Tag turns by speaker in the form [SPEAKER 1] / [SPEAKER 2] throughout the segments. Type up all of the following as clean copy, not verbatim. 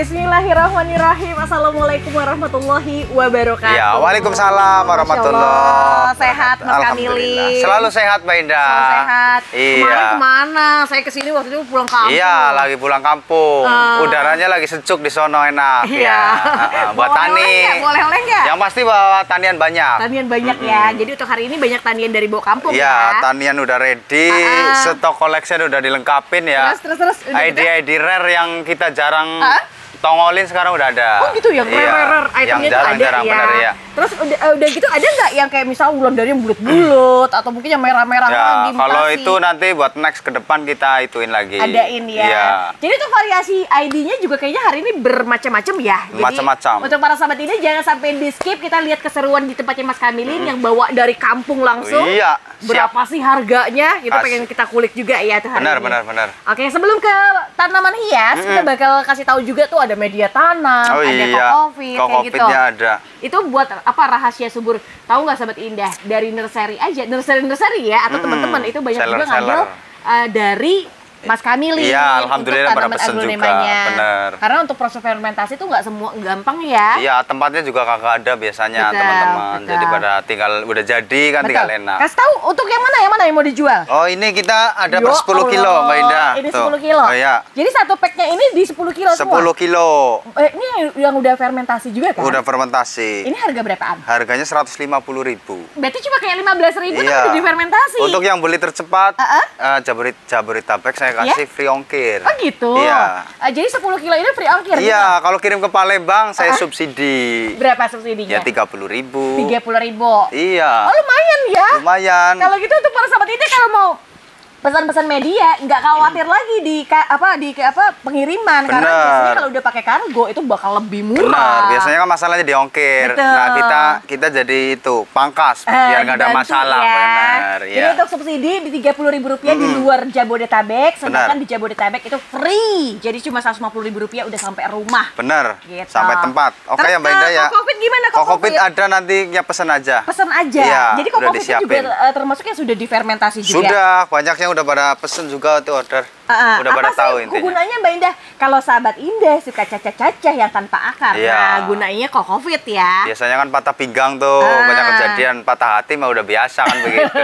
[SPEAKER 1] Bismillahirrahmanirrahim. Assalamualaikum warahmatullahi wabarakatuh.
[SPEAKER 2] Ya, waalaikumsalam warahmatullahi.
[SPEAKER 1] Sehat Mas Kamili?
[SPEAKER 2] Selalu sehat Mbak Indah.
[SPEAKER 1] Selalu sehat.
[SPEAKER 2] Iya.
[SPEAKER 1] Kemarin kemana? Saya kesini waktu itu pulang kampung.
[SPEAKER 2] Iya, lagi pulang kampung. Udaranya lagi sejuk di sono, enak.
[SPEAKER 1] Iya.
[SPEAKER 2] Ya. Buat tani.
[SPEAKER 1] Boleh oleh nggak?
[SPEAKER 2] Yang pasti bawa tanian banyak.
[SPEAKER 1] Tanian banyak ya. Jadi untuk hari ini banyak tanian dari bawah kampung ya.
[SPEAKER 2] Iya, tanian udah ready, stok collection udah dilengkapin ya.
[SPEAKER 1] Terus.
[SPEAKER 2] ID rare yang kita jarang tongolin sekarang udah ada.
[SPEAKER 1] Oh gitu, yang rare itemnya
[SPEAKER 2] yang jarang-jarang
[SPEAKER 1] ya.
[SPEAKER 2] bener ya.
[SPEAKER 1] Terus udah gitu ada nggak yang kayak misal wulandari yang bulat-bulat atau mungkin yang merah-merah
[SPEAKER 2] Ya,
[SPEAKER 1] lagi
[SPEAKER 2] kalau
[SPEAKER 1] mutasi?
[SPEAKER 2] itu nanti buat next ke depan kita ituin lagi.
[SPEAKER 1] Adain ya.
[SPEAKER 2] Iya.
[SPEAKER 1] Jadi tuh variasi ID-nya juga kayaknya hari ini bermacam-macam ya. Jadi
[SPEAKER 2] Macam-macam.
[SPEAKER 1] untuk para sahabat ini jangan sampai di skip, kita lihat keseruan di tempatnya Mas Kamilin yang bawa dari kampung langsung.
[SPEAKER 2] Iya.
[SPEAKER 1] Berapa sih harganya? Itu
[SPEAKER 2] Asik.
[SPEAKER 1] pengen kita kulik juga ya tuh hari ini.
[SPEAKER 2] Benar.
[SPEAKER 1] Oke, sebelum ke tanaman hias, kita bakal kasih tahu juga tuh ada media tanam,
[SPEAKER 2] Oh
[SPEAKER 1] ada
[SPEAKER 2] iya,
[SPEAKER 1] kokopit, kayak gitu.
[SPEAKER 2] kokopitnya ada.
[SPEAKER 1] Itu buat apa rahasia subur? Tahu nggak sahabat Indah? Dari nursery aja, nursery ya atau teman-teman itu banyak juga ngambil dari Mas Kamilin.
[SPEAKER 2] Iya, alhamdulillah pada
[SPEAKER 1] untuk
[SPEAKER 2] pesen
[SPEAKER 1] tanaman
[SPEAKER 2] juga,
[SPEAKER 1] aglonemanya.
[SPEAKER 2] bener.
[SPEAKER 1] Karena untuk proses fermentasi itu nggak semua gampang ya.
[SPEAKER 2] Iya, tempatnya juga kagak ada biasanya
[SPEAKER 1] Betul,
[SPEAKER 2] teman-teman.
[SPEAKER 1] betul.
[SPEAKER 2] Jadi pada tinggal udah jadi kan tinggal enak.
[SPEAKER 1] Kasih tahu untuk yang mana yang mau dijual?
[SPEAKER 2] Oh, ini kita ada
[SPEAKER 1] Yo
[SPEAKER 2] per 10 kilo,
[SPEAKER 1] Allah,
[SPEAKER 2] Mbak Indah.
[SPEAKER 1] Ini
[SPEAKER 2] Tuh.
[SPEAKER 1] 10 kilo.
[SPEAKER 2] Oh iya.
[SPEAKER 1] Jadi satu packnya ini di 10 kilo
[SPEAKER 2] 10
[SPEAKER 1] semua?
[SPEAKER 2] kilo.
[SPEAKER 1] Ini yang udah fermentasi juga kan?
[SPEAKER 2] Udah fermentasi.
[SPEAKER 1] Ini harga berapaan?
[SPEAKER 2] Harganya 150.000.
[SPEAKER 1] Berarti cuma kayak 15.000 tapi
[SPEAKER 2] Iya.
[SPEAKER 1] udah difermentasi.
[SPEAKER 2] Untuk yang beli tercepat, Jabodetabek saya kasih free ongkir.
[SPEAKER 1] Oh gitu?
[SPEAKER 2] Iya.
[SPEAKER 1] Jadi 10 kilo ini free ongkir?
[SPEAKER 2] Iya, kalau kirim ke Palembang saya subsidi.
[SPEAKER 1] Berapa subsidinya?
[SPEAKER 2] Ya 30.000.
[SPEAKER 1] 30.000.
[SPEAKER 2] Iya.
[SPEAKER 1] Oh lumayan ya?
[SPEAKER 2] Lumayan.
[SPEAKER 1] Kalau gitu untuk para sahabat ini kalau mau pesan-pesan media nggak khawatir lagi di pengiriman. Karena
[SPEAKER 2] Bener.
[SPEAKER 1] biasanya kalau udah pakai kargo itu bakal lebih murah.
[SPEAKER 2] Benar, biasanya kan masalahnya di ongkir.
[SPEAKER 1] Betul.
[SPEAKER 2] Nah, kita jadi itu pangkas biar nggak ada
[SPEAKER 1] Dibantu
[SPEAKER 2] masalah,
[SPEAKER 1] ya.
[SPEAKER 2] benar.
[SPEAKER 1] Jadi untuk subsidi di Rp30.000 di luar Jabodetabek, sedangkan di Jabodetabek itu free. Jadi cuma Rp150.000 udah sampai rumah.
[SPEAKER 2] Bener,
[SPEAKER 1] Gitu.
[SPEAKER 2] sampai tempat. Oke
[SPEAKER 1] Terus
[SPEAKER 2] ya Mbak Indah ya.
[SPEAKER 1] Kokopit gimana?
[SPEAKER 2] Kokopit ada nantinya pesan aja.
[SPEAKER 1] Pesan aja.
[SPEAKER 2] Iya,
[SPEAKER 1] Jadi
[SPEAKER 2] udah
[SPEAKER 1] kokopitnya juga
[SPEAKER 2] disiapin.
[SPEAKER 1] termasuk yang sudah difermentasi juga.
[SPEAKER 2] Sudah, banyaknya udah pada pesen juga tuh order. Udah pada tahu intinya.
[SPEAKER 1] Gunanya Mbak Indah? Kalau sahabat Indah suka cacah-cacah yang tanpa akar,
[SPEAKER 2] Iya.
[SPEAKER 1] nah gunanya kokopit ya.
[SPEAKER 2] Biasanya kan patah pinggang tuh, banyak kejadian patah hati mah udah biasa kan begitu.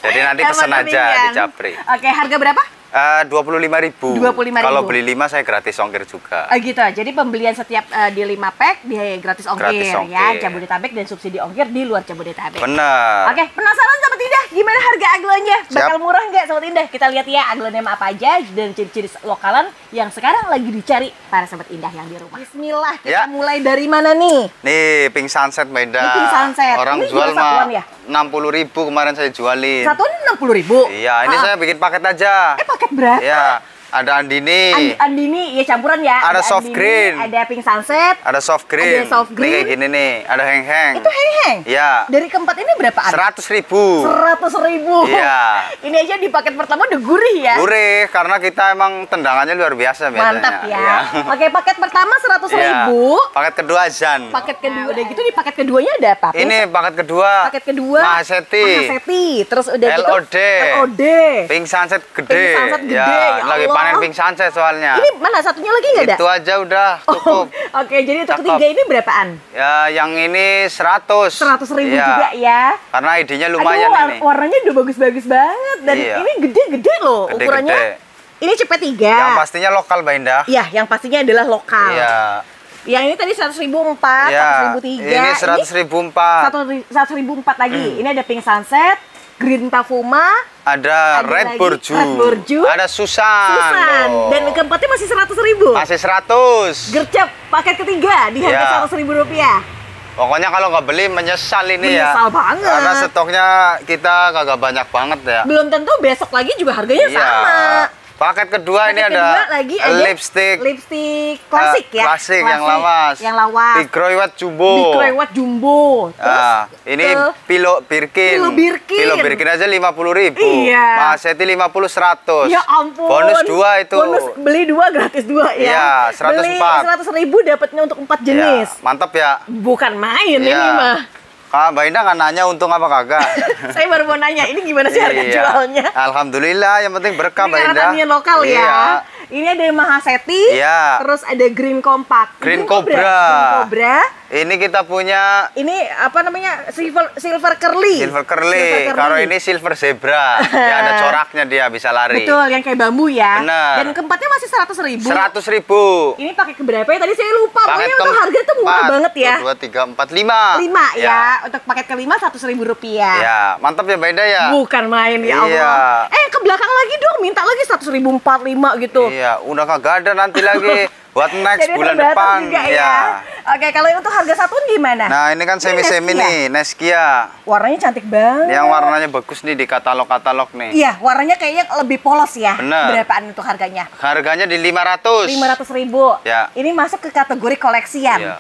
[SPEAKER 2] Jadi nanti pesen aja di Japri.
[SPEAKER 1] Oke, harga berapa?
[SPEAKER 2] 25.000.
[SPEAKER 1] 25.000.
[SPEAKER 2] Kalau beli 5 saya gratis ongkir juga.
[SPEAKER 1] Gitu. Jadi pembelian setiap di 5 pack dia gratis ongkir,
[SPEAKER 2] Gratis
[SPEAKER 1] ya.
[SPEAKER 2] ongkir.
[SPEAKER 1] Jabodetabek dan subsidi ongkir di luar Jabodetabek.
[SPEAKER 2] Bener.
[SPEAKER 1] Oke, penasaran Sobat Indah gimana harga aglonya?
[SPEAKER 2] Siap.
[SPEAKER 1] Bakal murah nggak Sobat Indah? Kita lihat ya aglonema apa aja dan ciri-ciri lokalan yang sekarang lagi dicari para Sobat Indah yang di rumah. Bismillah, kita
[SPEAKER 2] Ya.
[SPEAKER 1] mulai dari mana nih?
[SPEAKER 2] Nih, Pink Sunset Mbak Indah.
[SPEAKER 1] Ini Pink Sunset.
[SPEAKER 2] Orang
[SPEAKER 1] Ini
[SPEAKER 2] jual
[SPEAKER 1] jual satuan
[SPEAKER 2] mah
[SPEAKER 1] ya?
[SPEAKER 2] 60.000 kemarin saya jualin.
[SPEAKER 1] Satuan 60.000.
[SPEAKER 2] Iya, ini saya bikin paket aja.
[SPEAKER 1] Paket berapa?
[SPEAKER 2] Ya, ada Andini.
[SPEAKER 1] Andini, ya campuran ya.
[SPEAKER 2] Ada soft
[SPEAKER 1] Andini,
[SPEAKER 2] green.
[SPEAKER 1] ada Pink Sunset.
[SPEAKER 2] Ada soft green.
[SPEAKER 1] Ada soft
[SPEAKER 2] Ini
[SPEAKER 1] green.
[SPEAKER 2] kayak gini nih. Ada heng-heng.
[SPEAKER 1] Itu heng-heng.
[SPEAKER 2] Iya.
[SPEAKER 1] Dari keempat ini berapaan?
[SPEAKER 2] 100.000.
[SPEAKER 1] 100.000.
[SPEAKER 2] Iya.
[SPEAKER 1] Ini aja di paket pertama udah gurih ya.
[SPEAKER 2] Gurih, karena kita emang tendangannya luar biasa biasanya.
[SPEAKER 1] Mantap ya.
[SPEAKER 2] Iya.
[SPEAKER 1] Oke, paket pertama 100.000.
[SPEAKER 2] Iya. Paket kedua Zan.
[SPEAKER 1] Paket kedua udah gitu di paket keduanya ada apa?
[SPEAKER 2] Ini paket kedua.
[SPEAKER 1] Paket kedua
[SPEAKER 2] Mahaseti.
[SPEAKER 1] Mahaseti. Terus udah gitu
[SPEAKER 2] LOD.
[SPEAKER 1] LOD.
[SPEAKER 2] Pink Sunset gede.
[SPEAKER 1] Pink Sunset gede, ya
[SPEAKER 2] lagi
[SPEAKER 1] Allah.
[SPEAKER 2] panen Pink Sunset soalnya.
[SPEAKER 1] Ini mana satunya lagi nggak ada?
[SPEAKER 2] Itu aja udah cukup.
[SPEAKER 1] Oke, jadi untuk
[SPEAKER 2] Cakep.
[SPEAKER 1] ketiga ini berapaan?
[SPEAKER 2] Ya, yang ini 100.
[SPEAKER 1] 100.000
[SPEAKER 2] Iya.
[SPEAKER 1] juga ya.
[SPEAKER 2] Karena ID-nya lumayan ini.
[SPEAKER 1] Warnanya udah bagus-bagus banget dan
[SPEAKER 2] Iya.
[SPEAKER 1] ini gede-gede loh
[SPEAKER 2] Gede-gede.
[SPEAKER 1] ukurannya. Ini CP3.
[SPEAKER 2] Yang pastinya lokal, Mbak Indah.
[SPEAKER 1] Iya, yang pastinya adalah lokal.
[SPEAKER 2] Iya.
[SPEAKER 1] Yang ini tadi 100.004,
[SPEAKER 2] Iya.
[SPEAKER 1] 100.003.
[SPEAKER 2] Ini 100.004.
[SPEAKER 1] 100.004 lagi. Ini ada Pink Sunset, Green Tafuma,
[SPEAKER 2] Ada
[SPEAKER 1] lagi
[SPEAKER 2] Red Borju.
[SPEAKER 1] Red Borju.
[SPEAKER 2] Ada Susan. Loh.
[SPEAKER 1] Dan keempatnya masih 100.000.
[SPEAKER 2] Masih 100.
[SPEAKER 1] Gercep paket ketiga di harga
[SPEAKER 2] Iya.
[SPEAKER 1] Rp100.000.
[SPEAKER 2] Pokoknya kalau nggak beli menyesal ini ya.
[SPEAKER 1] Menyesal banget.
[SPEAKER 2] Karena stoknya kita kagak banyak banget ya.
[SPEAKER 1] Belum tentu besok lagi juga harganya
[SPEAKER 2] Iya.
[SPEAKER 1] sama.
[SPEAKER 2] Paket kedua ini
[SPEAKER 1] Paket
[SPEAKER 2] ada,
[SPEAKER 1] kedua lagi ada
[SPEAKER 2] lipstick.
[SPEAKER 1] klasik ya.
[SPEAKER 2] Klasik yang lawas.
[SPEAKER 1] Yang lawas.
[SPEAKER 2] Big Roywat Jumbo.
[SPEAKER 1] Big Roywat Jumbo. Terus
[SPEAKER 2] ini Pilo Birkin.
[SPEAKER 1] Pilo Birkin.
[SPEAKER 2] Pilo Birkin aja 50.000.
[SPEAKER 1] Iya.
[SPEAKER 2] Mahaseti 50 100.
[SPEAKER 1] Ya ampun.
[SPEAKER 2] Bonus 2 itu.
[SPEAKER 1] Bonus beli 2 gratis 2 ya.
[SPEAKER 2] Iya, 104.
[SPEAKER 1] Beli 100.000 dapatnya untuk 4 jenis.
[SPEAKER 2] Ya, mantap ya.
[SPEAKER 1] Bukan main
[SPEAKER 2] Iya.
[SPEAKER 1] ini mah.
[SPEAKER 2] Kak Mbak Indah nggak nanya untung apa kagak?
[SPEAKER 1] Saya baru mau nanya, ini gimana sih harga
[SPEAKER 2] Iya.
[SPEAKER 1] jualnya?
[SPEAKER 2] Alhamdulillah, yang penting berkah
[SPEAKER 1] Ini
[SPEAKER 2] Mbak
[SPEAKER 1] karena
[SPEAKER 2] Indah.
[SPEAKER 1] tanian lokal ya.
[SPEAKER 2] Iya.
[SPEAKER 1] Ini ada Mahaseti.
[SPEAKER 2] Iya.
[SPEAKER 1] Terus ada Green Compact.
[SPEAKER 2] Green Cobra.
[SPEAKER 1] Green Cobra.
[SPEAKER 2] Ini kita punya
[SPEAKER 1] Ini apa namanya? Silver Curly.
[SPEAKER 2] Silver Curly. Kalau ini Silver Zebra. Ya ada coraknya dia bisa lari.
[SPEAKER 1] Betul, yang kayak bambu ya.
[SPEAKER 2] Bener.
[SPEAKER 1] Dan keempatnya masih 100.000.
[SPEAKER 2] 100.000.
[SPEAKER 1] Ini pakai keberapa ya? Tadi saya lupa.
[SPEAKER 2] Paket
[SPEAKER 1] Pokoknya untuk harga tuh murah banget ya.
[SPEAKER 2] 2, 3, 4, 5.
[SPEAKER 1] 5 ya. Untuk paket kelima 100.000 rupiah.
[SPEAKER 2] Ya, mantap ya Mbak Indah ya.
[SPEAKER 1] Bukan main ya
[SPEAKER 2] Iya.
[SPEAKER 1] Allah. Ke belakang lagi dong, minta lagi 100.045 gitu.
[SPEAKER 2] Iya, udah kagak ada nanti lagi buat next
[SPEAKER 1] Jadi
[SPEAKER 2] bulan
[SPEAKER 1] terbatas
[SPEAKER 2] depan.
[SPEAKER 1] juga ya.
[SPEAKER 2] Iya.
[SPEAKER 1] Oke, kalau untuk harga satuan gimana?
[SPEAKER 2] Nah, ini kan semi-semi
[SPEAKER 1] Neskia.
[SPEAKER 2] nih, Neskia.
[SPEAKER 1] Warnanya cantik banget.
[SPEAKER 2] Yang warnanya bagus nih di katalog-katalog nih.
[SPEAKER 1] Iya, warnanya kayaknya lebih polos ya.
[SPEAKER 2] Bener.
[SPEAKER 1] Berapaan untuk harganya?
[SPEAKER 2] Harganya di 500.
[SPEAKER 1] 500.000.
[SPEAKER 2] Ya.
[SPEAKER 1] Ini masuk ke kategori koleksian.
[SPEAKER 2] Iya.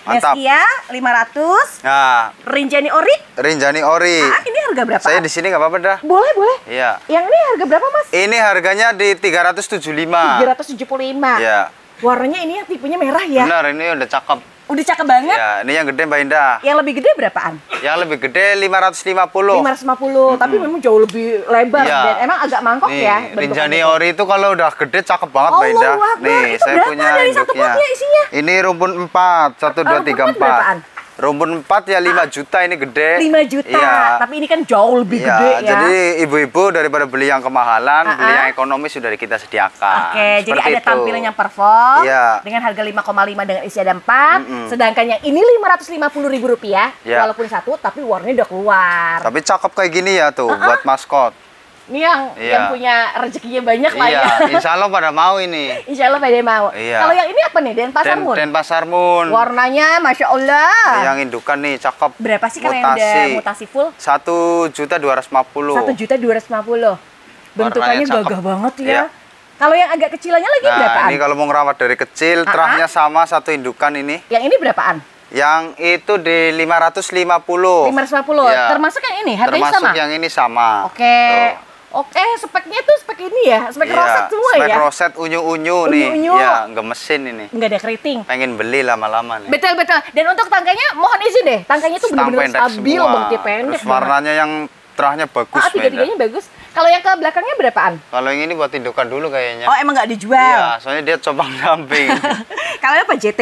[SPEAKER 2] Mantap.
[SPEAKER 1] Neskia 500.
[SPEAKER 2] Nah,
[SPEAKER 1] Rinjani Ori.
[SPEAKER 2] Rinjani Ori.
[SPEAKER 1] Ini harga berapa?
[SPEAKER 2] Saya di sini nggak apa-apa dah.
[SPEAKER 1] Boleh, boleh.
[SPEAKER 2] Iya.
[SPEAKER 1] Yang ini harga berapa, Mas?
[SPEAKER 2] Ini harganya di 375.
[SPEAKER 1] 375.
[SPEAKER 2] Iya.
[SPEAKER 1] Warnanya ini yang tipenya merah ya.
[SPEAKER 2] Benar, ini udah cakep.
[SPEAKER 1] Udah cakep banget.
[SPEAKER 2] Ya, ini yang gede Mbak Indah.
[SPEAKER 1] Yang lebih gede berapaan?
[SPEAKER 2] Yang lebih gede 550.
[SPEAKER 1] 550, tapi memang jauh lebih lebar
[SPEAKER 2] Iya.
[SPEAKER 1] dan emang agak mangkok
[SPEAKER 2] Nih,
[SPEAKER 1] ya.
[SPEAKER 2] Rinjani
[SPEAKER 1] bentukannya.
[SPEAKER 2] Ori itu kalau udah gede cakep banget Mbak Indah.
[SPEAKER 1] Allahu Akbar,
[SPEAKER 2] Nih,
[SPEAKER 1] itu
[SPEAKER 2] saya
[SPEAKER 1] berapa
[SPEAKER 2] punya
[SPEAKER 1] dari satu
[SPEAKER 2] induknya.
[SPEAKER 1] potnya isinya?
[SPEAKER 2] Ini rumpun 4, 1, 2, 3,
[SPEAKER 1] rumpun berapaan?
[SPEAKER 2] 4. Rumpun 4 ya 5 juta ini gede.
[SPEAKER 1] 5 juta,
[SPEAKER 2] Iya.
[SPEAKER 1] tapi ini kan jauh lebih
[SPEAKER 2] Iya,
[SPEAKER 1] gede ya.
[SPEAKER 2] jadi ibu-ibu daripada beli yang kemahalan, beli yang ekonomis sudah kita sediakan.
[SPEAKER 1] Oke, jadi
[SPEAKER 2] Seperti
[SPEAKER 1] ada
[SPEAKER 2] itu.
[SPEAKER 1] tampilan yang perform
[SPEAKER 2] Iya.
[SPEAKER 1] dengan harga 5,5 dengan isi ada 4. Sedangkan yang ini 550.000 rupiah,
[SPEAKER 2] Iya.
[SPEAKER 1] walaupun satu, tapi warnanya udah keluar.
[SPEAKER 2] Tapi cakep kayak gini ya tuh buat maskot.
[SPEAKER 1] Ini yang
[SPEAKER 2] Iya.
[SPEAKER 1] punya rezekinya banyak lah ya.
[SPEAKER 2] Iya, insya Allah pada mau ini.
[SPEAKER 1] Insya Allah pada mau.
[SPEAKER 2] Iya.
[SPEAKER 1] Kalau yang ini apa nih? Denpasar Moon.
[SPEAKER 2] Denpasar Moon.
[SPEAKER 1] Warnanya Masya Allah.
[SPEAKER 2] Yang indukan nih cakep.
[SPEAKER 1] Berapa sih kalau yang udah mutasi full?
[SPEAKER 2] 1.250.000.
[SPEAKER 1] 1.250.000. Bentukannya
[SPEAKER 2] Warnanya cakep.
[SPEAKER 1] gagah banget ya.
[SPEAKER 2] Iya.
[SPEAKER 1] Kalau yang agak kecilannya lagi
[SPEAKER 2] Nah,
[SPEAKER 1] berapaan?
[SPEAKER 2] ini kalau mau ngerawat dari kecil, terahnya sama satu indukan ini.
[SPEAKER 1] Yang ini berapaan?
[SPEAKER 2] Yang itu di 550.
[SPEAKER 1] 550.
[SPEAKER 2] Iya.
[SPEAKER 1] Termasuk yang ini, harganya
[SPEAKER 2] Termasuk
[SPEAKER 1] sama?
[SPEAKER 2] yang ini sama.
[SPEAKER 1] Oke.
[SPEAKER 2] Tuh.
[SPEAKER 1] Oke, speknya tuh spek ini ya, spek
[SPEAKER 2] Iya,
[SPEAKER 1] roset semua
[SPEAKER 2] spek
[SPEAKER 1] ya.
[SPEAKER 2] roset unyu-unyu nih.
[SPEAKER 1] Unyu-unyu.
[SPEAKER 2] Ya, gemesin ini.
[SPEAKER 1] Enggak ada keriting.
[SPEAKER 2] Pengen beli lama-lama nih.
[SPEAKER 1] Betul betul. Dan untuk tangkanya mohon izin deh, tangkanya tuh
[SPEAKER 2] Stang
[SPEAKER 1] benar-benar
[SPEAKER 2] pendek
[SPEAKER 1] stabil,
[SPEAKER 2] semua.
[SPEAKER 1] bang, pendek.
[SPEAKER 2] Terus warnanya yang terahnya bagus.
[SPEAKER 1] tiga-tiganya bagus. Kalau yang ke belakangnya berapaan?
[SPEAKER 2] Kalau yang ini buat indukan dulu kayaknya.
[SPEAKER 1] Oh, emang nggak dijual?
[SPEAKER 2] Iya, soalnya dia cobang damping.
[SPEAKER 1] Kalau apa JT?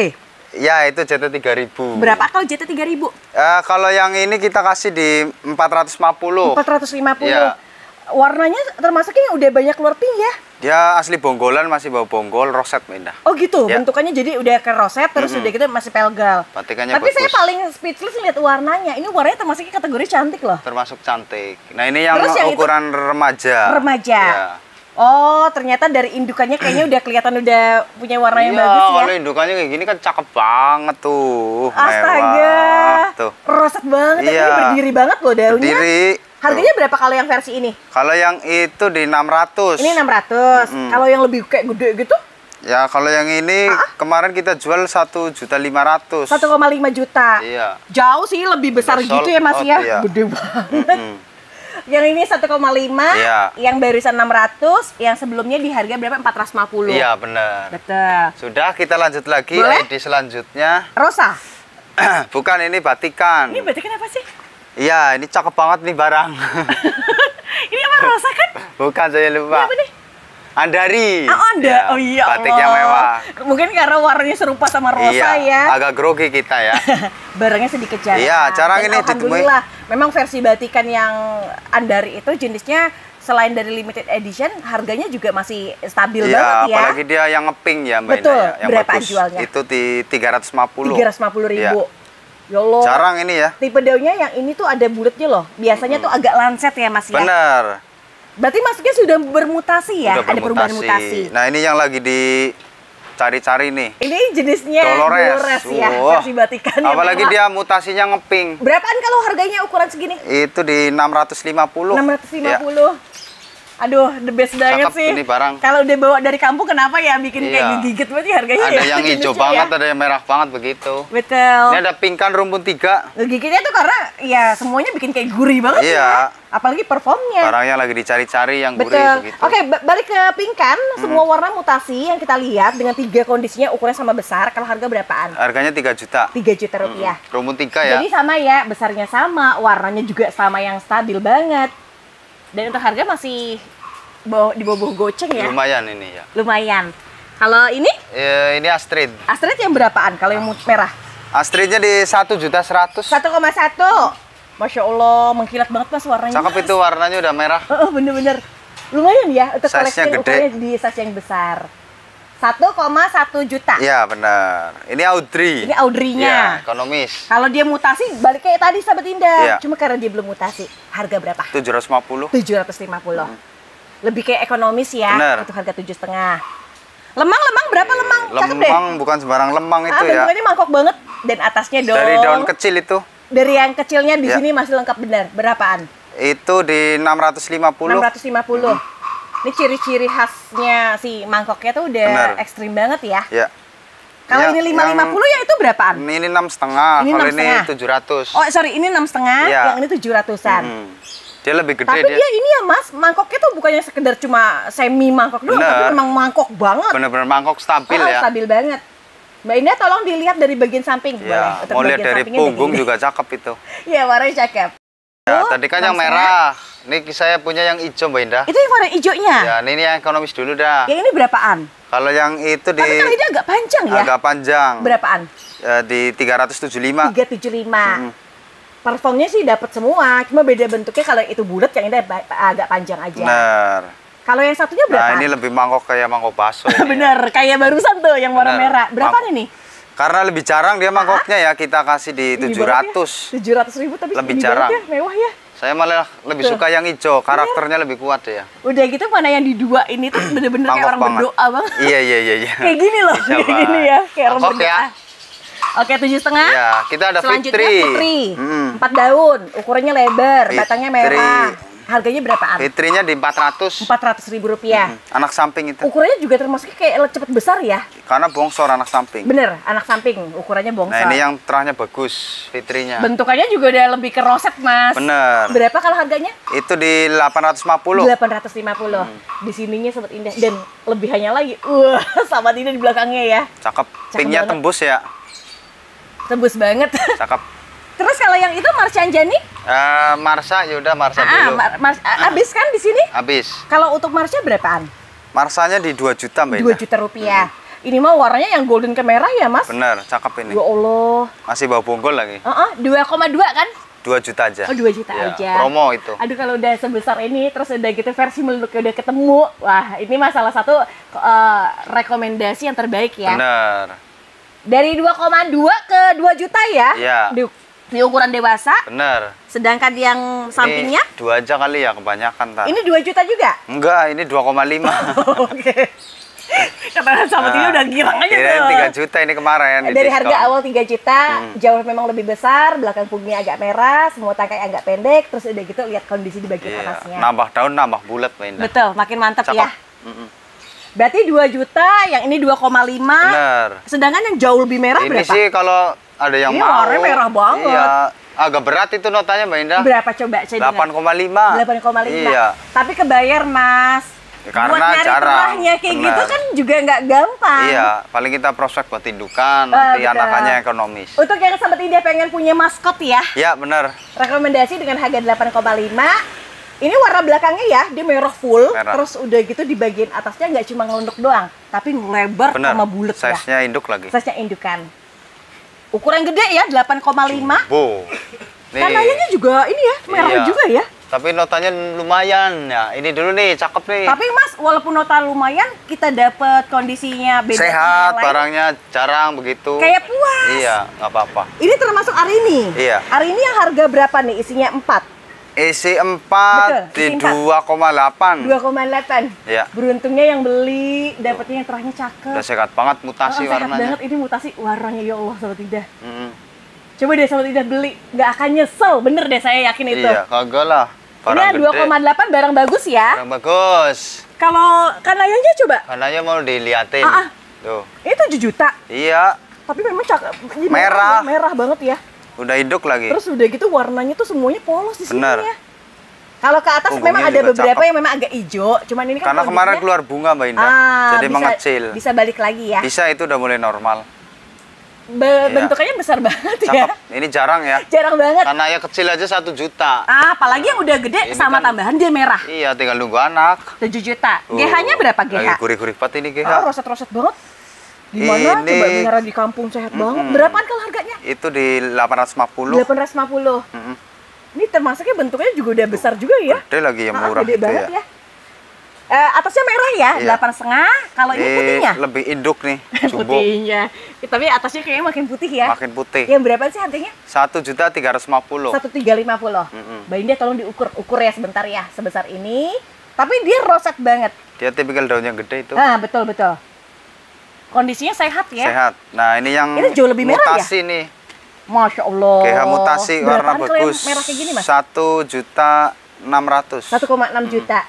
[SPEAKER 2] Ya, itu JT 3000.
[SPEAKER 1] Berapa kalau JT 3000?
[SPEAKER 2] Kalau yang ini kita kasih di 450.
[SPEAKER 1] 450.
[SPEAKER 2] Iya.
[SPEAKER 1] Warnanya termasuk yang udah banyak keluar pink ya?
[SPEAKER 2] Dia asli bonggolan, masih bau bonggol, roset Indah.
[SPEAKER 1] Oh gitu,
[SPEAKER 2] Ya.
[SPEAKER 1] bentukannya jadi udah ke roset, terus udah gitu masih pelgal.
[SPEAKER 2] Batikannya
[SPEAKER 1] Tapi
[SPEAKER 2] bagus.
[SPEAKER 1] saya paling speechless lihat warnanya. Ini warnanya termasuk kategori cantik loh.
[SPEAKER 2] Termasuk cantik. Nah, ini yang,
[SPEAKER 1] Terus yang itu?
[SPEAKER 2] ukuran remaja.
[SPEAKER 1] Remaja.
[SPEAKER 2] Ya.
[SPEAKER 1] Oh, ternyata dari indukannya kayaknya udah kelihatan udah punya warna yang
[SPEAKER 2] Iya,
[SPEAKER 1] bagus ya.
[SPEAKER 2] kalau indukannya kayak gini kan cakep banget tuh.
[SPEAKER 1] Astaga.
[SPEAKER 2] Mewah. Tuh.
[SPEAKER 1] Roset banget, tapi
[SPEAKER 2] Iya.
[SPEAKER 1] ini berdiri banget loh daunnya.
[SPEAKER 2] Berdiri.
[SPEAKER 1] Harganya
[SPEAKER 2] Tuh.
[SPEAKER 1] berapa kalau yang versi ini?
[SPEAKER 2] Kalau yang itu di 600.
[SPEAKER 1] Ini 600. Kalau yang lebih kayak gede gitu?
[SPEAKER 2] Ya, kalau yang ini kemarin kita jual 1.500.000.
[SPEAKER 1] 1,5 juta.
[SPEAKER 2] Iya.
[SPEAKER 1] Jauh sih, lebih besar
[SPEAKER 2] Udah
[SPEAKER 1] gitu ya Mas
[SPEAKER 2] sold
[SPEAKER 1] ya.
[SPEAKER 2] out, iya.
[SPEAKER 1] Gede banget. Yang ini 1,5,
[SPEAKER 2] Iya.
[SPEAKER 1] yang barusan 600, yang sebelumnya di harga berapa? 450.
[SPEAKER 2] Iya, benar.
[SPEAKER 1] Betul.
[SPEAKER 2] Sudah, kita lanjut lagi
[SPEAKER 1] Boleh?
[SPEAKER 2] ID selanjutnya.
[SPEAKER 1] Rosa.
[SPEAKER 2] Bukan, ini batikan.
[SPEAKER 1] Ini berarti kenapa sih?
[SPEAKER 2] Iya, ini cakep banget nih barang.
[SPEAKER 1] Ini apa rosa kan?
[SPEAKER 2] Bukan, saya lupa.
[SPEAKER 1] Ini apa nih?
[SPEAKER 2] Andari.
[SPEAKER 1] Oh, Anda.
[SPEAKER 2] Ya,
[SPEAKER 1] Oh iya.
[SPEAKER 2] batik
[SPEAKER 1] Allah.
[SPEAKER 2] yang mewah.
[SPEAKER 1] Mungkin karena warnanya serupa sama rosa
[SPEAKER 2] Iya,
[SPEAKER 1] ya.
[SPEAKER 2] agak grogi kita ya.
[SPEAKER 1] Barangnya sedikit jarang.
[SPEAKER 2] Iya, jarang
[SPEAKER 1] Dan
[SPEAKER 2] ini ditemui.
[SPEAKER 1] alhamdulillah, memang versi batikan yang Andari itu jenisnya selain dari limited edition, harganya juga masih stabil
[SPEAKER 2] Iya,
[SPEAKER 1] banget ya.
[SPEAKER 2] apalagi dia yang ngeping ya Mbak
[SPEAKER 1] Betul.
[SPEAKER 2] Indah ya. Yang
[SPEAKER 1] Berapaan
[SPEAKER 2] bagus.
[SPEAKER 1] jualnya?
[SPEAKER 2] Itu di 350.
[SPEAKER 1] 350.000.
[SPEAKER 2] Iya.
[SPEAKER 1] Ya Allah.
[SPEAKER 2] Jarang ini ya.
[SPEAKER 1] Tipe daunnya yang ini tuh ada bulatnya loh. Biasanya tuh agak lancet ya Mas ya.
[SPEAKER 2] Bener.
[SPEAKER 1] Berarti masuknya sudah bermutasi ya?
[SPEAKER 2] Udah
[SPEAKER 1] Ada perubahan mutasi.
[SPEAKER 2] Nah, ini yang lagi dicari-cari nih.
[SPEAKER 1] Ini jenisnya Dolores ya,
[SPEAKER 2] Wah.
[SPEAKER 1] versi batikan. yang
[SPEAKER 2] Apalagi
[SPEAKER 1] mewah.
[SPEAKER 2] dia mutasinya ngeping.
[SPEAKER 1] Berapaan kalau harganya ukuran segini?
[SPEAKER 2] Itu di 650.
[SPEAKER 1] 650.
[SPEAKER 2] Ya.
[SPEAKER 1] Aduh, the best banget
[SPEAKER 2] Cakep
[SPEAKER 1] sih.
[SPEAKER 2] ini barang.
[SPEAKER 1] Kalau udah bawa dari kampung kenapa ya bikin
[SPEAKER 2] Iya.
[SPEAKER 1] kayak gigit berarti harganya
[SPEAKER 2] Ada
[SPEAKER 1] ya?
[SPEAKER 2] yang hijau
[SPEAKER 1] jenisnya
[SPEAKER 2] banget,
[SPEAKER 1] ya.
[SPEAKER 2] ada yang merah banget begitu.
[SPEAKER 1] Betul.
[SPEAKER 2] Ini ada pingkan rumpun 3.
[SPEAKER 1] Gigitnya tuh karena ya semuanya bikin kayak gurih banget
[SPEAKER 2] Iya.
[SPEAKER 1] ya. Apalagi performnya.
[SPEAKER 2] Barangnya lagi dicari-cari yang gurih
[SPEAKER 1] Betul.
[SPEAKER 2] begitu.
[SPEAKER 1] Oke, balik ke pingkan. Semua warna mutasi yang kita lihat dengan 3 kondisinya ukurannya sama besar. Kalau harga berapaan?
[SPEAKER 2] Harganya 3 juta.
[SPEAKER 1] 3 juta rupiah.
[SPEAKER 2] Rumpun 3 ya.
[SPEAKER 1] Jadi sama ya, besarnya sama, warnanya juga sama yang stabil banget. Dan untuk harga masih di bawah goceng ya?
[SPEAKER 2] Lumayan ini ya.
[SPEAKER 1] Lumayan. Kalau ini?
[SPEAKER 2] Ini Astrid.
[SPEAKER 1] Astrid yang berapaan kalau yang merah?
[SPEAKER 2] Astridnya di 1.100.000.
[SPEAKER 1] 1,1. Masya Allah, mengkilat banget Mas warnanya.
[SPEAKER 2] Cakep
[SPEAKER 1] Mas.
[SPEAKER 2] itu warnanya udah merah.
[SPEAKER 1] Bener-bener. Lumayan ya untuk koleksi
[SPEAKER 2] Size-nya
[SPEAKER 1] ukurannya
[SPEAKER 2] gede.
[SPEAKER 1] di size yang besar. 1,1 juta.
[SPEAKER 2] Iya benar. Ini Audrey.
[SPEAKER 1] Ini Audrey-nya.
[SPEAKER 2] Ya, ekonomis.
[SPEAKER 1] Kalau dia mutasi balik kayak tadi sahabat Indah.
[SPEAKER 2] Iya.
[SPEAKER 1] Cuma karena dia belum mutasi. Harga berapa?
[SPEAKER 2] 750.
[SPEAKER 1] 750. Lebih kayak ekonomis ya.
[SPEAKER 2] Bener.
[SPEAKER 1] Untuk harga 7,5. Lemang berapa lemang? Cakep deh.
[SPEAKER 2] Lemang bukan sembarang lemang itu ya.
[SPEAKER 1] Bentuknya mangkok banget. Dan atasnya dong.
[SPEAKER 2] Dari daun kecil itu.
[SPEAKER 1] Dari yang kecilnya di
[SPEAKER 2] Ya.
[SPEAKER 1] sini masih lengkap benar. Berapaan?
[SPEAKER 2] Itu di 650.
[SPEAKER 1] 650. Ini ciri-ciri khasnya si mangkoknya tuh udah
[SPEAKER 2] Bener.
[SPEAKER 1] ekstrim banget ya.
[SPEAKER 2] Ya.
[SPEAKER 1] Kalau
[SPEAKER 2] Yang-
[SPEAKER 1] ini 550 ya itu berapaan?
[SPEAKER 2] Ini 6,5.
[SPEAKER 1] Ini
[SPEAKER 2] Kalau
[SPEAKER 1] 6,5.
[SPEAKER 2] ini 700.
[SPEAKER 1] Oh sorry, ini 6,5,
[SPEAKER 2] Iya.
[SPEAKER 1] yang ini 700-an.
[SPEAKER 2] Dia lebih gede
[SPEAKER 1] Tapi
[SPEAKER 2] dia.
[SPEAKER 1] dia ini ya Mas, mangkoknya tuh bukannya sekedar cuma semi mangkok doang,
[SPEAKER 2] Bener.
[SPEAKER 1] tapi memang mangkok banget.
[SPEAKER 2] Bener-bener mangkok stabil ya.
[SPEAKER 1] Stabil banget. Mbak Indah tolong dilihat dari bagian samping. Boleh.
[SPEAKER 2] Ya,
[SPEAKER 1] Untuk
[SPEAKER 2] mau lihat
[SPEAKER 1] bagian
[SPEAKER 2] dari
[SPEAKER 1] sampingnya
[SPEAKER 2] punggung
[SPEAKER 1] begini.
[SPEAKER 2] juga cakep itu.
[SPEAKER 1] Iya, warnanya cakep.
[SPEAKER 2] Ya,
[SPEAKER 1] Oh,
[SPEAKER 2] tadi kan yang
[SPEAKER 1] 6,5.
[SPEAKER 2] merah. Ini saya punya yang hijau, Mbak Indah.
[SPEAKER 1] Itu yang warna hijaunya.
[SPEAKER 2] Ya, ini yang ekonomis dulu dah.
[SPEAKER 1] Yang ini berapaan?
[SPEAKER 2] Kalau yang itu di
[SPEAKER 1] Tapi kalau ini agak panjang ya.
[SPEAKER 2] agak panjang.
[SPEAKER 1] Berapaan?
[SPEAKER 2] Di 375.
[SPEAKER 1] 375. Performnya sih dapat semua, cuma beda bentuknya. Kalau itu bulat, yang ini agak panjang aja.
[SPEAKER 2] Bener.
[SPEAKER 1] Kalau yang satunya berapa?
[SPEAKER 2] Nah, ini lebih mangkok kayak mangkok bakso. ini ya.
[SPEAKER 1] Bener, kayak barusan tuh yang warna
[SPEAKER 2] Bener.
[SPEAKER 1] merah. Berapaan ini?
[SPEAKER 2] Karena lebih jarang dia mangkoknya ya, kita kasih di 700.
[SPEAKER 1] 700.000 tapi
[SPEAKER 2] Lebih
[SPEAKER 1] ini
[SPEAKER 2] jarang.
[SPEAKER 1] banget ya, mewah ya.
[SPEAKER 2] Saya malah lebih
[SPEAKER 1] Tuh.
[SPEAKER 2] suka yang hijau, karakternya lebih kuat ya.
[SPEAKER 1] Udah gitu mana yang di dua ini tuh bener-bener kayak
[SPEAKER 2] Mangkok
[SPEAKER 1] orang
[SPEAKER 2] banget.
[SPEAKER 1] berdoa banget.
[SPEAKER 2] Iya.
[SPEAKER 1] Kayak gini loh,
[SPEAKER 2] Insya
[SPEAKER 1] kayak
[SPEAKER 2] Allah.
[SPEAKER 1] gini ya, kayak orang
[SPEAKER 2] Mangkok
[SPEAKER 1] berdoa.
[SPEAKER 2] ya.
[SPEAKER 1] Oke, 7,5.
[SPEAKER 2] Ya, kita ada
[SPEAKER 1] Selanjutnya
[SPEAKER 2] Fitri.
[SPEAKER 1] Fitri.
[SPEAKER 2] Mm.
[SPEAKER 1] 4 daun, ukurannya lebar,
[SPEAKER 2] Fitri.
[SPEAKER 1] batangnya merah. Harganya berapaan?
[SPEAKER 2] Fitrinya di 400.
[SPEAKER 1] 400.000 rupiah.
[SPEAKER 2] Anak samping itu.
[SPEAKER 1] Ukurannya juga termasuk kayak cepet besar ya.
[SPEAKER 2] Karena bongsor anak samping.
[SPEAKER 1] Bener, anak samping, ukurannya bongsor.
[SPEAKER 2] Nah, ini yang terahnya bagus, Fitrinya.
[SPEAKER 1] Bentukannya juga udah lebih ke roset, Mas.
[SPEAKER 2] Bener.
[SPEAKER 1] Berapa kalau harganya?
[SPEAKER 2] Itu di 850.
[SPEAKER 1] 850. Di sininya Sobat Indah dan lebihannya lagi. Wah, Sobat Indah di belakangnya ya.
[SPEAKER 2] Cakep.
[SPEAKER 1] Cakep
[SPEAKER 2] Pinknya
[SPEAKER 1] banget.
[SPEAKER 2] tembus ya.
[SPEAKER 1] Tembus banget.
[SPEAKER 2] Cakep.
[SPEAKER 1] Terus kalau yang itu Marsianjani?
[SPEAKER 2] Marsa, yaudah Marsa dulu.
[SPEAKER 1] Habis kan di sini?
[SPEAKER 2] Habis.
[SPEAKER 1] Kalau untuk Marsnya berapaan?
[SPEAKER 2] Marsanya di 2 juta, Mbak
[SPEAKER 1] 2
[SPEAKER 2] Indah.
[SPEAKER 1] juta rupiah. Ini mah warnanya yang golden ke merah ya, Mas?
[SPEAKER 2] Bener, cakep ini.
[SPEAKER 1] Ya Allah.
[SPEAKER 2] Masih bau bonggol lagi.
[SPEAKER 1] 2,2 kan?
[SPEAKER 2] 2 juta aja.
[SPEAKER 1] Oh, 2 juta
[SPEAKER 2] Iya,
[SPEAKER 1] aja.
[SPEAKER 2] promo itu.
[SPEAKER 1] Aduh, kalau udah sebesar ini, terus udah gitu versi meluknya udah ketemu. Wah, ini mah salah satu rekomendasi yang terbaik ya.
[SPEAKER 2] Bener.
[SPEAKER 1] Dari 2,2 ke 2 juta ya?
[SPEAKER 2] Iya.
[SPEAKER 1] Di ukuran dewasa.
[SPEAKER 2] Bener.
[SPEAKER 1] Sedangkan yang sampingnya?
[SPEAKER 2] Ini 2 aja kali ya, kebanyakan tar.
[SPEAKER 1] Ini 2 juta juga?
[SPEAKER 2] Enggak, ini 2,5.
[SPEAKER 1] Oke. Kata sahabat ini udah girang aja
[SPEAKER 2] kirain
[SPEAKER 1] tuh.
[SPEAKER 2] 3 juta ini kemarin. di
[SPEAKER 1] Dari
[SPEAKER 2] diskon.
[SPEAKER 1] harga awal 3 juta, jauh memang lebih besar, belakang punggungnya agak merah, semua tangkai agak pendek, terus udah gitu lihat kondisi di bagian
[SPEAKER 2] Iya,
[SPEAKER 1] atasnya.
[SPEAKER 2] nambah daun, nambah bulat, Mbak Indah.
[SPEAKER 1] Betul, makin mantap
[SPEAKER 2] Cakep.
[SPEAKER 1] ya. Berarti 2 juta, yang ini 2,5.
[SPEAKER 2] Bener.
[SPEAKER 1] Sedangkan yang jauh lebih merah
[SPEAKER 2] Ini
[SPEAKER 1] berapa?
[SPEAKER 2] sih kalau ada yang
[SPEAKER 1] Ini
[SPEAKER 2] mau.
[SPEAKER 1] warnanya merah banget.
[SPEAKER 2] Iya, agak berat itu notanya, Mbak Indah.
[SPEAKER 1] Berapa coba saya dengar?
[SPEAKER 2] 8,5.
[SPEAKER 1] 8,5.
[SPEAKER 2] Iya.
[SPEAKER 1] Tapi kebayar, Mas.
[SPEAKER 2] Karena
[SPEAKER 1] buat nyari
[SPEAKER 2] jarang.
[SPEAKER 1] terahnya kayak
[SPEAKER 2] Benar.
[SPEAKER 1] gitu kan juga nggak gampang.
[SPEAKER 2] Iya, paling kita prospek buat indukan, nanti
[SPEAKER 1] betul.
[SPEAKER 2] anakannya ekonomis.
[SPEAKER 1] Untuk yang sahabat Indah pengen punya maskot ya,
[SPEAKER 2] Ya, bener.
[SPEAKER 1] rekomendasi dengan harga 8,5. Ini warna belakangnya ya, dia merah full.
[SPEAKER 2] Merah.
[SPEAKER 1] Terus udah gitu di bagian atasnya nggak cuma ngelunduk doang, tapi lebar
[SPEAKER 2] Bener.
[SPEAKER 1] sama bulat ya.
[SPEAKER 2] Size-nya induk lagi.
[SPEAKER 1] Size-nya indukan. Ukuran gede ya, 8,5.
[SPEAKER 2] Bu.
[SPEAKER 1] Kanayanya juga ini ya, merah
[SPEAKER 2] Iya.
[SPEAKER 1] juga ya.
[SPEAKER 2] Tapi notanya lumayan ya. Ini dulu nih, cakep nih.
[SPEAKER 1] Tapi Mas, walaupun nota lumayan, kita dapat kondisinya beda sama yang
[SPEAKER 2] Sehat,
[SPEAKER 1] lain.
[SPEAKER 2] barangnya jarang begitu.
[SPEAKER 1] Kayak puas.
[SPEAKER 2] Iya, nggak apa-apa.
[SPEAKER 1] Ini termasuk hari ini.
[SPEAKER 2] Iya.
[SPEAKER 1] Hari ini yang harga berapa nih? Isinya 4.
[SPEAKER 2] Isi 4
[SPEAKER 1] Betul,
[SPEAKER 2] di
[SPEAKER 1] isi 4.
[SPEAKER 2] 2,8.
[SPEAKER 1] 2,8.
[SPEAKER 2] Iya.
[SPEAKER 1] Beruntungnya yang beli, dapatnya yang terahnya cakep.
[SPEAKER 2] Udah sehat banget, mutasi
[SPEAKER 1] Sehat
[SPEAKER 2] warnanya.
[SPEAKER 1] banget, ini mutasi warnanya ya Allah Sobat Indah.
[SPEAKER 2] Mm.
[SPEAKER 1] Coba deh Sobat Indah beli, nggak akan nyesel, bener deh saya yakin itu.
[SPEAKER 2] Iya, kagak lah.
[SPEAKER 1] Ini
[SPEAKER 2] Barang
[SPEAKER 1] yang
[SPEAKER 2] gede.
[SPEAKER 1] 2,8 barang bagus ya.
[SPEAKER 2] Barang bagus.
[SPEAKER 1] Kalau kanayanya coba,
[SPEAKER 2] Kananya mau diliatin.
[SPEAKER 1] Ah, ah.
[SPEAKER 2] Tuh.
[SPEAKER 1] ini 7 juta.
[SPEAKER 2] Iya,
[SPEAKER 1] Tapi memang cakep, ini
[SPEAKER 2] Merah.
[SPEAKER 1] merah banget ya.
[SPEAKER 2] udah induk lagi.
[SPEAKER 1] Terus udah gitu warnanya tuh semuanya polos di sini
[SPEAKER 2] Bener.
[SPEAKER 1] ya. Kalau ke atas
[SPEAKER 2] Punggungnya
[SPEAKER 1] memang ada
[SPEAKER 2] juga
[SPEAKER 1] beberapa
[SPEAKER 2] cakep.
[SPEAKER 1] yang memang agak hijau, cuman ini kan
[SPEAKER 2] Karena kemarin
[SPEAKER 1] kondisinya-
[SPEAKER 2] keluar bunga, Mbak Indah. Jadi
[SPEAKER 1] bisa,
[SPEAKER 2] mengecil.
[SPEAKER 1] Bisa balik lagi ya.
[SPEAKER 2] Bisa itu udah mulai normal.
[SPEAKER 1] bentukannya besar banget ya.
[SPEAKER 2] Cakep. Ini jarang ya.
[SPEAKER 1] Jarang banget.
[SPEAKER 2] Karena ya kecil aja 1 juta.
[SPEAKER 1] Apalagi yang udah gede
[SPEAKER 2] Ini
[SPEAKER 1] sama
[SPEAKER 2] kan-
[SPEAKER 1] tambahan dia merah.
[SPEAKER 2] Iya, tinggal nunggu anak.
[SPEAKER 1] 7 juta. GH-nya berapa
[SPEAKER 2] Lagi
[SPEAKER 1] GH?
[SPEAKER 2] gurih-gurih banget ini GH.
[SPEAKER 1] Oh, roset-roset banget. Gimana
[SPEAKER 2] Ini-
[SPEAKER 1] coba merah di kampung sehat banget. Berapaan kalau harganya?
[SPEAKER 2] Itu di 850.
[SPEAKER 1] 850.
[SPEAKER 2] Mm-mm.
[SPEAKER 1] Ini termasuknya bentuknya juga udah besar juga ya.
[SPEAKER 2] Gede lagi yang murah
[SPEAKER 1] Gede
[SPEAKER 2] itu
[SPEAKER 1] banget
[SPEAKER 2] ya.
[SPEAKER 1] ya. Atasnya merah ya,
[SPEAKER 2] Iya.
[SPEAKER 1] 8,5. Kalau ini putihnya?
[SPEAKER 2] Lebih induk nih, jumbo.
[SPEAKER 1] Putihnya. Tapi atasnya kayaknya makin putih ya.
[SPEAKER 2] Makin putih.
[SPEAKER 1] Yang berapa sih harganya?
[SPEAKER 2] 1.350.000.
[SPEAKER 1] 1.350. Mbak Indah tolong diukur ya sebentar ya, sebesar ini. Tapi dia roset banget.
[SPEAKER 2] Dia tipikal daunnya gede itu.
[SPEAKER 1] Ah, betul. Kondisinya sehat ya.
[SPEAKER 2] Sehat. Nah, ini yang
[SPEAKER 1] Ini jauh lebih merah
[SPEAKER 2] mutasi nih.
[SPEAKER 1] Masya Allah.
[SPEAKER 2] GH mutasi warna
[SPEAKER 1] Berapaan kalau yang
[SPEAKER 2] bagus.
[SPEAKER 1] merah kayak gini, Mas?
[SPEAKER 2] 1.600.000.
[SPEAKER 1] 1,6 juta.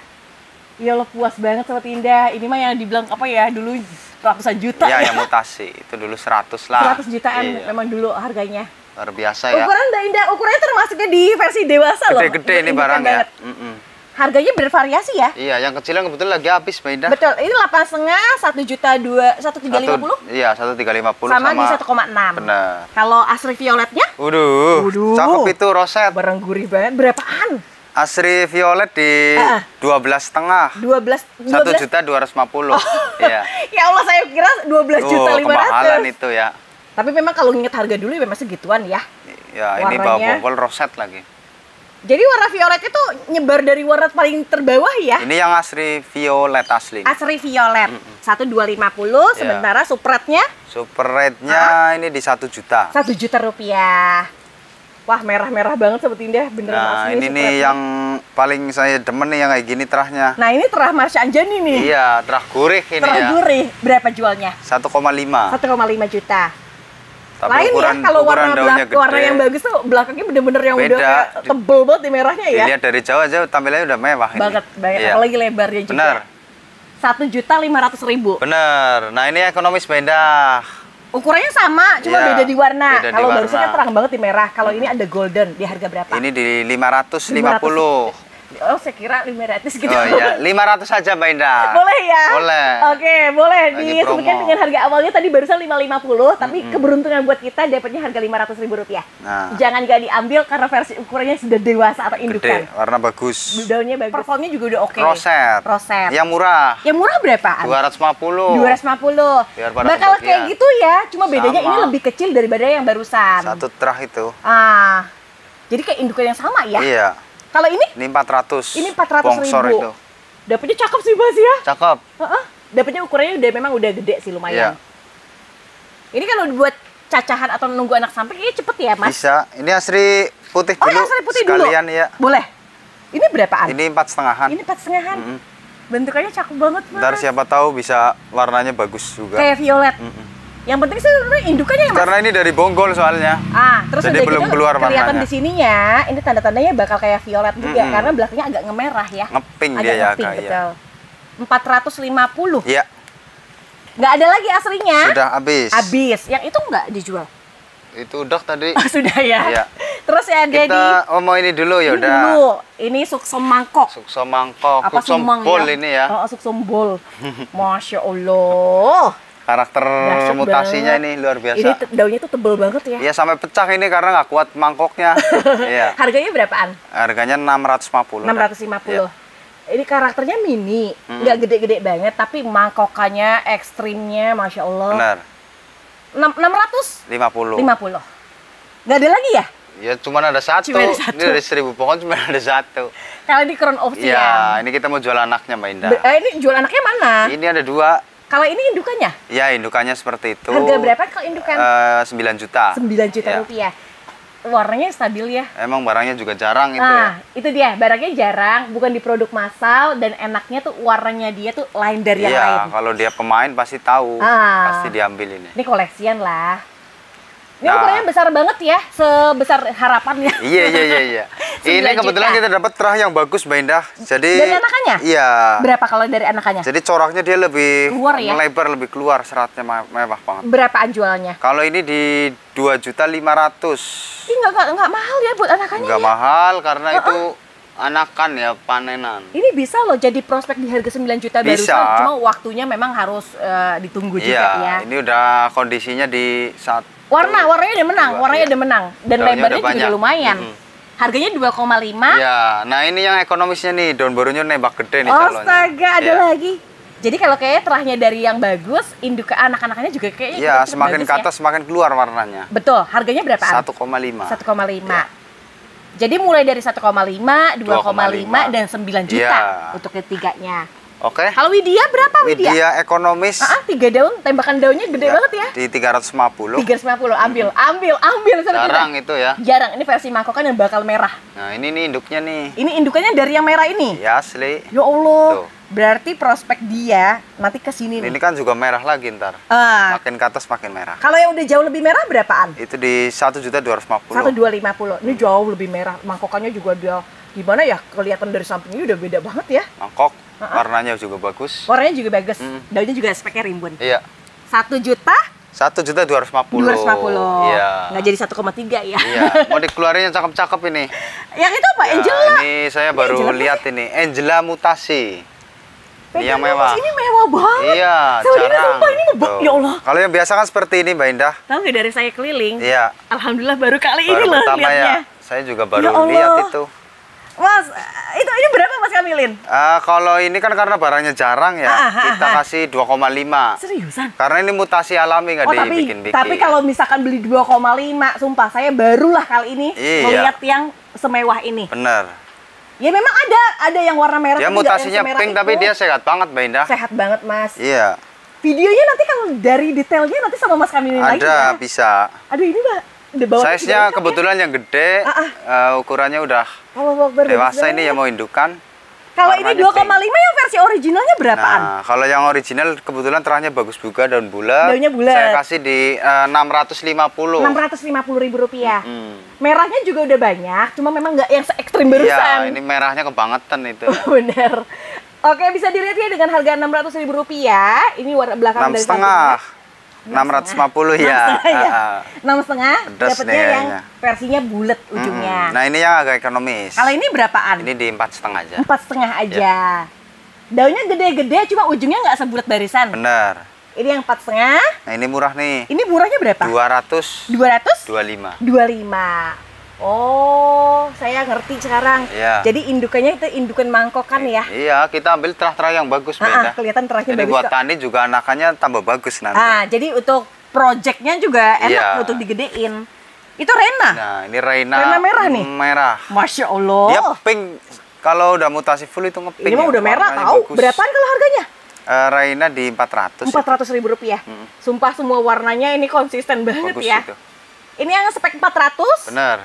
[SPEAKER 1] Ya Allah, puas banget sama Indah. Ini mah yang dibilang apa ya, dulu ratusan juta
[SPEAKER 2] Iya,
[SPEAKER 1] ya.
[SPEAKER 2] yang mutasi. Itu dulu 100 lah.
[SPEAKER 1] 100 jutaan
[SPEAKER 2] Iya.
[SPEAKER 1] memang dulu harganya.
[SPEAKER 2] Luar biasa ya.
[SPEAKER 1] Ukuran Mbak Indah, ukurannya termasuknya di versi dewasa loh.
[SPEAKER 2] Gede-gede ini
[SPEAKER 1] Indukan
[SPEAKER 2] barang ya.
[SPEAKER 1] banget. Harganya bervariasi ya.
[SPEAKER 2] Iya, yang kecil yang kebetulan lagi habis, Mbak Indah.
[SPEAKER 1] Betul, ini 8,5, 1.350.000
[SPEAKER 2] Iya, 1.350
[SPEAKER 1] sama di 1,6.
[SPEAKER 2] Benar.
[SPEAKER 1] Kalau asri violetnya
[SPEAKER 2] Waduh,
[SPEAKER 1] Waduh.
[SPEAKER 2] cakep itu roset.
[SPEAKER 1] barang gurih banget. Berapaan?
[SPEAKER 2] Asri violet di 12,5.
[SPEAKER 1] 12
[SPEAKER 2] 1.250.000. Iya.
[SPEAKER 1] Ya Allah, saya kira 12 juta 500.
[SPEAKER 2] Kemahalan itu ya.
[SPEAKER 1] Tapi memang kalau nginget harga dulu ya memang segituan ya.
[SPEAKER 2] Ya, ini bawa
[SPEAKER 1] Warnanya.
[SPEAKER 2] bongkol roset lagi.
[SPEAKER 1] Jadi warna violet itu nyebar dari warna paling terbawah ya.
[SPEAKER 2] Ini yang asri violet asli.
[SPEAKER 1] Asri violet 1.250,
[SPEAKER 2] Iya.
[SPEAKER 1] sementara supretnya
[SPEAKER 2] Super red-nya ini di 1 juta.
[SPEAKER 1] 1 juta rupiah. Wah, merah-merah banget Sobat Indah, beneran
[SPEAKER 2] Nah,
[SPEAKER 1] asli
[SPEAKER 2] ini nih
[SPEAKER 1] supretnya.
[SPEAKER 2] yang paling saya demen nih yang kayak gini terahnya.
[SPEAKER 1] Nah, ini terah Marsha Anjani nih.
[SPEAKER 2] Iya, terah gurih ini
[SPEAKER 1] Terah
[SPEAKER 2] ya.
[SPEAKER 1] gurih. Berapa jualnya?
[SPEAKER 2] 1,5.
[SPEAKER 1] 1,5 juta.
[SPEAKER 2] Tapi
[SPEAKER 1] Lain
[SPEAKER 2] ukuran,
[SPEAKER 1] ya, kalau
[SPEAKER 2] ukuran daunnya gede.
[SPEAKER 1] warna yang bagus tuh belakangnya bener-bener yang udah
[SPEAKER 2] Beda.
[SPEAKER 1] kayak tebel banget di merahnya ya.
[SPEAKER 2] Dilihat dari jauh aja tampilannya udah mewah ini.
[SPEAKER 1] Banget.
[SPEAKER 2] Iya.
[SPEAKER 1] Apalagi lebarnya juga.
[SPEAKER 2] Benar.
[SPEAKER 1] 1.500.000.
[SPEAKER 2] Bener. Nah, ini ekonomis beda.
[SPEAKER 1] Ukurannya sama, cuma
[SPEAKER 2] Iya,
[SPEAKER 1] beda di warna.
[SPEAKER 2] beda di
[SPEAKER 1] Kalau
[SPEAKER 2] warna.
[SPEAKER 1] barusan kan terang banget di merah. Kalau ini ada golden, di harga berapa?
[SPEAKER 2] Ini di 550.
[SPEAKER 1] Oh, saya kira 500 gitu.
[SPEAKER 2] Oh iya, 500 saja Mbak Indah.
[SPEAKER 1] Boleh ya?
[SPEAKER 2] Boleh.
[SPEAKER 1] Oke, boleh
[SPEAKER 2] Lagi
[SPEAKER 1] disebutkan
[SPEAKER 2] promo.
[SPEAKER 1] dengan harga awalnya tadi barusan 550, tapi keberuntungan buat kita dapatnya harga 500.000 rupiah.
[SPEAKER 2] Nah.
[SPEAKER 1] Jangan gak diambil karena versi ukurannya sudah dewasa atau indukan.
[SPEAKER 2] Gede, warna bagus.
[SPEAKER 1] Daunnya bagus. Performnya juga udah oke.
[SPEAKER 2] Roset.
[SPEAKER 1] Roset.
[SPEAKER 2] Yang murah.
[SPEAKER 1] Yang murah berapaan?
[SPEAKER 2] 250.
[SPEAKER 1] 250.
[SPEAKER 2] Biar pada
[SPEAKER 1] Bakal
[SPEAKER 2] kebagian.
[SPEAKER 1] kayak gitu ya, cuma bedanya
[SPEAKER 2] Sama.
[SPEAKER 1] ini lebih kecil daripada yang barusan.
[SPEAKER 2] Satu terah itu.
[SPEAKER 1] Ah. Jadi kayak indukan yang sama ya.
[SPEAKER 2] Iya.
[SPEAKER 1] Kalau ini
[SPEAKER 2] Ini 400.
[SPEAKER 1] Ini 400.000.
[SPEAKER 2] Bongsor itu.
[SPEAKER 1] dapetnya cakep sih Mas ya.
[SPEAKER 2] Cakep.
[SPEAKER 1] Heeh. Dapetnya ukurannya memang udah gede sih lumayan.
[SPEAKER 2] Iya.
[SPEAKER 1] Ini kalau buat cacahan atau nunggu anak sampai kayaknya cepet ya Mas.
[SPEAKER 2] Bisa. Ini asri putih
[SPEAKER 1] Oh,
[SPEAKER 2] dulu.
[SPEAKER 1] yang asli putih
[SPEAKER 2] sekalian
[SPEAKER 1] dulu.
[SPEAKER 2] ya.
[SPEAKER 1] Boleh. Ini berapaan?
[SPEAKER 2] Ini 4,5-an.
[SPEAKER 1] Ini 4,5-an. Bentukannya cakep banget Mas.
[SPEAKER 2] Ntar siapa tahu bisa warnanya bagus juga.
[SPEAKER 1] Kayak violet. Yang penting sih sebenarnya indukannya ya Mas.
[SPEAKER 2] Karena ini dari bonggol soalnya.
[SPEAKER 1] Terus
[SPEAKER 2] Jadi
[SPEAKER 1] udah
[SPEAKER 2] belum
[SPEAKER 1] gitu
[SPEAKER 2] keluar
[SPEAKER 1] kelihatan
[SPEAKER 2] warnanya.
[SPEAKER 1] di sininya, ini tanda-tandanya bakal kayak violet juga karena belakangnya agak ngemerah ya.
[SPEAKER 2] Ngeping
[SPEAKER 1] Agak
[SPEAKER 2] dia ya,
[SPEAKER 1] ngeping,
[SPEAKER 2] Kak, iya.
[SPEAKER 1] betul. 450.
[SPEAKER 2] Iya,
[SPEAKER 1] Nggak ada lagi aslinya.
[SPEAKER 2] sudah habis.
[SPEAKER 1] Habis. Yang itu nggak dijual.
[SPEAKER 2] Itu udah tadi.
[SPEAKER 1] Sudah ya.
[SPEAKER 2] Iya.
[SPEAKER 1] Terus ya ada di
[SPEAKER 2] Kita mau ini dulu ya
[SPEAKER 1] ini
[SPEAKER 2] udah.
[SPEAKER 1] dulu. Ini suksom mangkok.
[SPEAKER 2] Sukso mangkok,
[SPEAKER 1] Apa
[SPEAKER 2] sukso
[SPEAKER 1] sumang
[SPEAKER 2] bol
[SPEAKER 1] ya?
[SPEAKER 2] ini ya.
[SPEAKER 1] Oh, suksom bol. Masya Allah.
[SPEAKER 2] Karakter
[SPEAKER 1] Dahsyat
[SPEAKER 2] mutasinya
[SPEAKER 1] banget.
[SPEAKER 2] ini luar biasa.
[SPEAKER 1] Ini daunnya tuh tebel banget ya.
[SPEAKER 2] Iya sampai pecah ini karena nggak kuat mangkoknya. Iya.
[SPEAKER 1] Harganya berapaan?
[SPEAKER 2] Harganya 650.
[SPEAKER 1] 650.
[SPEAKER 2] Iya.
[SPEAKER 1] Ini karakternya mini, nggak gede-gede banget, tapi mangkokannya, ekstrimnya, Masya Allah.
[SPEAKER 2] Benar.
[SPEAKER 1] 650.
[SPEAKER 2] 50.
[SPEAKER 1] Nggak ada lagi ya?
[SPEAKER 2] Ya cuman ada satu.
[SPEAKER 1] Cuma ada satu.
[SPEAKER 2] Ini dari 1000 pohon cuma ada satu.
[SPEAKER 1] Kalau di Crown of
[SPEAKER 2] Iya,
[SPEAKER 1] Siam.
[SPEAKER 2] ini kita mau jual anaknya Mbak Indah.
[SPEAKER 1] Ini jual anaknya mana?
[SPEAKER 2] Ini ada 2.
[SPEAKER 1] Kalau ini indukannya?
[SPEAKER 2] Ya indukannya seperti itu.
[SPEAKER 1] Harga berapa kalau indukan?
[SPEAKER 2] 9 juta.
[SPEAKER 1] 9 juta
[SPEAKER 2] Ya.
[SPEAKER 1] rupiah. Warnanya stabil ya.
[SPEAKER 2] Emang barangnya juga jarang itu ya.
[SPEAKER 1] Nah, itu dia. Barangnya jarang, bukan di produk massal, dan enaknya tuh warnanya dia tuh lain dari yang
[SPEAKER 2] Iya,
[SPEAKER 1] lain.
[SPEAKER 2] kalau dia pemain pasti tahu.
[SPEAKER 1] Ah.
[SPEAKER 2] Pasti diambil ini.
[SPEAKER 1] Ini koleksian lah. Ini
[SPEAKER 2] Nah.
[SPEAKER 1] ukurannya besar banget ya, sebesar harapannya.
[SPEAKER 2] Iya.
[SPEAKER 1] 9
[SPEAKER 2] Ini kebetulan
[SPEAKER 1] juta.
[SPEAKER 2] kita dapat terah yang bagus Mbak Indah. Jadi
[SPEAKER 1] Dari anakannya?
[SPEAKER 2] Iya.
[SPEAKER 1] Berapa kalau dari anakannya?
[SPEAKER 2] Jadi coraknya dia lebih
[SPEAKER 1] Keluar ya?
[SPEAKER 2] melebar, lebih keluar, seratnya mewah banget.
[SPEAKER 1] Berapaan jualnya?
[SPEAKER 2] Kalau ini di 2.500.000.
[SPEAKER 1] Ini nggak mahal ya buat anakannya
[SPEAKER 2] Enggak
[SPEAKER 1] ya?
[SPEAKER 2] mahal karena itu anakan ya, panenan.
[SPEAKER 1] Ini bisa loh jadi prospek di harga 9 juta
[SPEAKER 2] Bisa.
[SPEAKER 1] barusan. Cuma waktunya memang harus ditunggu juga
[SPEAKER 2] Iya,
[SPEAKER 1] ya.
[SPEAKER 2] ini udah kondisinya di saat
[SPEAKER 1] Warnanya udah menang, dan
[SPEAKER 2] Daunnya
[SPEAKER 1] lebarnya
[SPEAKER 2] udah
[SPEAKER 1] juga
[SPEAKER 2] banyak.
[SPEAKER 1] udah lumayan. Harganya 2,5.
[SPEAKER 2] Ya, nah ini yang ekonomisnya nih, daun barunya nembak gede nih calonnya.
[SPEAKER 1] Astaga, ada
[SPEAKER 2] Ya.
[SPEAKER 1] lagi. Jadi kalau kayaknya terahnya dari yang bagus, induk ke anak-anaknya juga kayaknya
[SPEAKER 2] Iya,
[SPEAKER 1] cukup
[SPEAKER 2] semakin
[SPEAKER 1] bagus
[SPEAKER 2] ke atas semakin keluar warnanya.
[SPEAKER 1] Betul, harganya berapaan?
[SPEAKER 2] 1,5.
[SPEAKER 1] 1,5.
[SPEAKER 2] Iya.
[SPEAKER 1] Jadi mulai dari 1,5, 2,5
[SPEAKER 2] 2,5
[SPEAKER 1] dan 9 juta
[SPEAKER 2] Iya.
[SPEAKER 1] untuk ketiganya.
[SPEAKER 2] Oke.
[SPEAKER 1] Kalau Widya berapa Widya?
[SPEAKER 2] Widya ekonomis
[SPEAKER 1] 3 daun, tembakan daunnya gede
[SPEAKER 2] ya,
[SPEAKER 1] banget ya.
[SPEAKER 2] di 350.
[SPEAKER 1] 350, ambil sama
[SPEAKER 2] Jarang
[SPEAKER 1] kita.
[SPEAKER 2] itu ya.
[SPEAKER 1] Jarang, ini versi mangkokan yang bakal merah.
[SPEAKER 2] Nah, ini nih induknya nih.
[SPEAKER 1] Ini indukannya dari yang merah ini.
[SPEAKER 2] Ya asli.
[SPEAKER 1] Ya Allah.
[SPEAKER 2] Tuh.
[SPEAKER 1] Berarti prospek dia nanti ke sini nih.
[SPEAKER 2] Ini kan juga merah lagi ntar.
[SPEAKER 1] Ah,
[SPEAKER 2] Makin ke atas makin merah.
[SPEAKER 1] kalau yang udah jauh lebih merah berapaan?
[SPEAKER 2] Itu di 1.250.000.
[SPEAKER 1] 1,250. Ini jauh lebih merah. Mangkokannya juga dia gimana ya? Kelihatan dari sampingnya udah beda banget ya.
[SPEAKER 2] Mangkok, warnanya juga bagus.
[SPEAKER 1] Warnanya juga bagus.
[SPEAKER 2] Hmm.
[SPEAKER 1] Daunnya juga speknya rimbun.
[SPEAKER 2] Iya.
[SPEAKER 1] 1 juta
[SPEAKER 2] 1.250.000.
[SPEAKER 1] 250.
[SPEAKER 2] Iya.
[SPEAKER 1] Nggak jadi 1,3 ya.
[SPEAKER 2] Iya, mau dikeluarin yang cakep-cakep ini.
[SPEAKER 1] Yang itu apa?
[SPEAKER 2] Ya,
[SPEAKER 1] Angela.
[SPEAKER 2] ini saya baru
[SPEAKER 1] Angela
[SPEAKER 2] lihat ini, Angela mutasi. Ini yang mewah.
[SPEAKER 1] Ini mewah banget.
[SPEAKER 2] Iya,
[SPEAKER 1] Sama dia,
[SPEAKER 2] jarang.
[SPEAKER 1] sumpah, ini ngebok.
[SPEAKER 2] Tuh.
[SPEAKER 1] Ya Allah.
[SPEAKER 2] Kalau yang biasa kan seperti ini, Mbak Indah.
[SPEAKER 1] Tahu nggak dari saya keliling?
[SPEAKER 2] Iya.
[SPEAKER 1] Alhamdulillah baru kali
[SPEAKER 2] Baru
[SPEAKER 1] ini loh
[SPEAKER 2] pertama
[SPEAKER 1] lihatnya.
[SPEAKER 2] ya. Saya juga baru
[SPEAKER 1] Ya Allah.
[SPEAKER 2] lihat itu.
[SPEAKER 1] Mas, ini berapa Mas Kamilin?
[SPEAKER 2] Kalau ini kan karena barangnya jarang ya, kita kasih 2,5.
[SPEAKER 1] Seriusan?
[SPEAKER 2] Karena ini mutasi alami nggak dibikin-bikin.
[SPEAKER 1] tapi kalau misalkan beli 2,5, sumpah saya barulah kali ini
[SPEAKER 2] Iya.
[SPEAKER 1] melihat yang semewah ini.
[SPEAKER 2] Bener.
[SPEAKER 1] Ya memang ada yang warna merah.
[SPEAKER 2] Dia
[SPEAKER 1] tapi nggak yang
[SPEAKER 2] mutasinya
[SPEAKER 1] semerah
[SPEAKER 2] pink
[SPEAKER 1] itu.
[SPEAKER 2] tapi dia sehat banget, Mbak Indah.
[SPEAKER 1] sehat banget Mas.
[SPEAKER 2] Iya.
[SPEAKER 1] Videonya nanti kalau dari detailnya nanti sama Mas Kamilin lagi ya.
[SPEAKER 2] Ada, bisa.
[SPEAKER 1] Aduh ini Mbak, udah bawa
[SPEAKER 2] Size-nya kebetulan yang gede, ukurannya udah dewasa ini ya mau indukan.
[SPEAKER 1] Kalau ini
[SPEAKER 2] warnanya
[SPEAKER 1] 2,5 yang versi originalnya berapaan?
[SPEAKER 2] Nah, kalau yang original kebetulan terahnya bagus juga, daun bulat.
[SPEAKER 1] Daunnya bulat.
[SPEAKER 2] Saya kasih di 650.
[SPEAKER 1] 650.000 rupiah.
[SPEAKER 2] Hmm.
[SPEAKER 1] Merahnya juga udah banyak, cuma memang nggak yang se-ekstrim barusan.
[SPEAKER 2] Iya, ini merahnya kebangetan itu.
[SPEAKER 1] Bener. Oke, bisa dilihat ya dengan harga 600.000 rupiah. Ini warna belakang dari
[SPEAKER 2] 6,5. 650 ya.
[SPEAKER 1] 6,5.
[SPEAKER 2] Pedas
[SPEAKER 1] Dapatnya
[SPEAKER 2] nih
[SPEAKER 1] yang
[SPEAKER 2] kayaknya.
[SPEAKER 1] versinya bulat ujungnya.
[SPEAKER 2] Nah, ini yang agak ekonomis.
[SPEAKER 1] Kalau ini berapaan?
[SPEAKER 2] Ini di 4,5 aja.
[SPEAKER 1] 4,5 aja. Daunnya gede-gede, cuma ujungnya nggak sebulat barisan.
[SPEAKER 2] Bener.
[SPEAKER 1] Ini yang 4,5.
[SPEAKER 2] Nah, ini murah nih.
[SPEAKER 1] Ini murahnya berapa?
[SPEAKER 2] 225.
[SPEAKER 1] 225. Oh, saya ngerti sekarang.
[SPEAKER 2] Iya.
[SPEAKER 1] Jadi indukannya itu indukan mangkokan ya.
[SPEAKER 2] Iya, kita ambil terah-terah yang bagus, Beda.
[SPEAKER 1] Kelihatan terahnya
[SPEAKER 2] Jadi
[SPEAKER 1] bagus.
[SPEAKER 2] buat
[SPEAKER 1] kok.
[SPEAKER 2] tani juga anakannya tambah bagus nanti.
[SPEAKER 1] Jadi untuk projectnya juga enak
[SPEAKER 2] Iya.
[SPEAKER 1] untuk digedein. Itu Rena.
[SPEAKER 2] Nah, ini Reina.
[SPEAKER 1] Rena merah nih?
[SPEAKER 2] Merah.
[SPEAKER 1] Masya Allah.
[SPEAKER 2] Dia pink. Kalau udah mutasi full itu ngepink.
[SPEAKER 1] Ini mah
[SPEAKER 2] ya,
[SPEAKER 1] udah merah
[SPEAKER 2] warnanya
[SPEAKER 1] tahu.
[SPEAKER 2] bagus.
[SPEAKER 1] Berapaan kalau harganya?
[SPEAKER 2] Reina di 400.
[SPEAKER 1] 400.000 rupiah. Sumpah semua warnanya ini konsisten banget
[SPEAKER 2] Bagus
[SPEAKER 1] ya.
[SPEAKER 2] itu.
[SPEAKER 1] Ini yang spek 400.
[SPEAKER 2] Bener.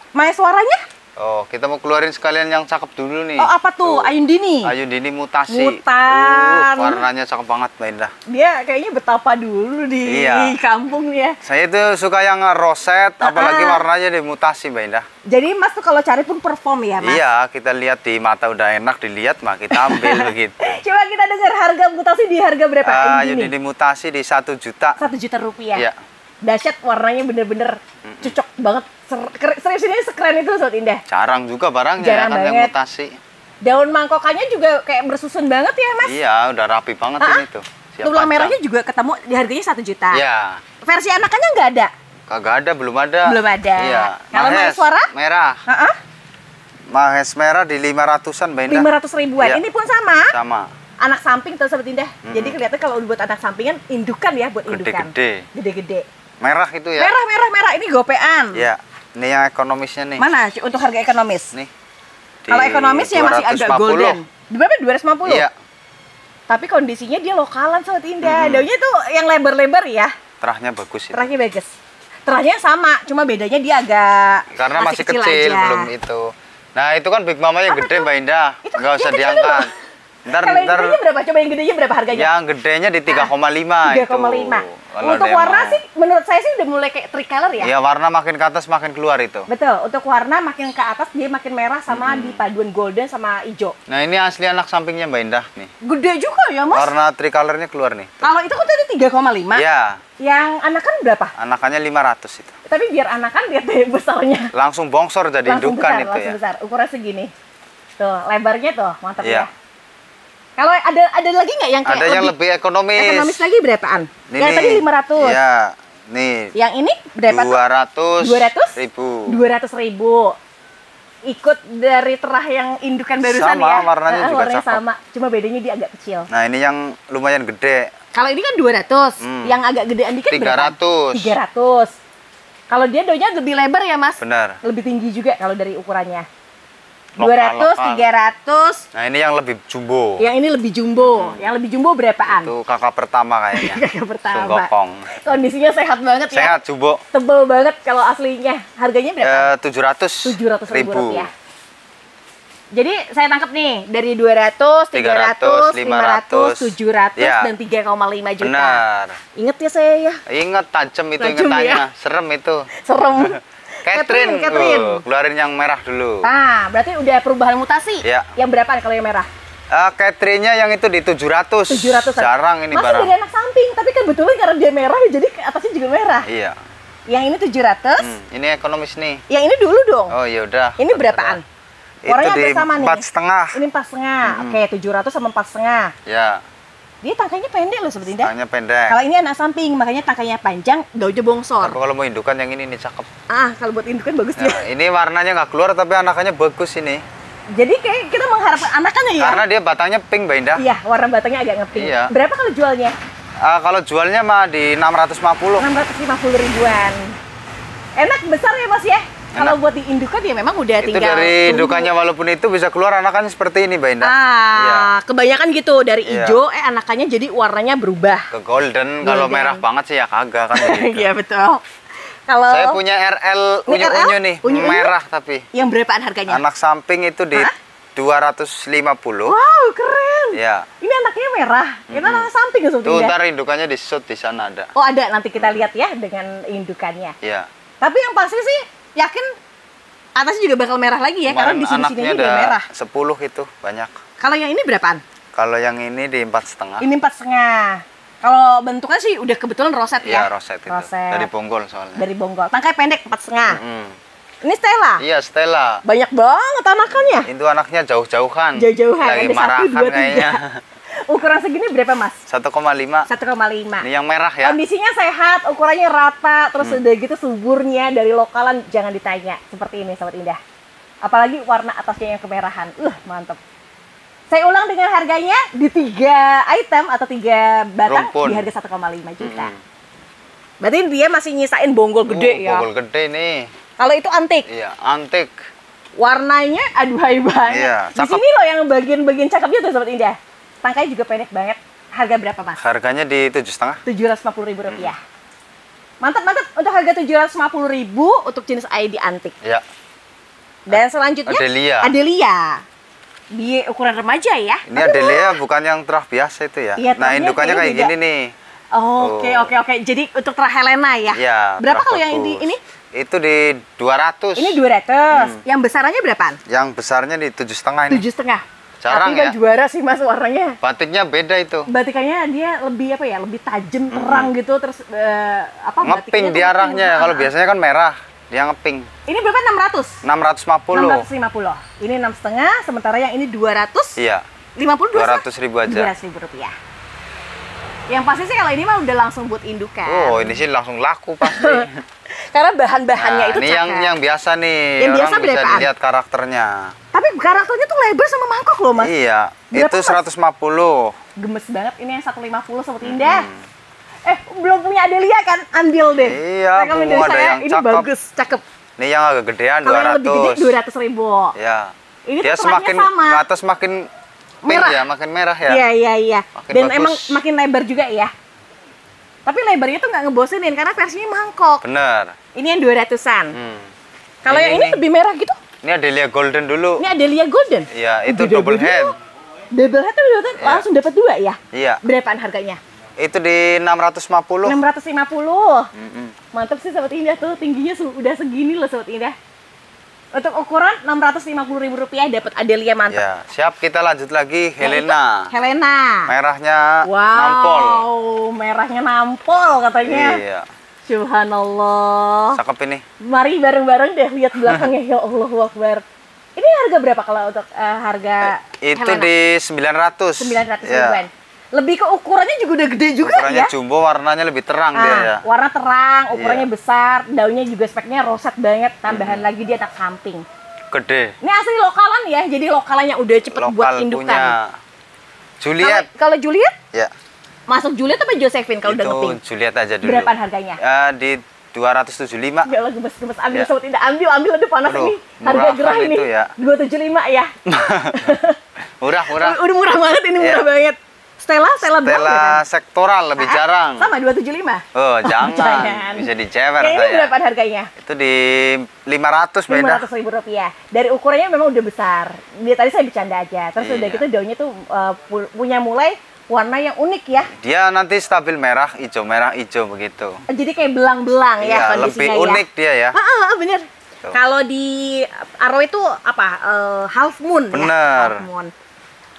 [SPEAKER 1] Maya suaranya?
[SPEAKER 2] Oh, kita mau keluarin sekalian yang cakep dulu nih.
[SPEAKER 1] Oh, apa tuh? Ayundini.
[SPEAKER 2] Ayundini mutasi.
[SPEAKER 1] Mutan.
[SPEAKER 2] Warnanya cakep banget, Mbak Indah.
[SPEAKER 1] Dia kayaknya betapa dulu di
[SPEAKER 2] Iya.
[SPEAKER 1] kampung nih ya.
[SPEAKER 2] Saya itu suka yang roset, apalagi warnanya dimutasi, Mbak Indah.
[SPEAKER 1] Jadi Mas tuh kalau cari pun perform ya, Mas?
[SPEAKER 2] Iya, kita lihat di mata udah enak dilihat, mah kita ambil begitu.
[SPEAKER 1] Coba kita dengar harga mutasi di harga berapa?
[SPEAKER 2] Ayundini mutasi di 1 juta.
[SPEAKER 1] 1 juta rupiah.
[SPEAKER 2] Iya.
[SPEAKER 1] Dahsyat, warnanya bener-bener cocok banget. Serius ini sekeren itu Sobat Indah.
[SPEAKER 2] Jarang juga barangnya
[SPEAKER 1] Jarang
[SPEAKER 2] kan yang
[SPEAKER 1] banget.
[SPEAKER 2] mutasi.
[SPEAKER 1] Daun mangkokannya juga kayak bersusun banget ya, Mas?
[SPEAKER 2] Iya, udah rapi banget ini tuh. Siap
[SPEAKER 1] Tulang
[SPEAKER 2] pajang.
[SPEAKER 1] merahnya juga ketemu di harganya 1 juta.
[SPEAKER 2] Iya.
[SPEAKER 1] Versi anakannya nggak ada?
[SPEAKER 2] Kagak ada, belum ada.
[SPEAKER 1] Belum ada.
[SPEAKER 2] Iya.
[SPEAKER 1] Kalau
[SPEAKER 2] Mahes,
[SPEAKER 1] Mahes suara?
[SPEAKER 2] merah.
[SPEAKER 1] Heeh.
[SPEAKER 2] Mahes merah di 500-an, Mbak Indah.
[SPEAKER 1] 500 ribuan.
[SPEAKER 2] Iya.
[SPEAKER 1] Ini pun sama.
[SPEAKER 2] Sama.
[SPEAKER 1] Anak samping tuh Sobat Indah. Jadi kelihatan kalau buat anak sampingan indukan ya, buat indukan.
[SPEAKER 2] Gede-gede.
[SPEAKER 1] Gede-gede.
[SPEAKER 2] Merah itu ya.
[SPEAKER 1] Merah. Ini gopean.
[SPEAKER 2] Iya. Ini yang ekonomisnya nih.
[SPEAKER 1] Mana untuk harga ekonomis?
[SPEAKER 2] Nih. Di
[SPEAKER 1] Kalau ekonomisnya masih agak
[SPEAKER 2] 250.
[SPEAKER 1] golden. Di berapa? 250?
[SPEAKER 2] Iya.
[SPEAKER 1] Tapi kondisinya dia lokalan Sobat Indah. Daunnya tuh yang lebar-lebar ya.
[SPEAKER 2] Terahnya bagus itu.
[SPEAKER 1] Terahnya bagus. Terahnya sama, cuma bedanya dia agak
[SPEAKER 2] Karena masih kecil,
[SPEAKER 1] aja.
[SPEAKER 2] belum itu. Nah, itu kan Big Mama yang
[SPEAKER 1] Apa
[SPEAKER 2] gede,
[SPEAKER 1] tuh?
[SPEAKER 2] Mbak Indah.
[SPEAKER 1] Itu
[SPEAKER 2] Nggak usah
[SPEAKER 1] yang kecil
[SPEAKER 2] diangkat.
[SPEAKER 1] dulu.
[SPEAKER 2] Ntar,
[SPEAKER 1] Kalau yang gedenya berapa? Coba yang gedenya berapa harganya?
[SPEAKER 2] yang gedenya di 3,5 itu.
[SPEAKER 1] 3,5.
[SPEAKER 2] Kalau
[SPEAKER 1] Untuk
[SPEAKER 2] dia
[SPEAKER 1] warna
[SPEAKER 2] mau.
[SPEAKER 1] sih menurut saya sih udah mulai kayak tricolor ya.
[SPEAKER 2] Iya, warna makin ke atas makin keluar itu.
[SPEAKER 1] Betul, untuk warna makin ke atas dia makin merah sama di paduan golden sama hijau.
[SPEAKER 2] Nah, ini asli anak sampingnya Mbak Indah nih.
[SPEAKER 1] Gede juga ya, Mas.
[SPEAKER 2] Warna tricolornya keluar nih.
[SPEAKER 1] Kalau itu kan tadi 3,5.
[SPEAKER 2] Iya,
[SPEAKER 1] Yang anakan berapa?
[SPEAKER 2] anakannya 500 itu.
[SPEAKER 1] Tapi biar anakan lihat deh besarnya.
[SPEAKER 2] Langsung bongsor jadi
[SPEAKER 1] Langsung
[SPEAKER 2] indukan
[SPEAKER 1] besar,
[SPEAKER 2] itu
[SPEAKER 1] langsung
[SPEAKER 2] ya.
[SPEAKER 1] besar. Ukuran segini. Tuh, lebarnya tuh, mantap ya.
[SPEAKER 2] Iya.
[SPEAKER 1] Kalau ada lagi nggak yang kayak
[SPEAKER 2] Ada yang lebih ekonomis.
[SPEAKER 1] ekonomis lagi berapaan? Yang tadi 500.
[SPEAKER 2] Iya. Nih.
[SPEAKER 1] Yang ini berapa?
[SPEAKER 2] 200.000.
[SPEAKER 1] 200.000. Ikut dari terah yang indukan barusan
[SPEAKER 2] sama,
[SPEAKER 1] ya.
[SPEAKER 2] warnanya juga
[SPEAKER 1] warnanya
[SPEAKER 2] cakep.
[SPEAKER 1] sama, cuma bedanya dia agak kecil.
[SPEAKER 2] Nah, ini yang lumayan gede.
[SPEAKER 1] Kalau ini kan 200, yang agak gedean dikit
[SPEAKER 2] 300.
[SPEAKER 1] berapa? 300. Kalau dia daunnya lebih lebar ya, Mas?
[SPEAKER 2] Benar.
[SPEAKER 1] Lebih tinggi juga kalau dari ukurannya.
[SPEAKER 2] Lokal,
[SPEAKER 1] 200, 300.
[SPEAKER 2] Nah, ini yang lebih jumbo.
[SPEAKER 1] Yang ini lebih jumbo. Yang lebih jumbo berapaan?
[SPEAKER 2] Itu kakak pertama kayaknya.
[SPEAKER 1] Kakak pertama.
[SPEAKER 2] Sunggokong.
[SPEAKER 1] Kondisinya sehat banget ya.
[SPEAKER 2] Sehat, jumbo.
[SPEAKER 1] Tebel banget kalau aslinya. Harganya berapa?
[SPEAKER 2] 700.000
[SPEAKER 1] rupiah. Jadi saya tangkap nih dari 200, 300, 500, 700
[SPEAKER 2] ya.
[SPEAKER 1] dan 3,5 juta.
[SPEAKER 2] Benar.
[SPEAKER 1] Ingat ya saya ya.
[SPEAKER 2] Ingat tajam itu
[SPEAKER 1] Tajam
[SPEAKER 2] ingetannya.
[SPEAKER 1] ya.
[SPEAKER 2] Serem itu.
[SPEAKER 1] Serem.
[SPEAKER 2] Catherine.
[SPEAKER 1] Catherine.
[SPEAKER 2] Keluarin yang merah dulu.
[SPEAKER 1] Ah, berarti udah perubahan mutasi.
[SPEAKER 2] Ya.
[SPEAKER 1] Yang berapa kalau yang merah?
[SPEAKER 2] Catherine-nya yang itu di 700.
[SPEAKER 1] 700.
[SPEAKER 2] Jarang ini
[SPEAKER 1] masih
[SPEAKER 2] barang.
[SPEAKER 1] dari anak samping, tapi kan betulan karena dia merah jadi atasnya juga merah.
[SPEAKER 2] Iya.
[SPEAKER 1] Yang ini 700.
[SPEAKER 2] Ini ekonomis nih.
[SPEAKER 1] Yang ini dulu dong.
[SPEAKER 2] Oh, ya udah.
[SPEAKER 1] Ini berapaan?
[SPEAKER 2] Itu
[SPEAKER 1] Warnanya
[SPEAKER 2] di
[SPEAKER 1] hampir sama nih.
[SPEAKER 2] 4,5.
[SPEAKER 1] Ini 4,5. Oke, 700 sama 4,5.
[SPEAKER 2] Ya,
[SPEAKER 1] Dia tangkainya pendek loh Sobat Indah.
[SPEAKER 2] tangannya pendek.
[SPEAKER 1] Kalau ini anak samping, makanya tangkainya panjang, daunnya bongsor.
[SPEAKER 2] Tapi kalau mau indukan yang ini nih cakep.
[SPEAKER 1] Ah, kalau buat indukan bagus
[SPEAKER 2] Nah,
[SPEAKER 1] dia.
[SPEAKER 2] ini warnanya nggak keluar tapi anakannya bagus ini.
[SPEAKER 1] Jadi kayak kita mengharapkan anakannya ya.
[SPEAKER 2] Karena dia batangnya pink, Mbak Indah.
[SPEAKER 1] Iya, warna batangnya agak ngepink.
[SPEAKER 2] Iya.
[SPEAKER 1] Berapa kalau jualnya?
[SPEAKER 2] Kalau jualnya mah di 650.
[SPEAKER 1] 650 ribuan. Enak besar ya Mas ya? Kalau buat diindukan ya memang udah
[SPEAKER 2] Itu
[SPEAKER 1] tinggal
[SPEAKER 2] dari
[SPEAKER 1] tunggu.
[SPEAKER 2] indukannya walaupun itu bisa keluar anakannya seperti ini, Mbak Indah. Iya.
[SPEAKER 1] Kebanyakan gitu dari
[SPEAKER 2] Iya.
[SPEAKER 1] hijau, anakannya jadi warnanya berubah.
[SPEAKER 2] Ke golden, kalau
[SPEAKER 1] Golden.
[SPEAKER 2] merah banget sih ya kagak kan. begitu.
[SPEAKER 1] Iya betul. Kalau
[SPEAKER 2] Saya punya RL
[SPEAKER 1] Ini
[SPEAKER 2] unyu-unyu
[SPEAKER 1] RL?
[SPEAKER 2] nih,
[SPEAKER 1] Unyu-unyu?
[SPEAKER 2] merah tapi.
[SPEAKER 1] yang berapaan harganya?
[SPEAKER 2] Anak samping itu di
[SPEAKER 1] Hah?
[SPEAKER 2] 250.
[SPEAKER 1] Wow, keren.
[SPEAKER 2] Ya.
[SPEAKER 1] Ini anaknya merah. Ini anak samping ya Sobat
[SPEAKER 2] Tuh
[SPEAKER 1] Indah?
[SPEAKER 2] ntar indukannya di shoot di sana ada.
[SPEAKER 1] Oh ada, nanti kita lihat ya dengan indukannya.
[SPEAKER 2] Iya.
[SPEAKER 1] Tapi yang pasti sih yakin atasnya juga bakal merah lagi ya, karena
[SPEAKER 2] Kemarin
[SPEAKER 1] di sini
[SPEAKER 2] anaknya
[SPEAKER 1] juga
[SPEAKER 2] ada
[SPEAKER 1] merah.
[SPEAKER 2] 10 itu banyak.
[SPEAKER 1] Kalau yang ini berapaan?
[SPEAKER 2] Kalau yang ini di 4,5.
[SPEAKER 1] Ini 4,5. Kalau bentuknya sih udah kebetulan roset
[SPEAKER 2] Iya,
[SPEAKER 1] ya.
[SPEAKER 2] roset itu.
[SPEAKER 1] Roset.
[SPEAKER 2] Dari Bonggol soalnya.
[SPEAKER 1] Dari bonggol. Tangkai pendek 4,5.
[SPEAKER 2] Mm.
[SPEAKER 1] Ini Stella.
[SPEAKER 2] Iya, Stella.
[SPEAKER 1] Banyak banget anakannya.
[SPEAKER 2] Itu anaknya jauh-jauhan.
[SPEAKER 1] Jauh-jauhan.
[SPEAKER 2] Lagi
[SPEAKER 1] Ada 1,
[SPEAKER 2] marahan
[SPEAKER 1] 2, 3.
[SPEAKER 2] kayaknya.
[SPEAKER 1] Ukuran segini berapa Mas?
[SPEAKER 2] 1,5.
[SPEAKER 1] 1,5.
[SPEAKER 2] Ini yang merah ya.
[SPEAKER 1] Kondisinya sehat, ukurannya rata, terus udah gitu suburnya dari lokalan jangan ditanya. Seperti ini Sobat Indah. Apalagi warna atasnya yang kemerahan. Mantep. Saya ulang dengan harganya di 3 item atau 3 batang
[SPEAKER 2] Rumpun.
[SPEAKER 1] di harga 1,5 juta. Berarti dia masih nyisain bonggol gede ya.
[SPEAKER 2] Bonggol gede nih.
[SPEAKER 1] Kalau itu antik.
[SPEAKER 2] Iya, antik.
[SPEAKER 1] Warnanya aduhai banget.
[SPEAKER 2] Iya,
[SPEAKER 1] Di
[SPEAKER 2] cakep.
[SPEAKER 1] sini loh yang bagian-bagian cakepnya tuh Sobat Indah. Tangkainya juga pendek banget. Harga berapa Mas?
[SPEAKER 2] Harganya di 7,5.
[SPEAKER 1] 750.000 rupiah. Mantap, mantap. Untuk harga 750.000 untuk jenis ID antik.
[SPEAKER 2] Iya.
[SPEAKER 1] Dan selanjutnya
[SPEAKER 2] Adelia.
[SPEAKER 1] Adelia. Di ukuran remaja ya.
[SPEAKER 2] Ini Adelia bukan yang terah biasa itu ya.
[SPEAKER 1] Iya,
[SPEAKER 2] Nah,
[SPEAKER 1] terahnya
[SPEAKER 2] indukannya kayak
[SPEAKER 1] kayaknya
[SPEAKER 2] gini nih.
[SPEAKER 1] Oke,
[SPEAKER 2] Oh.
[SPEAKER 1] oke. Jadi untuk terah Helena ya.
[SPEAKER 2] Iya.
[SPEAKER 1] Berapa
[SPEAKER 2] terah
[SPEAKER 1] kalau yang
[SPEAKER 2] bagus.
[SPEAKER 1] di ini?
[SPEAKER 2] Itu di 200.
[SPEAKER 1] Ini 200. Yang besarnya berapaan?
[SPEAKER 2] Yang besarnya di 7,5 ini.
[SPEAKER 1] 7,5.
[SPEAKER 2] Jarang
[SPEAKER 1] Tapi
[SPEAKER 2] ya.
[SPEAKER 1] juara sih Mas warnanya.
[SPEAKER 2] Batiknya beda itu.
[SPEAKER 1] Batikannya dia lebih apa ya? Lebih tajam, terang gitu, terus apa
[SPEAKER 2] Ngeping
[SPEAKER 1] batiknya
[SPEAKER 2] di
[SPEAKER 1] tuh
[SPEAKER 2] arahnya.
[SPEAKER 1] ngeping.
[SPEAKER 2] Kalau biasanya kan merah, dia ngeping.
[SPEAKER 1] Ini berapa? 600.
[SPEAKER 2] 650.
[SPEAKER 1] 650. Ini 6,5, sementara yang ini 200.
[SPEAKER 2] Iya.
[SPEAKER 1] 50
[SPEAKER 2] 200.000 aja.
[SPEAKER 1] 200.000 rupiah. Yang pasti sih kalau ini mah udah langsung buat indukan.
[SPEAKER 2] Oh, ini sih langsung laku pasti.
[SPEAKER 1] Karena bahan-bahannya
[SPEAKER 2] Nah,
[SPEAKER 1] itu
[SPEAKER 2] ini
[SPEAKER 1] cakep.
[SPEAKER 2] yang biasa nih.
[SPEAKER 1] Yang biasa
[SPEAKER 2] Orang bisa
[SPEAKER 1] berapaan?
[SPEAKER 2] dilihat karakternya.
[SPEAKER 1] Tapi karakternya tuh lebar sama mangkok loh Mas.
[SPEAKER 2] Iya,
[SPEAKER 1] Berapa,
[SPEAKER 2] itu
[SPEAKER 1] Mas?
[SPEAKER 2] 150.
[SPEAKER 1] Gemes banget. Ini yang 150 Sobat Indah. Belum punya Adelia kan? Ambil deh.
[SPEAKER 2] Iya,
[SPEAKER 1] Rekomendasi
[SPEAKER 2] belum ada
[SPEAKER 1] saya,
[SPEAKER 2] yang
[SPEAKER 1] ini
[SPEAKER 2] cakep.
[SPEAKER 1] bagus, cakep.
[SPEAKER 2] Ini yang agak gedean
[SPEAKER 1] Kalau yang lebih gede
[SPEAKER 2] 200.
[SPEAKER 1] 200.000.
[SPEAKER 2] Ya.
[SPEAKER 1] Ini
[SPEAKER 2] Dia
[SPEAKER 1] tuh
[SPEAKER 2] semakin
[SPEAKER 1] terangnya sama.
[SPEAKER 2] ke atas makin pink
[SPEAKER 1] Merah.
[SPEAKER 2] ya, makin merah ya.
[SPEAKER 1] Iya.
[SPEAKER 2] Makin
[SPEAKER 1] Dan
[SPEAKER 2] bagus.
[SPEAKER 1] emang makin lebar juga ya. Tapi lebarnya tuh nggak ngebosenin karena versinya mangkok.
[SPEAKER 2] Bener.
[SPEAKER 1] Ini yang 200-an. Kalau
[SPEAKER 2] Ini
[SPEAKER 1] yang ini
[SPEAKER 2] nih.
[SPEAKER 1] lebih merah gitu,
[SPEAKER 2] Ini Adelia Golden dulu.
[SPEAKER 1] ini Adelia Golden.
[SPEAKER 2] Iya, itu
[SPEAKER 1] Gede
[SPEAKER 2] double
[SPEAKER 1] gede
[SPEAKER 2] head.
[SPEAKER 1] loh. Double head tuh langsung dapat 2 ya?
[SPEAKER 2] Iya.
[SPEAKER 1] Berapaan harganya?
[SPEAKER 2] Itu di 650.
[SPEAKER 1] 650. Mantap sih Sobat Indah tuh, tingginya udah segini loh Sobat Indah. Untuk ukuran 650.000 rupiah dapat Adelia mantap.
[SPEAKER 2] Ya, siap kita lanjut lagi
[SPEAKER 1] Yang
[SPEAKER 2] Helena.
[SPEAKER 1] itu Helena.
[SPEAKER 2] Merahnya
[SPEAKER 1] Wow,
[SPEAKER 2] nampol.
[SPEAKER 1] merahnya nampol katanya.
[SPEAKER 2] Iya.
[SPEAKER 1] Subhanallah.
[SPEAKER 2] Cakep ini.
[SPEAKER 1] Mari bareng-bareng deh lihat belakangnya. Ya Allahu Akbar. Ini harga berapa kalau untuk harga
[SPEAKER 2] Itu
[SPEAKER 1] Helena?
[SPEAKER 2] di 900.
[SPEAKER 1] 900
[SPEAKER 2] Ya.
[SPEAKER 1] ribuan. Lebih ke ukurannya juga udah gede juga
[SPEAKER 2] Ukurannya
[SPEAKER 1] ya.
[SPEAKER 2] jumbo, warnanya lebih terang dia ya.
[SPEAKER 1] Warna terang, ukurannya
[SPEAKER 2] Iya.
[SPEAKER 1] besar, daunnya juga speknya roset banget. Tambahan lagi dia tak samping.
[SPEAKER 2] Gede.
[SPEAKER 1] Ini asli lokalan ya, jadi lokalannya udah cepet buat
[SPEAKER 2] Lokal
[SPEAKER 1] indukan.
[SPEAKER 2] punya Juliet.
[SPEAKER 1] Kalau Juliet,
[SPEAKER 2] Ya.
[SPEAKER 1] masuk Juliet apa Josephine kalau udah
[SPEAKER 2] Itu
[SPEAKER 1] ngeping?
[SPEAKER 2] Juliet aja dulu.
[SPEAKER 1] Berapaan harganya?
[SPEAKER 2] Di 275.
[SPEAKER 1] Ya Allah, gemes-gemes ambil
[SPEAKER 2] Ya.
[SPEAKER 1] sobat Indah, ambil udah panas
[SPEAKER 2] Aduh,
[SPEAKER 1] ini. Harga
[SPEAKER 2] murahan
[SPEAKER 1] gerah ini.
[SPEAKER 2] itu ya.
[SPEAKER 1] 275 ya.
[SPEAKER 2] Murah.
[SPEAKER 1] Udah murah banget ini, murah
[SPEAKER 2] Iya.
[SPEAKER 1] banget. Stella
[SPEAKER 2] Stella
[SPEAKER 1] kan?
[SPEAKER 2] sektoral lebih jarang.
[SPEAKER 1] Sama 275.
[SPEAKER 2] Oh, jangan.
[SPEAKER 1] Jangan.
[SPEAKER 2] Bisa dicewer
[SPEAKER 1] Yang ini
[SPEAKER 2] saya.
[SPEAKER 1] berapa harganya?
[SPEAKER 2] Itu di 500 beda.
[SPEAKER 1] Rp500.000. Dari ukurannya memang udah besar. Dia tadi saya bercanda aja. Terus udah
[SPEAKER 2] Iya.
[SPEAKER 1] gitu daunnya tuh punya mulai warna yang unik ya.
[SPEAKER 2] Dia nanti stabil merah hijau begitu.
[SPEAKER 1] Jadi kayak belang-belang ya
[SPEAKER 2] Iya,
[SPEAKER 1] kondisinya
[SPEAKER 2] lebih
[SPEAKER 1] ya.
[SPEAKER 2] unik dia ya.
[SPEAKER 1] Bener.
[SPEAKER 2] Tuh.
[SPEAKER 1] Kalau di Aro itu apa? Half moon ya.
[SPEAKER 2] Bener.
[SPEAKER 1] Half moon.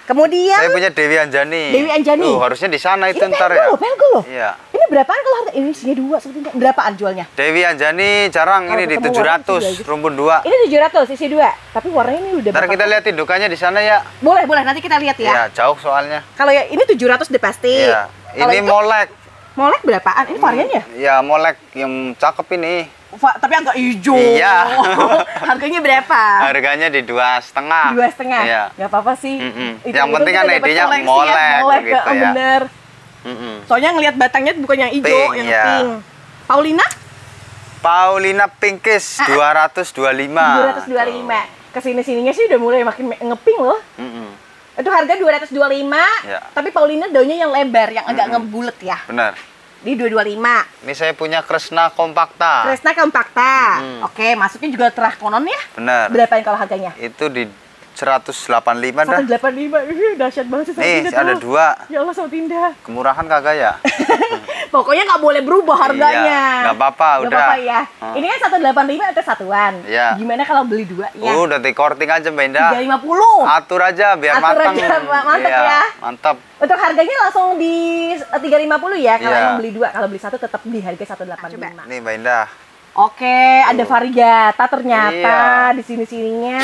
[SPEAKER 1] Kemudian
[SPEAKER 2] Saya punya Dewi Anjani.
[SPEAKER 1] Dewi Anjani.
[SPEAKER 2] Harusnya di sana itu
[SPEAKER 1] ini
[SPEAKER 2] ntar ya.
[SPEAKER 1] pelgo loh.
[SPEAKER 2] Iya.
[SPEAKER 1] Ini berapaan kalau harga? Ini isinya 2 sebetulnya. Berapaan jualnya?
[SPEAKER 2] Dewi Anjani jarang
[SPEAKER 1] Kalau
[SPEAKER 2] ini di
[SPEAKER 1] ketemu warna
[SPEAKER 2] 700
[SPEAKER 1] juga gitu.
[SPEAKER 2] rumpun 2.
[SPEAKER 1] Ini 700 isi 2. Tapi warnanya ini udah
[SPEAKER 2] Ntar
[SPEAKER 1] bakal-
[SPEAKER 2] kita lihat indukannya di sana ya.
[SPEAKER 1] Boleh, nanti kita lihat ya.
[SPEAKER 2] Iya, jauh soalnya.
[SPEAKER 1] Kalau ya ini 700 deh pasti.
[SPEAKER 2] Iya.
[SPEAKER 1] Kalau
[SPEAKER 2] Ini
[SPEAKER 1] itu,
[SPEAKER 2] molek.
[SPEAKER 1] molek berapaan? Ini variannya?
[SPEAKER 2] Ya, molek yang cakep ini.
[SPEAKER 1] Tapi agak hijau.
[SPEAKER 2] Iya.
[SPEAKER 1] Harganya berapa?
[SPEAKER 2] Harganya di 2,5.
[SPEAKER 1] 2,5.
[SPEAKER 2] Iya.
[SPEAKER 1] Gak apa-apa sih.
[SPEAKER 2] Yang penting
[SPEAKER 1] kita
[SPEAKER 2] kan
[SPEAKER 1] dapat
[SPEAKER 2] idenya
[SPEAKER 1] koleksi
[SPEAKER 2] molek
[SPEAKER 1] ya,
[SPEAKER 2] gitu ya.
[SPEAKER 1] Bener. Soalnya ngelihat batangnya bukan yang hijau,
[SPEAKER 2] Pink,
[SPEAKER 1] yang
[SPEAKER 2] ya.
[SPEAKER 1] pink. Paulina?
[SPEAKER 2] Paulina Pinkis 225.
[SPEAKER 1] 225. Kesini-sininya sih udah mulai makin ngeping loh. Itu harga 225,
[SPEAKER 2] Ya.
[SPEAKER 1] tapi Paulina daunnya yang lebar, yang agak ngebulet ya.
[SPEAKER 2] Benar.
[SPEAKER 1] Di 225.
[SPEAKER 2] Ini saya punya Kresna Kompakta.
[SPEAKER 1] Kresna Kompakta. Oke, masuknya juga terah konon ya.
[SPEAKER 2] Benar.
[SPEAKER 1] Berapaan kalau harganya?
[SPEAKER 2] Itu di 185 dah.
[SPEAKER 1] 185. Dahsyat banget sih Sobat
[SPEAKER 2] Nih,
[SPEAKER 1] Indah
[SPEAKER 2] ada
[SPEAKER 1] tuh.
[SPEAKER 2] 2.
[SPEAKER 1] Ya Allah, Sobat Indah.
[SPEAKER 2] Kemurahan kagak ya?
[SPEAKER 1] Pokoknya nggak boleh berubah harganya.
[SPEAKER 2] Iya, nggak apa-apa,
[SPEAKER 1] Nggak
[SPEAKER 2] udah.
[SPEAKER 1] apa-apa ya. Ini kan 185 itu satuan.
[SPEAKER 2] Iya.
[SPEAKER 1] Gimana kalau beli 2 ya?
[SPEAKER 2] Udah di korting aja Mbak Indah.
[SPEAKER 1] 350.
[SPEAKER 2] Atur aja biar
[SPEAKER 1] Atur
[SPEAKER 2] matang.
[SPEAKER 1] aja, mantep
[SPEAKER 2] Iya,
[SPEAKER 1] ya.
[SPEAKER 2] Mantap.
[SPEAKER 1] Untuk harganya langsung di 350 ya. Kalau
[SPEAKER 2] Iya.
[SPEAKER 1] emang beli 2, kalau beli 1 tetap di harga 185.
[SPEAKER 2] Nih Mbak Indah.
[SPEAKER 1] Oke, ada variegata ternyata
[SPEAKER 2] Iya.
[SPEAKER 1] di sini-sininya.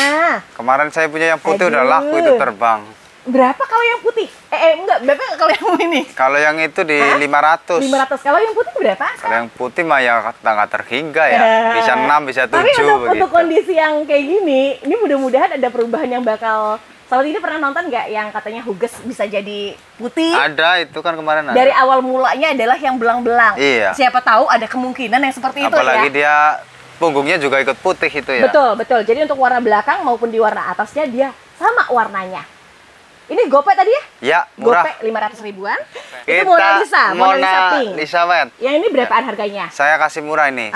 [SPEAKER 2] Kemarin saya punya yang putih udah
[SPEAKER 1] Aduh.
[SPEAKER 2] laku itu terbang.
[SPEAKER 1] Berapa kalau yang putih? Enggak, berapa kalau yang ini?
[SPEAKER 2] Kalau yang itu di
[SPEAKER 1] Hah?
[SPEAKER 2] 500.
[SPEAKER 1] 500. Kalau yang putih berapa?
[SPEAKER 2] Kalau yang putih mah ya nggak terhingga ya. Bisa 6, bisa 7
[SPEAKER 1] Tapi untuk
[SPEAKER 2] begitu.
[SPEAKER 1] kondisi yang kayak gini, ini mudah-mudahan ada perubahan yang bakal. Sobat ini pernah nonton nggak yang katanya Huges bisa jadi putih?
[SPEAKER 2] Ada itu kan kemarin ada.
[SPEAKER 1] Dari awal mulanya adalah yang belang-belang.
[SPEAKER 2] Iya.
[SPEAKER 1] Siapa tahu ada kemungkinan yang seperti itu
[SPEAKER 2] Apalagi
[SPEAKER 1] ya.
[SPEAKER 2] dia punggungnya juga ikut putih itu ya.
[SPEAKER 1] Betul. Jadi untuk warna belakang maupun di warna atasnya dia sama warnanya. Ini gope tadi ya?
[SPEAKER 2] Ya, murah.
[SPEAKER 1] Gope 500 ribuan. Itu
[SPEAKER 2] Kita
[SPEAKER 1] Mona Lisa pink.
[SPEAKER 2] Lisa Wet.
[SPEAKER 1] Yang ini berapaan harganya?
[SPEAKER 2] Saya kasih murah ini.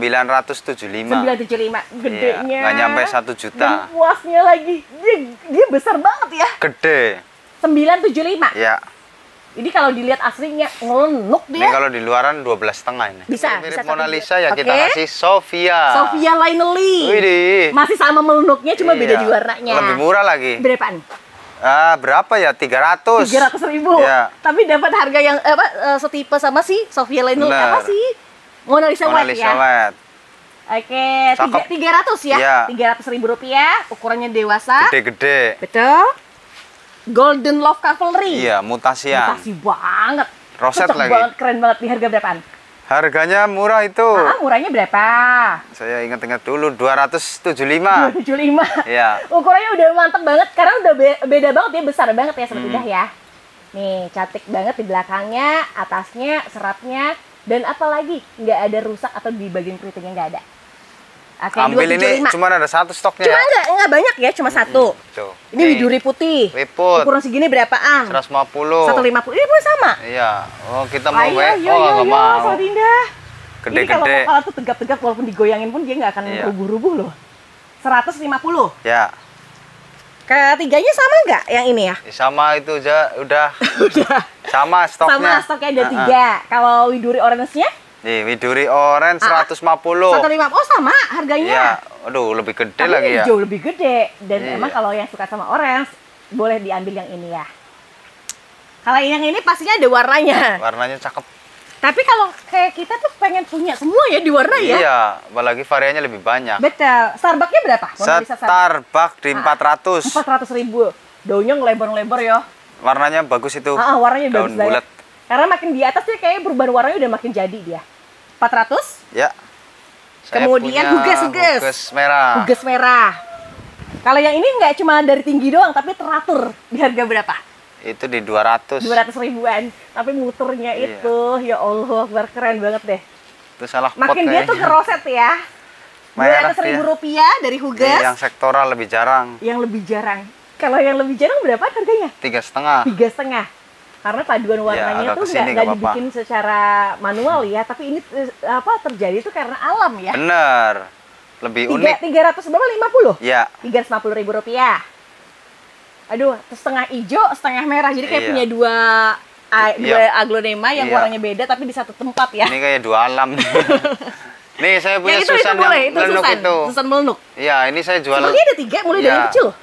[SPEAKER 1] 975.
[SPEAKER 2] 975.
[SPEAKER 1] Gedenya.
[SPEAKER 2] Iya, nggak nyampe 1 juta.
[SPEAKER 1] Dan puasnya lagi. Dia besar banget ya.
[SPEAKER 2] Gede.
[SPEAKER 1] 975.
[SPEAKER 2] Ya.
[SPEAKER 1] Jadi kalau dilihat aslinya ngelenuk
[SPEAKER 2] Ini
[SPEAKER 1] dia.
[SPEAKER 2] kalau di luaran 12,5 ini.
[SPEAKER 1] Bisa,
[SPEAKER 2] Mirip
[SPEAKER 1] bisa
[SPEAKER 2] Mona
[SPEAKER 1] satu
[SPEAKER 2] Lisa ya
[SPEAKER 1] Oke.
[SPEAKER 2] kita kasih Sofia.
[SPEAKER 1] Sophia Lineley.
[SPEAKER 2] Widih.
[SPEAKER 1] Masih sama melunuknya, cuma beda
[SPEAKER 2] Iya.
[SPEAKER 1] di warnanya.
[SPEAKER 2] Lebih murah lagi.
[SPEAKER 1] Berapaan?
[SPEAKER 2] Berapa ya? 300.
[SPEAKER 1] 300.000.
[SPEAKER 2] Iya.
[SPEAKER 1] Tapi dapat harga yang setipe sama si Sophia Lineley.
[SPEAKER 2] Bener.
[SPEAKER 1] Apa sih? Mona Lisa
[SPEAKER 2] Mona
[SPEAKER 1] White
[SPEAKER 2] Lisa
[SPEAKER 1] ya.
[SPEAKER 2] Wet.
[SPEAKER 1] Oke,
[SPEAKER 2] Cakep.
[SPEAKER 1] 300 ya.
[SPEAKER 2] Iya.
[SPEAKER 1] 300.000 rupiah, ukurannya dewasa.
[SPEAKER 2] Gede-gede.
[SPEAKER 1] Betul. Golden Love Cavalry.
[SPEAKER 2] Iya, mutasian.
[SPEAKER 1] Mutasi banget.
[SPEAKER 2] Roset
[SPEAKER 1] Cocok
[SPEAKER 2] lagi.
[SPEAKER 1] banget, keren banget. Di harga berapaan?
[SPEAKER 2] Harganya murah itu.
[SPEAKER 1] Murahnya berapa?
[SPEAKER 2] Saya ingat-ingat dulu 275.
[SPEAKER 1] 275.
[SPEAKER 2] Iya.
[SPEAKER 1] Ukurannya udah mantep banget karena udah beda banget ya, besar banget ya Sobat Indah ya. Nih, cantik banget di belakangnya, atasnya, seratnya, dan apalagi nggak ada rusak atau di bagian keritingnya nggak ada. Oke,
[SPEAKER 2] Ambil ini
[SPEAKER 1] 275.
[SPEAKER 2] cuma ada 1 stoknya.
[SPEAKER 1] Cuma nggak banyak ya, cuma 1.
[SPEAKER 2] Tuh.
[SPEAKER 1] Ini widuri putih.
[SPEAKER 2] Liput.
[SPEAKER 1] Ukuran segini berapaan?
[SPEAKER 2] 150.
[SPEAKER 1] 150. Ini pun sama.
[SPEAKER 2] Iya. Oh, kita mau
[SPEAKER 1] Ayo,
[SPEAKER 2] nggak mau.
[SPEAKER 1] Sobat Indah. Ini kalau
[SPEAKER 2] Gede-gede.
[SPEAKER 1] lokal tuh tegap-tegap walaupun digoyangin pun dia nggak akan
[SPEAKER 2] Iya.
[SPEAKER 1] rubuh-rubuh loh. 150.
[SPEAKER 2] Ya.
[SPEAKER 1] Ketiganya sama nggak yang ini ya?
[SPEAKER 2] Sama itu aja udah.
[SPEAKER 1] Udah.
[SPEAKER 2] Sama stoknya.
[SPEAKER 1] Sama stoknya ada 3. Kalau widuri orange-nya?
[SPEAKER 2] Nih, Widuri Orange 150.
[SPEAKER 1] 150. Oh sama
[SPEAKER 2] Iya.
[SPEAKER 1] harganya.
[SPEAKER 2] Aduh, lebih gede
[SPEAKER 1] Tapi
[SPEAKER 2] lagi ya.
[SPEAKER 1] jauh lebih gede. Dan
[SPEAKER 2] Iya.
[SPEAKER 1] emang kalau yang suka sama orange, boleh diambil yang ini ya. Kalau yang ini pastinya ada warnanya.
[SPEAKER 2] Warnanya cakep.
[SPEAKER 1] Tapi kalau kayak kita tuh pengen punya semua ya di warna ya.
[SPEAKER 2] Iya, apalagi variannya lebih banyak.
[SPEAKER 1] Betul. Starbucksnya berapa? Mona Lisa Starbucks.
[SPEAKER 2] Starbucks di 400.
[SPEAKER 1] 400.000. Daunnya ngelebar-lebar ya.
[SPEAKER 2] Warnanya bagus itu.
[SPEAKER 1] Warnanya
[SPEAKER 2] daun
[SPEAKER 1] bagus banget.
[SPEAKER 2] bulat.
[SPEAKER 1] Karena makin di atas dia kayak perubahan warnanya udah makin jadi dia. 400.
[SPEAKER 2] Ya. Saya
[SPEAKER 1] Kemudian
[SPEAKER 2] punya
[SPEAKER 1] huges
[SPEAKER 2] merah.
[SPEAKER 1] Huges merah. Kalau yang ini nggak cuma dari tinggi doang, tapi teratur. Di harga berapa?
[SPEAKER 2] Itu di 200.
[SPEAKER 1] 200 ribuan. Tapi muternya
[SPEAKER 2] Iya.
[SPEAKER 1] itu, ya Allah, Akbar, keren banget deh.
[SPEAKER 2] Itu salah pot
[SPEAKER 1] Makin dia
[SPEAKER 2] kayaknya.
[SPEAKER 1] tuh keroset ya.
[SPEAKER 2] Merah
[SPEAKER 1] 200 ribu
[SPEAKER 2] dia.
[SPEAKER 1] rupiah dari
[SPEAKER 2] Ini
[SPEAKER 1] Huges.
[SPEAKER 2] yang sektoral lebih jarang.
[SPEAKER 1] Yang lebih jarang. Kalau yang lebih jarang berapa harganya?
[SPEAKER 2] 3,5.
[SPEAKER 1] 3,5. Karena paduan warnanya
[SPEAKER 2] agak
[SPEAKER 1] tuh
[SPEAKER 2] kesini
[SPEAKER 1] nggak
[SPEAKER 2] nggak apa-apa.
[SPEAKER 1] dibikin secara manual ya, tapi ini terjadi itu karena alam ya.
[SPEAKER 2] Bener. Lebih unik.
[SPEAKER 1] 300 berapa? 50?
[SPEAKER 2] Ya.
[SPEAKER 1] 350 ribu rupiah. Aduh, setengah hijau, setengah merah. Jadi kayak
[SPEAKER 2] Iya.
[SPEAKER 1] punya dua aglonema yang
[SPEAKER 2] Iya.
[SPEAKER 1] warnanya beda tapi di satu tempat ya.
[SPEAKER 2] Ini kayak dua alam. Nih saya punya
[SPEAKER 1] Yang itu
[SPEAKER 2] Susan
[SPEAKER 1] boleh,
[SPEAKER 2] yang
[SPEAKER 1] itu
[SPEAKER 2] melenuk
[SPEAKER 1] Susan.
[SPEAKER 2] itu.
[SPEAKER 1] Susan melenuk.
[SPEAKER 2] Iya, ini saya jual.
[SPEAKER 1] Sebenarnya ada 3, mulai dari
[SPEAKER 2] Iya.
[SPEAKER 1] yang kecil loh.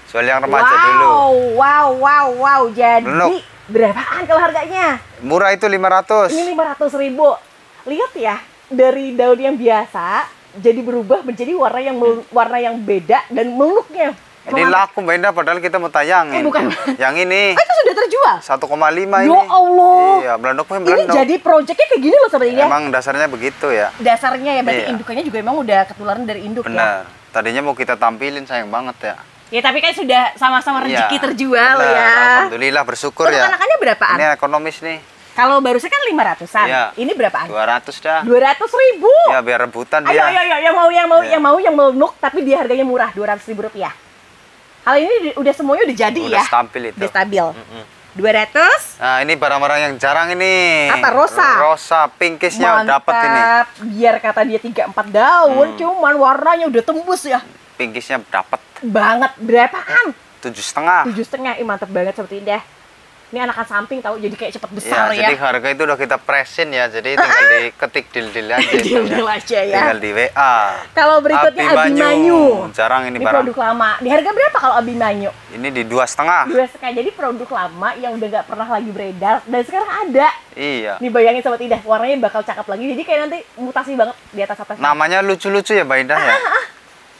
[SPEAKER 2] Jual yang remaja dulu.
[SPEAKER 1] Wow. Jadi
[SPEAKER 2] Melenuk.
[SPEAKER 1] berapaan kalau harganya?
[SPEAKER 2] Murah itu 500.
[SPEAKER 1] Ini 500 ribu. Lihat ya, dari daun yang biasa jadi berubah menjadi warna yang beda dan melenuknya.
[SPEAKER 2] Ini laku Mbak Indah, padahal kita mau tayangin.
[SPEAKER 1] Bukan.
[SPEAKER 2] Yang ini
[SPEAKER 1] Oh, itu sudah terjual?
[SPEAKER 2] 1,5 ini.
[SPEAKER 1] Ya Allah.
[SPEAKER 2] Iya, melenuknya
[SPEAKER 1] Ini
[SPEAKER 2] melenuk.
[SPEAKER 1] jadi proyeknya kayak gini loh Sobat Indah.
[SPEAKER 2] Emang dasarnya begitu ya.
[SPEAKER 1] Dasarnya ya, berarti
[SPEAKER 2] Iya.
[SPEAKER 1] indukannya juga emang udah ketularan dari induk ya.
[SPEAKER 2] Benar. Tadinya mau kita tampilin, sayang banget ya.
[SPEAKER 1] Ya tapi kan sudah sama-sama rezeki
[SPEAKER 2] Iya,
[SPEAKER 1] terjual
[SPEAKER 2] benar.
[SPEAKER 1] ya.
[SPEAKER 2] Alhamdulillah, bersyukur
[SPEAKER 1] Untuk
[SPEAKER 2] ya.
[SPEAKER 1] anakannya berapaan?
[SPEAKER 2] Ini ekonomis nih.
[SPEAKER 1] Kalau barusan kan 500-an.
[SPEAKER 2] Iya.
[SPEAKER 1] Ini berapaan?
[SPEAKER 2] 200 dah.
[SPEAKER 1] 200 ribu.
[SPEAKER 2] Ya biar rebutan
[SPEAKER 1] Ayo,
[SPEAKER 2] dia.
[SPEAKER 1] yang mau yang melenuk tapi dia harganya murah, 200 ribu rupiah. Hal ini udah semuanya udah jadi
[SPEAKER 2] Udah
[SPEAKER 1] ya.
[SPEAKER 2] stabil itu.
[SPEAKER 1] Udah stabil. 200.
[SPEAKER 2] Nah, ini barang-barang yang jarang ini.
[SPEAKER 1] Apa, rosa?
[SPEAKER 2] Rosa, pinkisnya dapat ini.
[SPEAKER 1] Mantap. Biar kata dia 3-4 daun, cuman warnanya udah tembus ya.
[SPEAKER 2] Pinkisnya dapat
[SPEAKER 1] Banget. Berapaan?
[SPEAKER 2] 7,5.
[SPEAKER 1] 7,5. Mantab banget seperti Indah. Ini anakan samping tahu, jadi kayak cepet besar
[SPEAKER 2] Ya,
[SPEAKER 1] ya.
[SPEAKER 2] jadi harga itu udah kita presin ya. Jadi tinggal diketik deal-deal aja. itu ya.
[SPEAKER 1] Deal aja ya.
[SPEAKER 2] Tinggal di WA.
[SPEAKER 1] Kalau berikutnya Abimanyu.
[SPEAKER 2] Jarang ini
[SPEAKER 1] Ini
[SPEAKER 2] barang.
[SPEAKER 1] produk lama. Di harga berapa kalau Abimanyu?
[SPEAKER 2] Ini di 2,5.
[SPEAKER 1] 2,5. Jadi produk lama yang udah nggak pernah lagi beredar dan sekarang ada.
[SPEAKER 2] Iya.
[SPEAKER 1] Nih bayangin Sobat Indah, warnanya bakal cakep lagi. Jadi kayak nanti mutasi banget di atas.
[SPEAKER 2] Namanya lucu-lucu ya, Mbak Indah ya.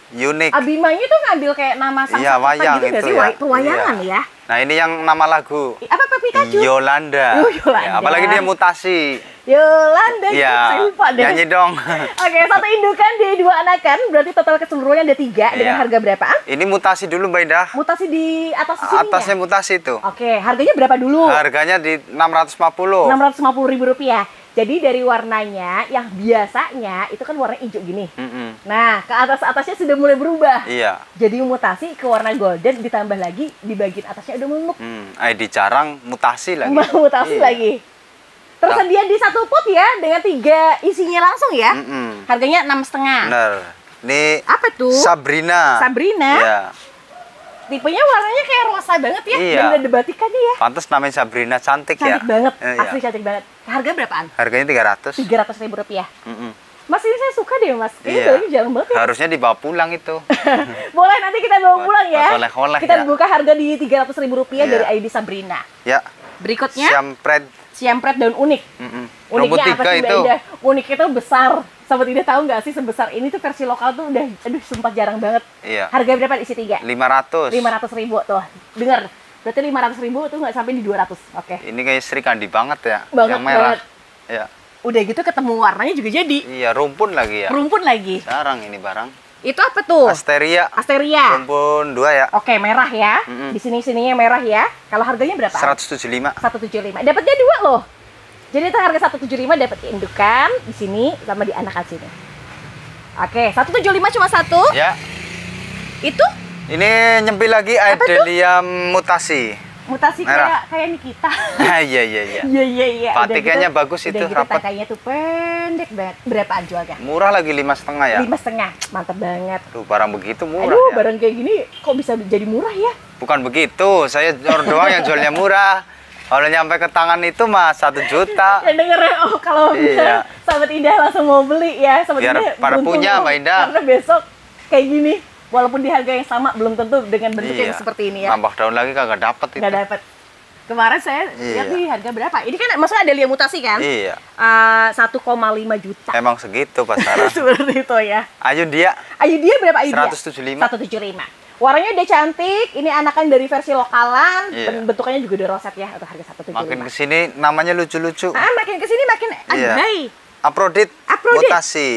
[SPEAKER 2] Unik.
[SPEAKER 1] Abimanyu tuh ngambil kayak nama sang
[SPEAKER 2] Iya,
[SPEAKER 1] saksata
[SPEAKER 2] wayang
[SPEAKER 1] gitu nggak
[SPEAKER 2] itu
[SPEAKER 1] sih?
[SPEAKER 2] ya.
[SPEAKER 1] Pewayangan
[SPEAKER 2] Iya.
[SPEAKER 1] ya.
[SPEAKER 2] Nah, ini yang nama lagu.
[SPEAKER 1] Apa Pikachu?
[SPEAKER 2] Yolanda.
[SPEAKER 1] Oh, Yolanda.
[SPEAKER 2] Ya, apalagi dia mutasi.
[SPEAKER 1] Yolanda,
[SPEAKER 2] Iya.
[SPEAKER 1] saya lupa deh.
[SPEAKER 2] Nyanyi dong.
[SPEAKER 1] Oke, satu indukan di 2 anakan, berarti total keseluruhannya ada 3 dengan
[SPEAKER 2] Iya.
[SPEAKER 1] harga berapaan?
[SPEAKER 2] Ini mutasi dulu, Mbak Indah.
[SPEAKER 1] Mutasi di atas sini
[SPEAKER 2] Atasnya mutasi itu.
[SPEAKER 1] Oke, harganya berapa dulu?
[SPEAKER 2] Harganya di 650.
[SPEAKER 1] 650 ribu rupiah. Jadi dari warnanya yang biasanya itu kan warna hijau gini.
[SPEAKER 2] Mm-mm.
[SPEAKER 1] Nah, ke atasnya sudah mulai berubah.
[SPEAKER 2] Iya.
[SPEAKER 1] Jadi mutasi ke warna golden, ditambah lagi di bagian atasnya udah melenuk.
[SPEAKER 2] ID jarang mutasi lagi.
[SPEAKER 1] Mutasi
[SPEAKER 2] Iya.
[SPEAKER 1] lagi. Tersedia di satu pot ya dengan 3 isinya langsung ya.
[SPEAKER 2] Mm-mm.
[SPEAKER 1] Harganya 6,5.
[SPEAKER 2] Bener. Ini
[SPEAKER 1] Apa tuh?
[SPEAKER 2] Sabrina.
[SPEAKER 1] Sabrina.
[SPEAKER 2] Iya.
[SPEAKER 1] Tipenya warnanya kayak rosa banget ya.
[SPEAKER 2] Iya.
[SPEAKER 1] Dan ada debatikannya ya.
[SPEAKER 2] Pantes namanya Sabrina, cantik, ya.
[SPEAKER 1] Cantik banget.
[SPEAKER 2] Iya.
[SPEAKER 1] Asli cantik banget. Harga berapaan?
[SPEAKER 2] Harganya 300.
[SPEAKER 1] 300 ribu rupiah.
[SPEAKER 2] Mm-mm.
[SPEAKER 1] Mas, ini saya suka deh Mas. Ini
[SPEAKER 2] Iya.
[SPEAKER 1] daunnya jarang banget ya.
[SPEAKER 2] Harusnya dibawa pulang itu.
[SPEAKER 1] Boleh nanti kita bawa pulang ya.
[SPEAKER 2] buat oleh-oleh
[SPEAKER 1] Kita
[SPEAKER 2] ya.
[SPEAKER 1] buka harga di 300 ribu rupiah
[SPEAKER 2] Iya.
[SPEAKER 1] dari ID Sabrina.
[SPEAKER 2] Ya.
[SPEAKER 1] Berikutnya,
[SPEAKER 2] Siampret.
[SPEAKER 1] siampret daun unik.
[SPEAKER 2] Mm-mm.
[SPEAKER 1] Uniknya
[SPEAKER 2] Rumput
[SPEAKER 1] apa
[SPEAKER 2] tiga
[SPEAKER 1] sih Mbak
[SPEAKER 2] itu.
[SPEAKER 1] Indah? Uniknya itu besar. Sobat Indah tahu nggak sih sebesar ini tuh versi lokal tuh udah, aduh sempat jarang banget.
[SPEAKER 2] Iya.
[SPEAKER 1] Harga berapa isi 3?
[SPEAKER 2] 500.
[SPEAKER 1] 500 ribu tuh. Dengar, berarti 500 ribu tuh nggak sampai di 200. Oke.
[SPEAKER 2] Ini kayak Sri Kandi banget ya.
[SPEAKER 1] Banget,
[SPEAKER 2] yang merah.
[SPEAKER 1] banget.
[SPEAKER 2] Ya.
[SPEAKER 1] Udah gitu ketemu warnanya juga jadi.
[SPEAKER 2] Iya, rumpun lagi ya.
[SPEAKER 1] Rumpun lagi.
[SPEAKER 2] Jarang ini barang.
[SPEAKER 1] Itu apa tuh?
[SPEAKER 2] Asteria.
[SPEAKER 1] Asteria.
[SPEAKER 2] Rumpun 2 ya.
[SPEAKER 1] Oke, merah ya.
[SPEAKER 2] Mm-mm.
[SPEAKER 1] Di sininya merah ya. Kalau harganya berapa?
[SPEAKER 2] 175.
[SPEAKER 1] 175. Dapatnya 2 loh. Jadi itu harga 175 dapat indukan di sini sama di anakan sini. Oke, 175 cuma 1.
[SPEAKER 2] Ya.
[SPEAKER 1] Itu
[SPEAKER 2] Ini nyempil lagi
[SPEAKER 1] Apa tuh?
[SPEAKER 2] Adelia mutasi.
[SPEAKER 1] mutasi
[SPEAKER 2] Merah.
[SPEAKER 1] kayak Nikita.
[SPEAKER 2] Iya, iya, iya.
[SPEAKER 1] Iya, iya, iya. Udah
[SPEAKER 2] Patikanya
[SPEAKER 1] gitu-
[SPEAKER 2] bagus itu,
[SPEAKER 1] udah gitu
[SPEAKER 2] rapat.
[SPEAKER 1] tangkainya tuh pendek banget. Berapaan jualnya?
[SPEAKER 2] Murah lagi 5,5 ya.
[SPEAKER 1] 5,5. Mantap banget.
[SPEAKER 2] Tuh, barang begitu murah
[SPEAKER 1] Aduh,
[SPEAKER 2] ya.
[SPEAKER 1] barang kayak gini kok bisa jadi murah ya?
[SPEAKER 2] Bukan begitu, saya doang yang jualnya murah. Kalau nyampe ke tangan itu mah 1 juta.
[SPEAKER 1] Ya denger ya, oh kalau
[SPEAKER 2] Iya.
[SPEAKER 1] bisa Sahabat Indah langsung mau beli ya. Sahabat
[SPEAKER 2] Biar
[SPEAKER 1] Indah
[SPEAKER 2] pada
[SPEAKER 1] beruntung
[SPEAKER 2] punya,
[SPEAKER 1] loh,
[SPEAKER 2] Mbak Indah.
[SPEAKER 1] Karena besok kayak gini, walaupun di harga yang sama, belum tentu dengan bentuk yang seperti ini ya.
[SPEAKER 2] Nambah daun lagi kagak dapet itu.
[SPEAKER 1] Nggak dapat. Kemarin saya lihat
[SPEAKER 2] Iya.
[SPEAKER 1] nih harga berapa? Ini kan maksudnya ada liang mutasi kan?
[SPEAKER 2] Iya.
[SPEAKER 1] 1,5 juta.
[SPEAKER 2] Emang segitu pasaran.
[SPEAKER 1] Seperti itu ya.
[SPEAKER 2] Ayo dia
[SPEAKER 1] Ayo dia berapa ayo dia?
[SPEAKER 2] 175.
[SPEAKER 1] 175. Warnanya udah cantik. Ini anakan dari versi lokalan.
[SPEAKER 2] Iya.
[SPEAKER 1] Bentukannya juga udah roset ya. Untuk harga 175.
[SPEAKER 2] Makin kesini namanya lucu-lucu.
[SPEAKER 1] Makin kesini makin
[SPEAKER 2] Iya.
[SPEAKER 1] andai.
[SPEAKER 2] Uploaded mutasi.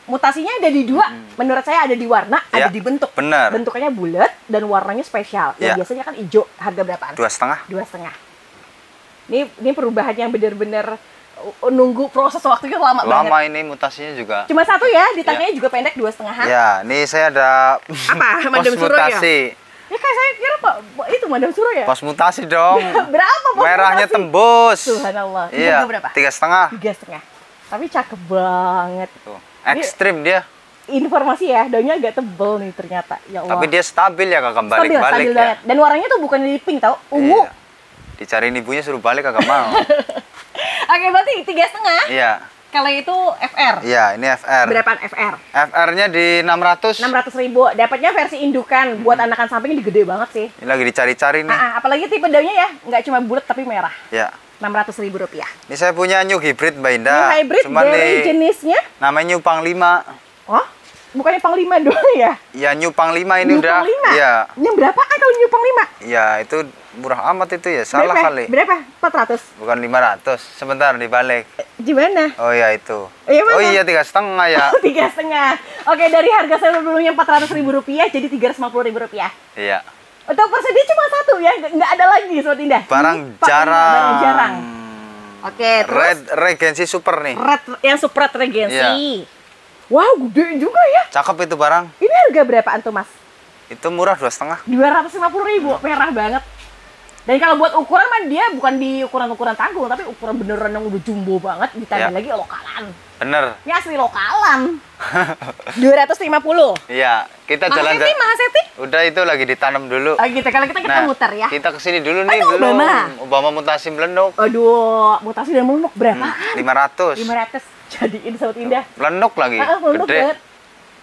[SPEAKER 1] Mutasinya ada di dua. Menurut saya ada di warna, ada
[SPEAKER 2] Iya,
[SPEAKER 1] di bentuk.
[SPEAKER 2] bener.
[SPEAKER 1] Bentuknya bulat dan warnanya spesial. Yang
[SPEAKER 2] Iya.
[SPEAKER 1] biasanya kan hijau. Harga berapaan?
[SPEAKER 2] 2,5.
[SPEAKER 1] 2,5. Ini perubahan yang benar-benar nunggu proses waktunya lama banget.
[SPEAKER 2] Lama ini mutasinya juga.
[SPEAKER 1] Cuma satu ya, ditangkanya juga pendek 2,5.
[SPEAKER 2] Ya, ini saya ada
[SPEAKER 1] Apa?
[SPEAKER 2] pos
[SPEAKER 1] Madam Suro ya?
[SPEAKER 2] mutasi.
[SPEAKER 1] Ya kayak saya kira Pak, itu Madam Suro ya?
[SPEAKER 2] Pos mutasi dong.
[SPEAKER 1] Berapa pos
[SPEAKER 2] Merahnya
[SPEAKER 1] mutasi?
[SPEAKER 2] tembus.
[SPEAKER 1] Subhanallah. Ini
[SPEAKER 2] Iya.
[SPEAKER 1] harga berapa?
[SPEAKER 2] 3,5.
[SPEAKER 1] 3,5. Tapi cakep banget.
[SPEAKER 2] Tuh, ekstrim dia.
[SPEAKER 1] Informasi ya, daunnya agak tebel nih ternyata. Ya Allah.
[SPEAKER 2] Tapi dia stabil ya, kagak
[SPEAKER 1] stabil
[SPEAKER 2] balik-balik ya.
[SPEAKER 1] banget. Dan warnanya tuh bukan di pink tau, ungu.
[SPEAKER 2] Iya. Dicariin ibunya suruh balik kagak mau.
[SPEAKER 1] Oke, berarti 3,5.
[SPEAKER 2] Iya.
[SPEAKER 1] Kalau itu FR.
[SPEAKER 2] Iya, ini FR.
[SPEAKER 1] Berapaan FR?
[SPEAKER 2] FR-nya di 600.
[SPEAKER 1] 600.000. Dapatnya versi indukan. Buat anakan samping ini gede banget sih.
[SPEAKER 2] Ini lagi dicari-cari nih.
[SPEAKER 1] Apalagi tipe daunnya ya, nggak cuma bulat tapi merah.
[SPEAKER 2] Ya.
[SPEAKER 1] 600.000 rupiah.
[SPEAKER 2] Ini saya punya new hybrid Mbak Indah.
[SPEAKER 1] Ini hybrid
[SPEAKER 2] Cuman
[SPEAKER 1] dari jenisnya.
[SPEAKER 2] namanya New Panglima.
[SPEAKER 1] Oh, bukannya Panglima doang ya?
[SPEAKER 2] Ya New Panglima ini
[SPEAKER 1] New
[SPEAKER 2] udah.
[SPEAKER 1] Panglima?
[SPEAKER 2] Iya.
[SPEAKER 1] Yang berapaan kalau New Panglima?
[SPEAKER 2] Ya, itu murah amat itu ya. Salah
[SPEAKER 1] Berapa?
[SPEAKER 2] kali.
[SPEAKER 1] Berapa? 400?
[SPEAKER 2] Bukan 500. Sebentar dibalik.
[SPEAKER 1] Gimana?
[SPEAKER 2] Oh ya itu.
[SPEAKER 1] Iya, mana?
[SPEAKER 2] Oh iya 3,5 ya.
[SPEAKER 1] 3,5. Oke, dari harga saya dulunya 400.000 rupiah jadi 350.000 rupiah.
[SPEAKER 2] Iya.
[SPEAKER 1] Untuk persedi cuma satu ya, nggak ada lagi Sobat Indah.
[SPEAKER 2] Barang
[SPEAKER 1] Ini Pak,
[SPEAKER 2] jarang.
[SPEAKER 1] Barang jarang. Oke, terus
[SPEAKER 2] Red Regency Super nih.
[SPEAKER 1] red yang super regency.
[SPEAKER 2] Iya.
[SPEAKER 1] Wow, gede juga ya.
[SPEAKER 2] Cakep itu barang.
[SPEAKER 1] Ini harga berapaan tuh Mas?
[SPEAKER 2] Itu murah 2,5.
[SPEAKER 1] 250.000, merah banget. Dan kalau buat ukuran mah dia bukan di ukuran-ukuran tanggung, tapi ukuran beneran yang udah jumbo banget, ditambah
[SPEAKER 2] Ya.
[SPEAKER 1] lagi lokalan.
[SPEAKER 2] Bener.
[SPEAKER 1] Ini asli lokalan. 250.
[SPEAKER 2] Iya, kita jalan.
[SPEAKER 1] Mahaseti?
[SPEAKER 2] Udah itu lagi ditanam dulu.
[SPEAKER 1] Oh gitu, kalau kita muter ya.
[SPEAKER 2] Kita kesini dulu nih
[SPEAKER 1] Aduh,
[SPEAKER 2] belum.
[SPEAKER 1] Obama.
[SPEAKER 2] Obama mutasi melenuk.
[SPEAKER 1] Aduh, mutasi dan melunuk berapa?
[SPEAKER 2] 500.
[SPEAKER 1] 500. Jadiin Sobat Indah.
[SPEAKER 2] Melenuk lagi.
[SPEAKER 1] Melunuk
[SPEAKER 2] Gede.
[SPEAKER 1] banget.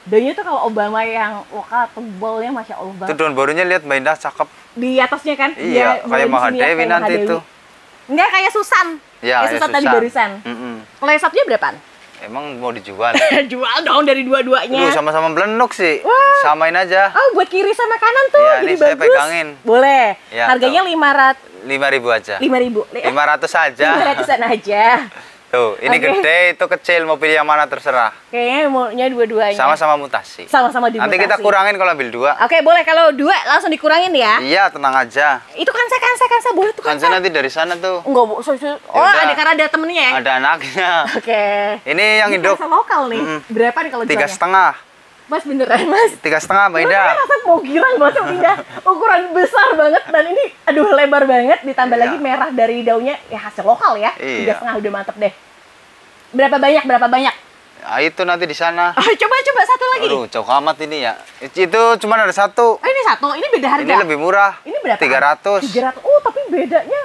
[SPEAKER 1] Daunnya tuh kalau Obama yang lokal tebalnya Masya Allah
[SPEAKER 2] Itu
[SPEAKER 1] banget.
[SPEAKER 2] daun barunya lihat Mbak Indah cakep.
[SPEAKER 1] Di atasnya kan?
[SPEAKER 2] Iya,
[SPEAKER 1] Dia
[SPEAKER 2] kayak
[SPEAKER 1] mulai di sini ya,
[SPEAKER 2] Mahadewi
[SPEAKER 1] kayak
[SPEAKER 2] nanti
[SPEAKER 1] Mahadewi.
[SPEAKER 2] itu.
[SPEAKER 1] Enggak, kayak Susan.
[SPEAKER 2] Iya,
[SPEAKER 1] Kayak Susan tadi barusan. Kalau yang satunya berapaan?
[SPEAKER 2] Emang mau dijual?
[SPEAKER 1] Jual dong dari dua-duanya.
[SPEAKER 2] Duh, sama-sama melenuk sih.
[SPEAKER 1] Wah.
[SPEAKER 2] Samain aja.
[SPEAKER 1] Oh, buat kiri sama kanan tuh,
[SPEAKER 2] Iya,
[SPEAKER 1] jadi
[SPEAKER 2] ini saya
[SPEAKER 1] bagus.
[SPEAKER 2] pegangin.
[SPEAKER 1] Boleh.
[SPEAKER 2] Iya,
[SPEAKER 1] Harganya
[SPEAKER 2] tuh.
[SPEAKER 1] 500,
[SPEAKER 2] 5.000 aja.
[SPEAKER 1] 5.000.
[SPEAKER 2] 500 aja.
[SPEAKER 1] 500-an aja.
[SPEAKER 2] Tuh, ini
[SPEAKER 1] Oke.
[SPEAKER 2] gede, itu kecil, mau pilih yang mana terserah.
[SPEAKER 1] Kayaknya maunya dua-duanya.
[SPEAKER 2] Sama-sama mutasi.
[SPEAKER 1] Sama-sama dimutasi.
[SPEAKER 2] Nanti kita kurangin kalau ambil 2.
[SPEAKER 1] Oke, boleh. Kalau 2 langsung dikurangin ya.
[SPEAKER 2] Iya, tenang aja.
[SPEAKER 1] Itu kansa boleh tuh
[SPEAKER 2] Kansa
[SPEAKER 1] kansa.
[SPEAKER 2] nanti dari sana tuh.
[SPEAKER 1] Enggak, Bu. Oh,
[SPEAKER 2] Yaudah.
[SPEAKER 1] ada karena ada temennya ya?
[SPEAKER 2] Ada anaknya.
[SPEAKER 1] Oke.
[SPEAKER 2] Ini yang
[SPEAKER 1] Ini
[SPEAKER 2] hidup
[SPEAKER 1] kansa lokal nih. Berapa nih kalau jualnya?
[SPEAKER 2] 3,5.
[SPEAKER 1] Mas beneran, Mas?
[SPEAKER 2] 3,5 Mbak Indah.
[SPEAKER 1] Rasa mau girang banget Sobat Indah. Ukuran besar banget dan ini aduh lebar banget ditambah
[SPEAKER 2] Iya.
[SPEAKER 1] lagi merah dari daunnya ya hasil lokal ya.
[SPEAKER 2] Iya.
[SPEAKER 1] 3,5 udah mantep deh. Berapa banyak?
[SPEAKER 2] Nah, itu nanti di sana.
[SPEAKER 1] Coba satu lagi.
[SPEAKER 2] Aduh, jauh amat ini ya. Itu cuma ada satu.
[SPEAKER 1] Oh, ini satu, ini beda harga.
[SPEAKER 2] Ini lebih murah.
[SPEAKER 1] Ini berapa?
[SPEAKER 2] 300.
[SPEAKER 1] 300. Oh, tapi bedanya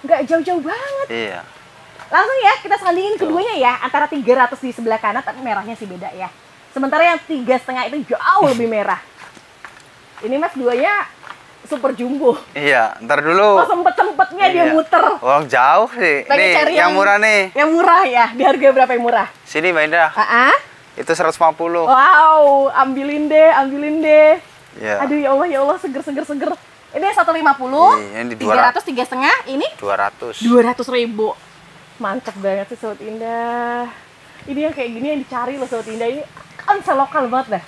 [SPEAKER 1] nggak jauh-jauh banget.
[SPEAKER 2] Iya.
[SPEAKER 1] Langsung ya, kita sandingin keduanya ya. Antara 300 di sebelah kanan, tapi merahnya sih beda ya. Sementara yang 3,5 itu jauh lebih merah. Ini Mas duanya super jumbo.
[SPEAKER 2] Iya, ntar dulu.
[SPEAKER 1] Oh, sempet-sempetnya dia
[SPEAKER 2] Iya.
[SPEAKER 1] muter.
[SPEAKER 2] Oh, jauh sih.
[SPEAKER 1] Pengen
[SPEAKER 2] Nih,
[SPEAKER 1] cari
[SPEAKER 2] yang murah nih.
[SPEAKER 1] Yang murah ya. Di harga berapa yang murah?
[SPEAKER 2] Sini Mbak Indah. Itu 150.
[SPEAKER 1] Wow, ambilin deh.
[SPEAKER 2] Iya.
[SPEAKER 1] Aduh ya Allah, seger. Ini 150.
[SPEAKER 2] Iya, ini
[SPEAKER 1] 300, 3,5. Ini
[SPEAKER 2] 200.
[SPEAKER 1] 200.000. Mantap banget sih Sobat Indah. Ini yang kayak gini yang dicari loh Sobat Indah. Ini kan selokal banget dah.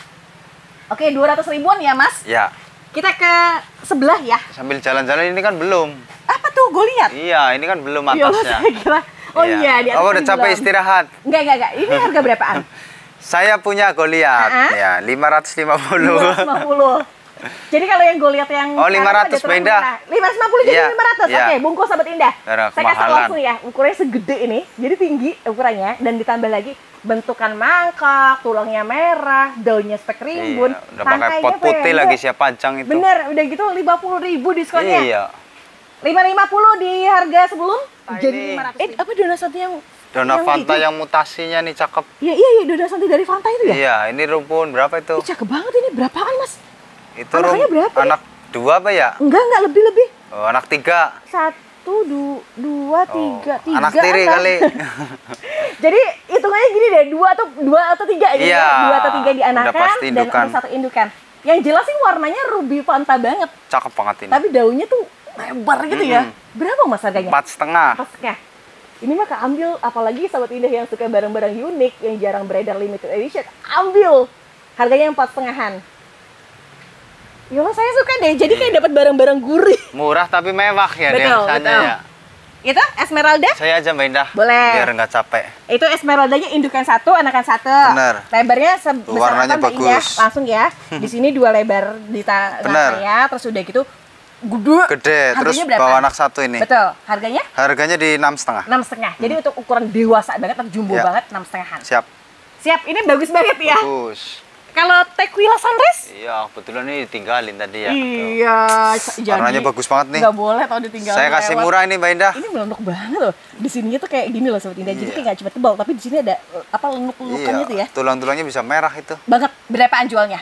[SPEAKER 1] Oke, 200.000-an ya Mas.
[SPEAKER 2] Ya,
[SPEAKER 1] Kita ke sebelah ya.
[SPEAKER 2] sambil jalan-jalan ini kan belum.
[SPEAKER 1] Apa tuh? Goliat.
[SPEAKER 2] Iya, ini kan belum
[SPEAKER 1] Ya Allah,
[SPEAKER 2] atasnya.
[SPEAKER 1] saya kira. Oh iya, di atas
[SPEAKER 2] Oh, udah
[SPEAKER 1] ini
[SPEAKER 2] capek
[SPEAKER 1] belum.
[SPEAKER 2] istirahat.
[SPEAKER 1] Enggak. Ini harga berapaan?
[SPEAKER 2] Saya punya Goliath. Ya, 550.
[SPEAKER 1] 550. Jadi kalau yang Goliath yang
[SPEAKER 2] Oh,
[SPEAKER 1] sekarang
[SPEAKER 2] 500
[SPEAKER 1] ada terang
[SPEAKER 2] Mbak Indah.
[SPEAKER 1] merah. 550 jadi
[SPEAKER 2] Iya,
[SPEAKER 1] 500.
[SPEAKER 2] iya.
[SPEAKER 1] Oke, bungkus Sobat Indah.
[SPEAKER 2] Darah
[SPEAKER 1] Saya kasih
[SPEAKER 2] kemahalan.
[SPEAKER 1] langsung ya. Ukurannya segede ini. Jadi tinggi ukurannya dan ditambah lagi bentukan mangkok, tulangnya merah, daunnya spek rimbun.
[SPEAKER 2] Iya, udah pakai pot putih lagi siap pajang itu.
[SPEAKER 1] Bener, udah gitu 50.000 diskonnya.
[SPEAKER 2] Iya.
[SPEAKER 1] 550 di harga sebelum
[SPEAKER 2] Nah,
[SPEAKER 1] jadi
[SPEAKER 2] ini.
[SPEAKER 1] 500. Apa Dona Santi yang
[SPEAKER 2] Dona Fanta
[SPEAKER 1] itu?
[SPEAKER 2] yang mutasinya nih cakep.
[SPEAKER 1] Iya, Dona Santi dari Fanta itu ya?
[SPEAKER 2] Iya, ini rumpun berapa itu?
[SPEAKER 1] Ih, cakep banget ini. Berapaan, Mas?
[SPEAKER 2] Itu
[SPEAKER 1] Anaknya berapa nih?
[SPEAKER 2] anak 2 apa ya?
[SPEAKER 1] Enggak, lebih.
[SPEAKER 2] Oh, anak 3.
[SPEAKER 1] 1, 2, 3, 3.
[SPEAKER 2] Anak tiri kali.
[SPEAKER 1] Jadi hitungannya gini deh, 2 atau 3 gitu
[SPEAKER 2] Iya,
[SPEAKER 1] ya. 2 atau 3
[SPEAKER 2] udah
[SPEAKER 1] dianakan
[SPEAKER 2] pasti
[SPEAKER 1] dan
[SPEAKER 2] indukan.
[SPEAKER 1] untuk 1 indukan. Yang jelas sih warnanya ruby Fanta banget.
[SPEAKER 2] Cakep banget ini.
[SPEAKER 1] Tapi daunnya tuh lebar gitu ya. Berapa Mas harganya?
[SPEAKER 2] 4,5.
[SPEAKER 1] 4,5. Ini mah keambil, apalagi Sahabat Indah yang suka barang-barang unik, yang jarang beredar limited edition, ambil. Harganya 4,5-an. Yolah, saya suka deh, jadi kayak dapat barang-barang gurih.
[SPEAKER 2] Murah tapi mewah ya
[SPEAKER 1] Betul,
[SPEAKER 2] dia rasanya
[SPEAKER 1] betul.
[SPEAKER 2] ya.
[SPEAKER 1] Itu Esmeralda?
[SPEAKER 2] Saya aja Mbak Indah.
[SPEAKER 1] Boleh.
[SPEAKER 2] Biar nggak capek.
[SPEAKER 1] Itu Esmeraldanya indukan 1, anakan 1.
[SPEAKER 2] Bener.
[SPEAKER 1] Lebarnya sebesar
[SPEAKER 2] Warnanya
[SPEAKER 1] apa Mbak Indah?
[SPEAKER 2] bagus.
[SPEAKER 1] Langsung ya. Di sini 2 lebar di tangan
[SPEAKER 2] Bener.
[SPEAKER 1] saya, terus udah gitu gede.
[SPEAKER 2] Gede, terus
[SPEAKER 1] Harganya berapa?
[SPEAKER 2] bawa anak 1 ini.
[SPEAKER 1] Betul. Harganya
[SPEAKER 2] Harganya di 6,5.
[SPEAKER 1] 6,5. Jadi untuk ukuran dewasa banget atau jumbo
[SPEAKER 2] Ya.
[SPEAKER 1] banget 6,5-an.
[SPEAKER 2] Siap.
[SPEAKER 1] Siap, ini bagus banget ya.
[SPEAKER 2] Bagus.
[SPEAKER 1] Kalau Tequila Sunrise?
[SPEAKER 2] Iya, kebetulan ini ditinggalin tadi ya.
[SPEAKER 1] Iya,
[SPEAKER 2] Warnanya bagus banget nih.
[SPEAKER 1] Nggak boleh tau ditinggal.
[SPEAKER 2] Saya kasih
[SPEAKER 1] lewat.
[SPEAKER 2] murah ini Mbak Indah.
[SPEAKER 1] Ini melonok banget loh. Di sininya tuh kayak gini loh Sobat Indah. Jadi
[SPEAKER 2] Iya.
[SPEAKER 1] kayak nggak cuma tebal, tapi di sini ada apa lenuk-lenukannya tuh ya.
[SPEAKER 2] Tulang-tulangnya bisa merah itu.
[SPEAKER 1] Banget. Berapaan jualnya?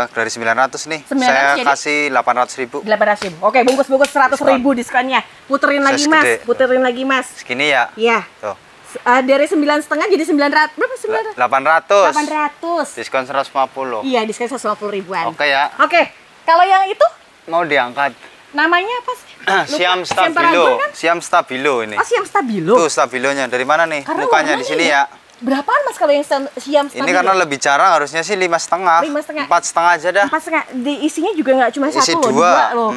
[SPEAKER 2] Dari 900 nih.
[SPEAKER 1] 900
[SPEAKER 2] Saya
[SPEAKER 1] jadi?
[SPEAKER 2] kasih 800.000.
[SPEAKER 1] 800.000. Oke, bungkus-bungkus 100.000 diskonnya. Puterin lagi
[SPEAKER 2] Size
[SPEAKER 1] Mas.
[SPEAKER 2] gede.
[SPEAKER 1] Puterin lagi Mas.
[SPEAKER 2] Segini ya.
[SPEAKER 1] Iya.
[SPEAKER 2] Tuh.
[SPEAKER 1] Dari 9,5 jadi 900. Berapa 900?
[SPEAKER 2] 800.
[SPEAKER 1] 800.
[SPEAKER 2] Diskon 150.
[SPEAKER 1] Iya, diskon 150 ribuan.
[SPEAKER 2] Oke ya.
[SPEAKER 1] Oke. Kalau yang itu
[SPEAKER 2] Mau diangkat.
[SPEAKER 1] namanya apa sih? Lupa.
[SPEAKER 2] Siam
[SPEAKER 1] Paragon
[SPEAKER 2] Stabilo.
[SPEAKER 1] kan?
[SPEAKER 2] Siam Stabilo ini.
[SPEAKER 1] Oh, Siam Stabilo.
[SPEAKER 2] Tuh stabilonya dari mana nih?
[SPEAKER 1] Karena
[SPEAKER 2] Mukanya
[SPEAKER 1] warnanya
[SPEAKER 2] di sini
[SPEAKER 1] ya.
[SPEAKER 2] ya.
[SPEAKER 1] Berapaan Mas kalau yang Siam Stabilo?
[SPEAKER 2] Ini karena lebih jarang harusnya sih 5,5.
[SPEAKER 1] 5,5.
[SPEAKER 2] 4,5 aja dah.
[SPEAKER 1] 4,5. Di isinya juga nggak cuma
[SPEAKER 2] Isi
[SPEAKER 1] satu loh, 2
[SPEAKER 2] 2.
[SPEAKER 1] loh.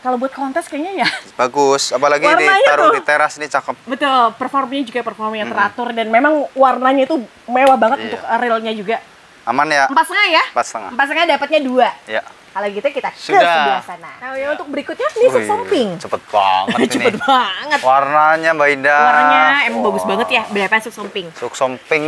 [SPEAKER 1] Kalau buat kontes kayaknya ya.
[SPEAKER 2] Bagus. Apalagi
[SPEAKER 1] Warnanya
[SPEAKER 2] ditaruh
[SPEAKER 1] tuh.
[SPEAKER 2] di teras nih cakep.
[SPEAKER 1] Betul, performnya juga performa yang teratur dan memang warnanya itu mewah banget
[SPEAKER 2] Iya.
[SPEAKER 1] untuk realnya juga.
[SPEAKER 2] Aman ya?
[SPEAKER 1] 4,5 ya?
[SPEAKER 2] 4,5.
[SPEAKER 1] 4,5 dapatnya 2.
[SPEAKER 2] Ya.
[SPEAKER 1] Kalau gitu kita ke
[SPEAKER 2] Sudah.
[SPEAKER 1] sebelah sana. Nah, yang untuk berikutnya ini
[SPEAKER 2] Wih,
[SPEAKER 1] samping.
[SPEAKER 2] Cepet banget ini.
[SPEAKER 1] Cepet banget.
[SPEAKER 2] Warnanya Mbak Indah.
[SPEAKER 1] Warnanya emang
[SPEAKER 2] Wah.
[SPEAKER 1] bagus banget ya. Berapa samping?
[SPEAKER 2] Suk somping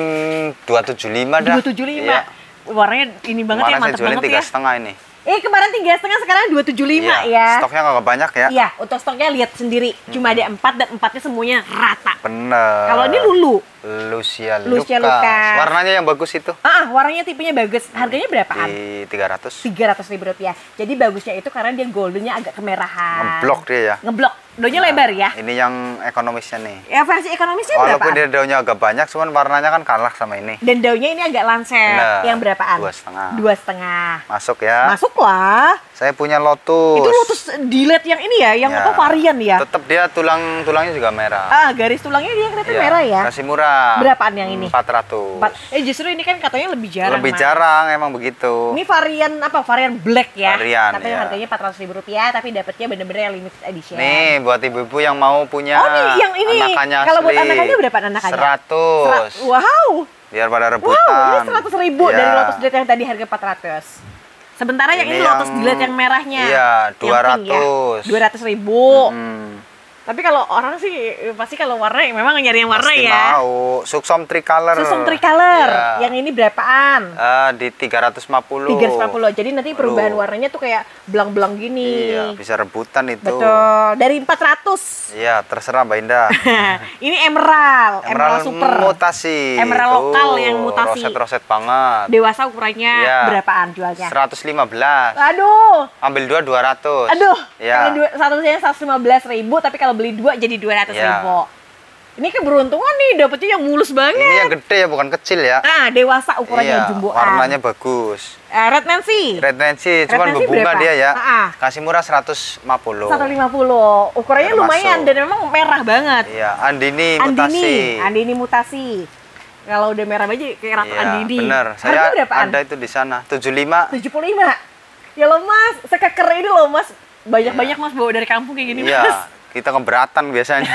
[SPEAKER 2] 275 dah.
[SPEAKER 1] 275.
[SPEAKER 2] Iya.
[SPEAKER 1] Warnanya ini banget ya,
[SPEAKER 2] Kemarin saya
[SPEAKER 1] mantap
[SPEAKER 2] jualin
[SPEAKER 1] banget ya.
[SPEAKER 2] 3,5 ini.
[SPEAKER 1] Kemarin 3,5, sekarang 275 ya.
[SPEAKER 2] Stoknya nggak banyak ya.
[SPEAKER 1] Iya, untuk stoknya lihat sendiri. Cuma ada 4 dan 4-nya semuanya rata.
[SPEAKER 2] Bener.
[SPEAKER 1] Kalau ini Lulu.
[SPEAKER 2] Lucia
[SPEAKER 1] Lucia
[SPEAKER 2] Lucas.
[SPEAKER 1] Lucas.
[SPEAKER 2] Warnanya yang bagus itu.
[SPEAKER 1] Warnanya tipenya bagus. Harganya berapaan?
[SPEAKER 2] Di 300.
[SPEAKER 1] 300.000 rupiah. Jadi bagusnya itu karena dia goldennya agak kemerahan.
[SPEAKER 2] Ngeblok dia ya.
[SPEAKER 1] Ngeblok. Daunnya lebar ya.
[SPEAKER 2] Ini yang ekonomisnya nih.
[SPEAKER 1] Ya versi ekonomisnya
[SPEAKER 2] Walaupun
[SPEAKER 1] berapaan?
[SPEAKER 2] dia daunnya agak banyak, cuman warnanya kan kalah sama ini.
[SPEAKER 1] Dan daunnya ini agak lancet.
[SPEAKER 2] Bener.
[SPEAKER 1] Yang berapaan?
[SPEAKER 2] 2,5.
[SPEAKER 1] 2,5.
[SPEAKER 2] Masuk ya.
[SPEAKER 1] Masuklah.
[SPEAKER 2] Saya punya Lotus.
[SPEAKER 1] Itu Lotus Dilet yang ini ya, yang
[SPEAKER 2] Ya.
[SPEAKER 1] apa varian ya?
[SPEAKER 2] Tetap dia tulangnya juga merah.
[SPEAKER 1] Garis tulangnya dia kelihatan
[SPEAKER 2] Iya,
[SPEAKER 1] merah ya.
[SPEAKER 2] Kasih murah.
[SPEAKER 1] Berapaan yang ini?
[SPEAKER 2] 400.
[SPEAKER 1] Justru ini kan katanya lebih jarang.
[SPEAKER 2] Lebih
[SPEAKER 1] Mas.
[SPEAKER 2] jarang emang begitu.
[SPEAKER 1] Ini varian apa? Varian black ya.
[SPEAKER 2] Varian,
[SPEAKER 1] Katanya
[SPEAKER 2] iya.
[SPEAKER 1] harganya 400.000 rupiah, tapi dapatnya bener-bener yang limited edition.
[SPEAKER 2] Nih buat ibu-ibu yang mau punya
[SPEAKER 1] Oh, nih yang ini.
[SPEAKER 2] anakannya
[SPEAKER 1] Kalau buat
[SPEAKER 2] asli.
[SPEAKER 1] anakannya berapa anakannya?
[SPEAKER 2] 100.
[SPEAKER 1] Wow.
[SPEAKER 2] Biar pada
[SPEAKER 1] Wow,
[SPEAKER 2] rebutan.
[SPEAKER 1] ini 100.000
[SPEAKER 2] Iya.
[SPEAKER 1] dari Lotus Dilet yang tadi harga 400. Sementara yang ini Lotus Dilet yang merahnya.
[SPEAKER 2] Iya,
[SPEAKER 1] Yang pink ya.
[SPEAKER 2] 200.
[SPEAKER 1] 200.000.
[SPEAKER 2] Hmm,
[SPEAKER 1] Tapi kalau orang sih pasti kalau warna memang nyari yang warna
[SPEAKER 2] pasti
[SPEAKER 1] ya.
[SPEAKER 2] mau. Suksom Tricolor.
[SPEAKER 1] Susum tricolor.
[SPEAKER 2] Iya.
[SPEAKER 1] Yang ini berapaan?
[SPEAKER 2] Di 350.
[SPEAKER 1] 350. Jadi nanti perubahan warnanya tuh kayak belang-belang gini.
[SPEAKER 2] Iya, bisa rebutan itu.
[SPEAKER 1] Betul. Dari 400.
[SPEAKER 2] Iya, terserah Mbak Indah.
[SPEAKER 1] Ini emerald super.
[SPEAKER 2] mutasi.
[SPEAKER 1] Emerald
[SPEAKER 2] Tuh,
[SPEAKER 1] lokal yang mutasi.
[SPEAKER 2] Roset-roset banget.
[SPEAKER 1] Dewasa ukurannya
[SPEAKER 2] Iya.
[SPEAKER 1] berapaan jualnya?
[SPEAKER 2] 115.
[SPEAKER 1] Aduh.
[SPEAKER 2] Ambil 2 200.
[SPEAKER 1] Aduh.
[SPEAKER 2] Ya.
[SPEAKER 1] Kalau satunya 115.000, tapi kalau beli 2 jadi 200.000. Ini keberuntungan nih, dapetnya yang mulus banget.
[SPEAKER 2] Ini yang gede ya, bukan kecil ya.
[SPEAKER 1] Dewasa ukurannya
[SPEAKER 2] Iya,
[SPEAKER 1] jumboan.
[SPEAKER 2] warnanya bagus.
[SPEAKER 1] Red Nancy.
[SPEAKER 2] Red Nancy, cuman
[SPEAKER 1] Nancy
[SPEAKER 2] berbunga
[SPEAKER 1] berapa?
[SPEAKER 2] dia ya.
[SPEAKER 1] Kasih
[SPEAKER 2] Kasih murah 150.
[SPEAKER 1] 150. Ukurannya
[SPEAKER 2] Termasuk.
[SPEAKER 1] lumayan dan memang merah banget.
[SPEAKER 2] Iya, Andini mutasi.
[SPEAKER 1] Andini mutasi. Kalau udah merah aja kayak ratu
[SPEAKER 2] Iya,
[SPEAKER 1] Andini.
[SPEAKER 2] bener.
[SPEAKER 1] Harga
[SPEAKER 2] Saya
[SPEAKER 1] berapaan?
[SPEAKER 2] ada itu di sana, 75.
[SPEAKER 1] 75. Ya lo Mas, sekeker ini loh Mas. Banyak-banyak Mas bawa dari kampung kayak gini Mas.
[SPEAKER 2] Iya, kita keberatan biasanya.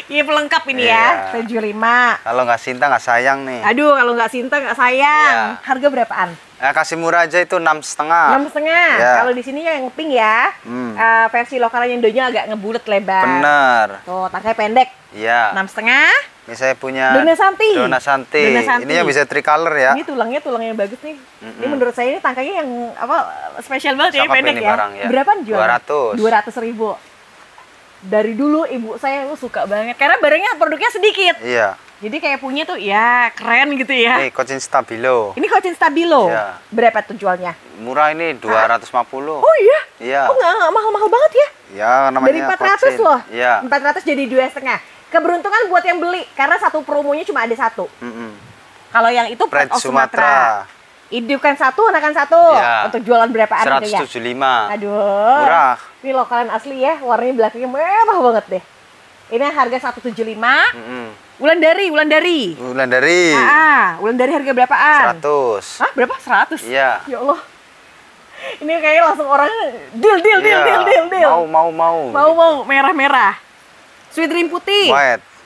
[SPEAKER 1] Iya pelengkap ini ya,
[SPEAKER 2] Iya.
[SPEAKER 1] 75.
[SPEAKER 2] Kalau nggak cinta nggak sayang nih.
[SPEAKER 1] Aduh, kalau nggak cinta nggak sayang.
[SPEAKER 2] Iya.
[SPEAKER 1] Harga berapaan?
[SPEAKER 2] Kasih murah aja itu 6,5.
[SPEAKER 1] 6,5.
[SPEAKER 2] Iya.
[SPEAKER 1] Kalau di sini yang pink ya, versi lokalnya yang daunnya agak ngebulet lebar.
[SPEAKER 2] Bener.
[SPEAKER 1] Tuh, tangkai pendek.
[SPEAKER 2] Iya.
[SPEAKER 1] 6,5.
[SPEAKER 2] Ini saya punya
[SPEAKER 1] Dona Santi.
[SPEAKER 2] Dona Santi.
[SPEAKER 1] Dona Santi.
[SPEAKER 2] Ini yang bisa tricolor ya.
[SPEAKER 1] Ini tulangnya tulang yang bagus nih. Ini menurut saya ini tangkainya yang apa spesial banget ya,
[SPEAKER 2] Cakep
[SPEAKER 1] pendek
[SPEAKER 2] ini
[SPEAKER 1] ya.
[SPEAKER 2] barang ya.
[SPEAKER 1] Berapaan jualnya?
[SPEAKER 2] 200.
[SPEAKER 1] 200.000. Dari dulu ibu saya suka banget karena barangnya produknya sedikit.
[SPEAKER 2] Iya.
[SPEAKER 1] Jadi kayak punya tuh ya keren gitu ya.
[SPEAKER 2] Ini Cochin Stabilo.
[SPEAKER 1] Ini Cochin Stabilo.
[SPEAKER 2] Iya.
[SPEAKER 1] Berapa tuh jualnya?
[SPEAKER 2] Murah ini 250.
[SPEAKER 1] Oh iya?
[SPEAKER 2] Iya.
[SPEAKER 1] Oh nggak mahal-mahal banget ya?
[SPEAKER 2] Ya, namanya
[SPEAKER 1] Dari 400
[SPEAKER 2] Cochin.
[SPEAKER 1] loh.
[SPEAKER 2] Iya.
[SPEAKER 1] 400 jadi 2,5. Keberuntungan buat yang beli karena satu promonya cuma ada satu. Kalau yang itu
[SPEAKER 2] Pride
[SPEAKER 1] Pride of Sumatera. Indukan satu, anakan satu.
[SPEAKER 2] Ya.
[SPEAKER 1] Untuk jualan berapaan harganya?
[SPEAKER 2] 175.
[SPEAKER 1] Aduh.
[SPEAKER 2] Murah.
[SPEAKER 1] Ini lokalan asli ya, warnanya belakangnya merah banget deh. Ini harga 175. Wulandari.
[SPEAKER 2] Wulandari.
[SPEAKER 1] Wulandari harga berapaan?
[SPEAKER 2] 100.
[SPEAKER 1] Hah, berapa? 100?
[SPEAKER 2] Iya.
[SPEAKER 1] Ya Allah. Ini kayaknya langsung orang deal. Mau merah. Sweet dream putih.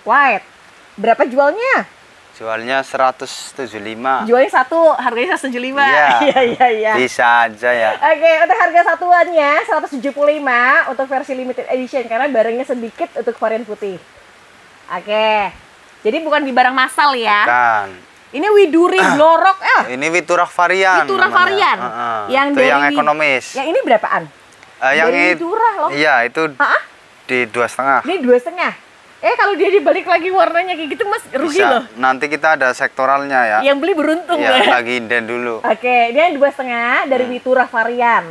[SPEAKER 1] White. Berapa jualnya?
[SPEAKER 2] Jualnya 175.
[SPEAKER 1] Jualnya satu, harganya 175. Iya.
[SPEAKER 2] Bisa aja ya.
[SPEAKER 1] Oke, untuk harga satuannya 175 untuk versi limited edition karena barangnya sedikit untuk varian putih. Oke. Jadi bukan di barang massal ya.
[SPEAKER 2] Bukan.
[SPEAKER 1] Ini Widuri Glorok.
[SPEAKER 2] Ini Witurah varian.
[SPEAKER 1] Witurah varian. Yang
[SPEAKER 2] itu
[SPEAKER 1] dari
[SPEAKER 2] yang ekonomis.
[SPEAKER 1] Yang ini berapaan?
[SPEAKER 2] Yang
[SPEAKER 1] dari Witurah loh.
[SPEAKER 2] Iya, itu di 2,5.
[SPEAKER 1] Ini 2,5. Kalau dia dibalik lagi warnanya kayak gitu Mas, rugi
[SPEAKER 2] Bisa.
[SPEAKER 1] loh.
[SPEAKER 2] Nanti kita ada sektoralnya ya.
[SPEAKER 1] Yang beli beruntung
[SPEAKER 2] ya.
[SPEAKER 1] deh.
[SPEAKER 2] Lagi inden dulu.
[SPEAKER 1] Oke, ini yang 2,5 dari Witurah varian.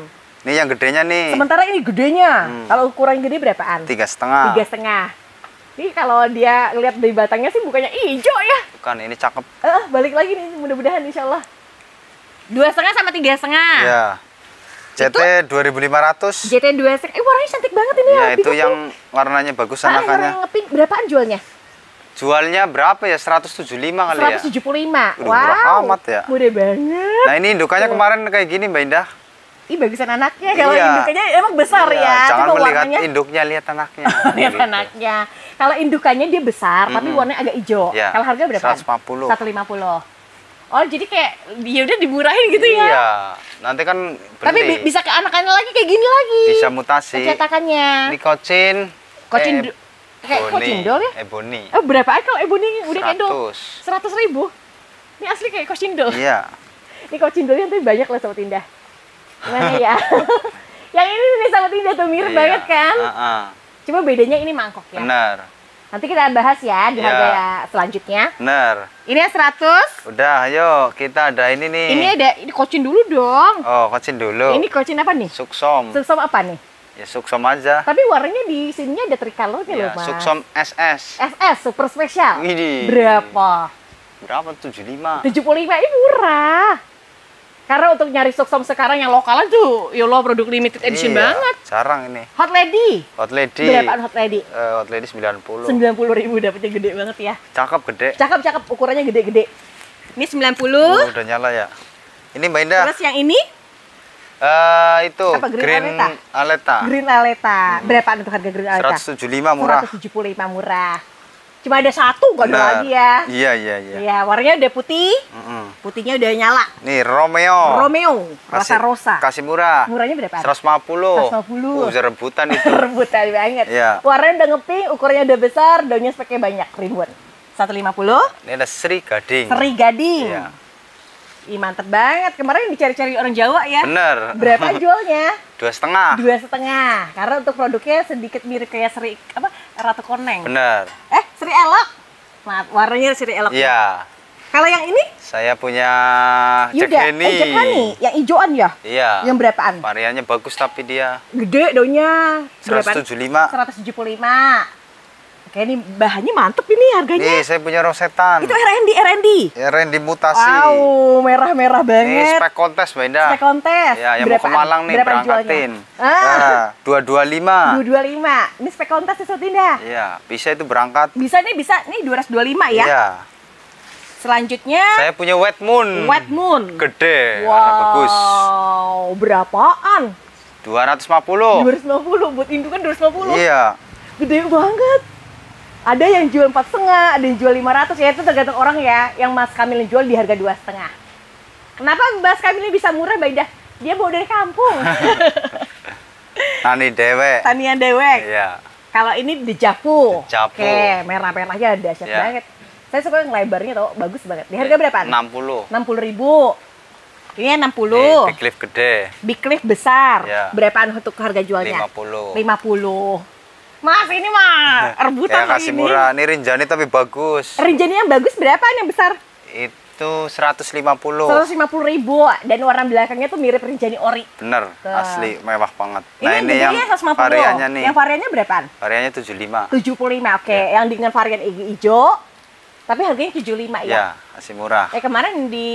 [SPEAKER 2] Ini yang gedenya nih.
[SPEAKER 1] Sementara ini gedenya. Kalau ukuran gede berapaan?
[SPEAKER 2] 3,5.
[SPEAKER 1] 3,5. Ini kalau dia lihat dari batangnya sih bukannya hijau ya.
[SPEAKER 2] Bukan, ini cakep.
[SPEAKER 1] Balik lagi nih, mudah-mudahan insya Allah. 2,5 sama 3,5.
[SPEAKER 2] Ya. JT 2.500.
[SPEAKER 1] JT 2,5. Warnanya cantik banget ini
[SPEAKER 2] ya.
[SPEAKER 1] Ya,
[SPEAKER 2] Itu yang warnanya bagus anakannya.
[SPEAKER 1] Warna pink. Berapaan jualnya?
[SPEAKER 2] Jualnya berapa ya? 175 kali ya?
[SPEAKER 1] 175.
[SPEAKER 2] Udah murah amat ya.
[SPEAKER 1] Mudah banget.
[SPEAKER 2] Nah, ini indukannya kemarin kayak gini Mbak Indah.
[SPEAKER 1] Ih, bagusan anaknya. Kalau indukannya emang besar ya.
[SPEAKER 2] Jangan
[SPEAKER 1] Coba
[SPEAKER 2] melihat
[SPEAKER 1] warnanya.
[SPEAKER 2] induknya, lihat anaknya.
[SPEAKER 1] Lihat anaknya. Kalau indukannya dia besar, tapi warnanya agak hijau.
[SPEAKER 2] Ya.
[SPEAKER 1] Kalau harga berapa?
[SPEAKER 2] 150.
[SPEAKER 1] 150. Oh, jadi kayak ya udah dimurahin gitu ya.
[SPEAKER 2] Iya. Nanti kan beli.
[SPEAKER 1] Tapi bisa ke anakannya lagi kayak gini lagi.
[SPEAKER 2] Bisa mutasi.
[SPEAKER 1] Cetakannya.
[SPEAKER 2] Ini kocin.
[SPEAKER 1] Kayak kocindol ya?
[SPEAKER 2] Ebony.
[SPEAKER 1] Berapaan kalau ebony udah kayak
[SPEAKER 2] 100.000.
[SPEAKER 1] Ini asli kayak kocindol.
[SPEAKER 2] Iya.
[SPEAKER 1] Ini kocindolnya tuh banyak loh Sobat Indah. Gimana ya? Yang ini nih Sobat Indah tuh mirip banget kan? Cuma bedanya ini mangkok ya.
[SPEAKER 2] Benar.
[SPEAKER 1] Nanti kita bahas ya di harga selanjutnya.
[SPEAKER 2] Benar.
[SPEAKER 1] Ini 100.
[SPEAKER 2] Udah, ayo kita ada ini nih.
[SPEAKER 1] Ini kocin dulu dong.
[SPEAKER 2] Oh, kocin dulu.
[SPEAKER 1] Ini kocin apa nih?
[SPEAKER 2] Suksom.
[SPEAKER 1] Suksom apa nih?
[SPEAKER 2] Ya suksom aja.
[SPEAKER 1] Tapi warnanya di sininya ada tricolornya loh, Mas.
[SPEAKER 2] Suksom SS.
[SPEAKER 1] SS super spesial.
[SPEAKER 2] Ini.
[SPEAKER 1] Berapa?
[SPEAKER 2] 75.
[SPEAKER 1] 75. Ini murah. Karena untuk nyari suksom sekarang yang lokalan tuh, ya lo produk limited edition banget.
[SPEAKER 2] Jarang ini.
[SPEAKER 1] Hot Lady.
[SPEAKER 2] Hot Lady.
[SPEAKER 1] Berapaan Hot Lady?
[SPEAKER 2] Hot Lady 90.
[SPEAKER 1] 90.000 dapetnya gede banget ya.
[SPEAKER 2] Cakep gede.
[SPEAKER 1] Cakep, ukurannya gede-gede. Ini 90.
[SPEAKER 2] Udah nyala ya. Ini Mbak Indah.
[SPEAKER 1] Terus yang ini?
[SPEAKER 2] Itu
[SPEAKER 1] apa, Green
[SPEAKER 2] Aleta.
[SPEAKER 1] Green Aleta. Berapaan untuk harga Green Aleta?
[SPEAKER 2] 175 murah.
[SPEAKER 1] 175 murah. Cuma ada satu, nggak ada lagi ya.
[SPEAKER 2] Iya.
[SPEAKER 1] Iya, warnanya udah putih. Putihnya udah nyala.
[SPEAKER 2] Nih, Romeo.
[SPEAKER 1] Rasa rosa.
[SPEAKER 2] Kasih murah.
[SPEAKER 1] Murahnya berapa?
[SPEAKER 2] 150.
[SPEAKER 1] 150.
[SPEAKER 2] Bisa rebutan itu.
[SPEAKER 1] Rebutan banget.
[SPEAKER 2] Iya.
[SPEAKER 1] Warnanya udah ngepink, ukurannya udah besar, daunnya speknya banyak, ribuan. 150.
[SPEAKER 2] Ini ada Sri Gading.
[SPEAKER 1] Sri Gading.
[SPEAKER 2] Iya.
[SPEAKER 1] Ih, mantep banget. Kemarin dicari-cari orang Jawa ya.
[SPEAKER 2] Bener.
[SPEAKER 1] Berapa jualnya?
[SPEAKER 2] 2,5.
[SPEAKER 1] 2,5. Karena untuk produknya sedikit mirip kayak Ratu Koneng.
[SPEAKER 2] Bener.
[SPEAKER 1] Sri Elok. Maaf, warnanya Sri Elok.
[SPEAKER 2] Iya.
[SPEAKER 1] Kalau yang ini?
[SPEAKER 2] Saya punya
[SPEAKER 1] Jack
[SPEAKER 2] Honey.
[SPEAKER 1] Jack Honey. Yang hijauan ya?
[SPEAKER 2] Iya.
[SPEAKER 1] Yang berapaan?
[SPEAKER 2] Variannya bagus tapi dia
[SPEAKER 1] gede daunnya.
[SPEAKER 2] 175.
[SPEAKER 1] 175. Oke, ini bahannya mantep ini harganya.
[SPEAKER 2] Nih, saya punya rosetan.
[SPEAKER 1] Itu R&D.
[SPEAKER 2] R&D mutasi.
[SPEAKER 1] Wow, merah-merah banget.
[SPEAKER 2] Ini spek kontes, Mbak Indah.
[SPEAKER 1] Spek kontes.
[SPEAKER 2] Ya, yang mau ke Malang nih, berangkatin. 225.
[SPEAKER 1] 225. Ini spek kontes ya, Sobat Indah.
[SPEAKER 2] Iya, bisa itu berangkat.
[SPEAKER 1] Bisa. Nih 225 ya.
[SPEAKER 2] Iya.
[SPEAKER 1] Selanjutnya.
[SPEAKER 2] Saya punya Wet Moon.
[SPEAKER 1] Wet Moon.
[SPEAKER 2] Gede, warna bagus.
[SPEAKER 1] Wow, berapaan?
[SPEAKER 2] 250.
[SPEAKER 1] 250, buat indukan 250.
[SPEAKER 2] Iya.
[SPEAKER 1] Gede banget. Ada yang jual 4,5, ada yang jual 500, ya itu tergantung orang ya. Yang Mas Kamil jual di harga 2,5. Kenapa Mas Kamil bisa murah, Mbak Indah? Dia bawa dari kampung.
[SPEAKER 2] Tani dewek.
[SPEAKER 1] Tanian dewek.
[SPEAKER 2] Iya.
[SPEAKER 1] Kalau ini Dejavu.
[SPEAKER 2] Dejavu.
[SPEAKER 1] Oke, merah-merahnya dahsyat banget. Saya suka yang lebarnya tau, bagus banget. Di harga berapa?
[SPEAKER 2] 60.
[SPEAKER 1] 60.000. Ini 60.
[SPEAKER 2] Big Leaf gede.
[SPEAKER 1] Big Leaf besar.
[SPEAKER 2] Ya.
[SPEAKER 1] Berapaan untuk harga jualnya?
[SPEAKER 2] 50.
[SPEAKER 1] 50. Mas, ini mah rebutan
[SPEAKER 2] ya, kasih
[SPEAKER 1] ini.
[SPEAKER 2] murah. Ini Rinjani tapi bagus.
[SPEAKER 1] Rinjani yang bagus berapa yang besar?
[SPEAKER 2] Itu 150.
[SPEAKER 1] 150.000 dan warna belakangnya tuh mirip Rinjani ori.
[SPEAKER 2] Bener, asli mewah banget.
[SPEAKER 1] Ini yang 150.
[SPEAKER 2] variannya nih.
[SPEAKER 1] Yang variannya berapaan?
[SPEAKER 2] Variannya 75.
[SPEAKER 1] 75, oke. Yang dengan varian hijau, tapi harganya 75 ya?
[SPEAKER 2] Ya, masih murah.
[SPEAKER 1] Kemarin di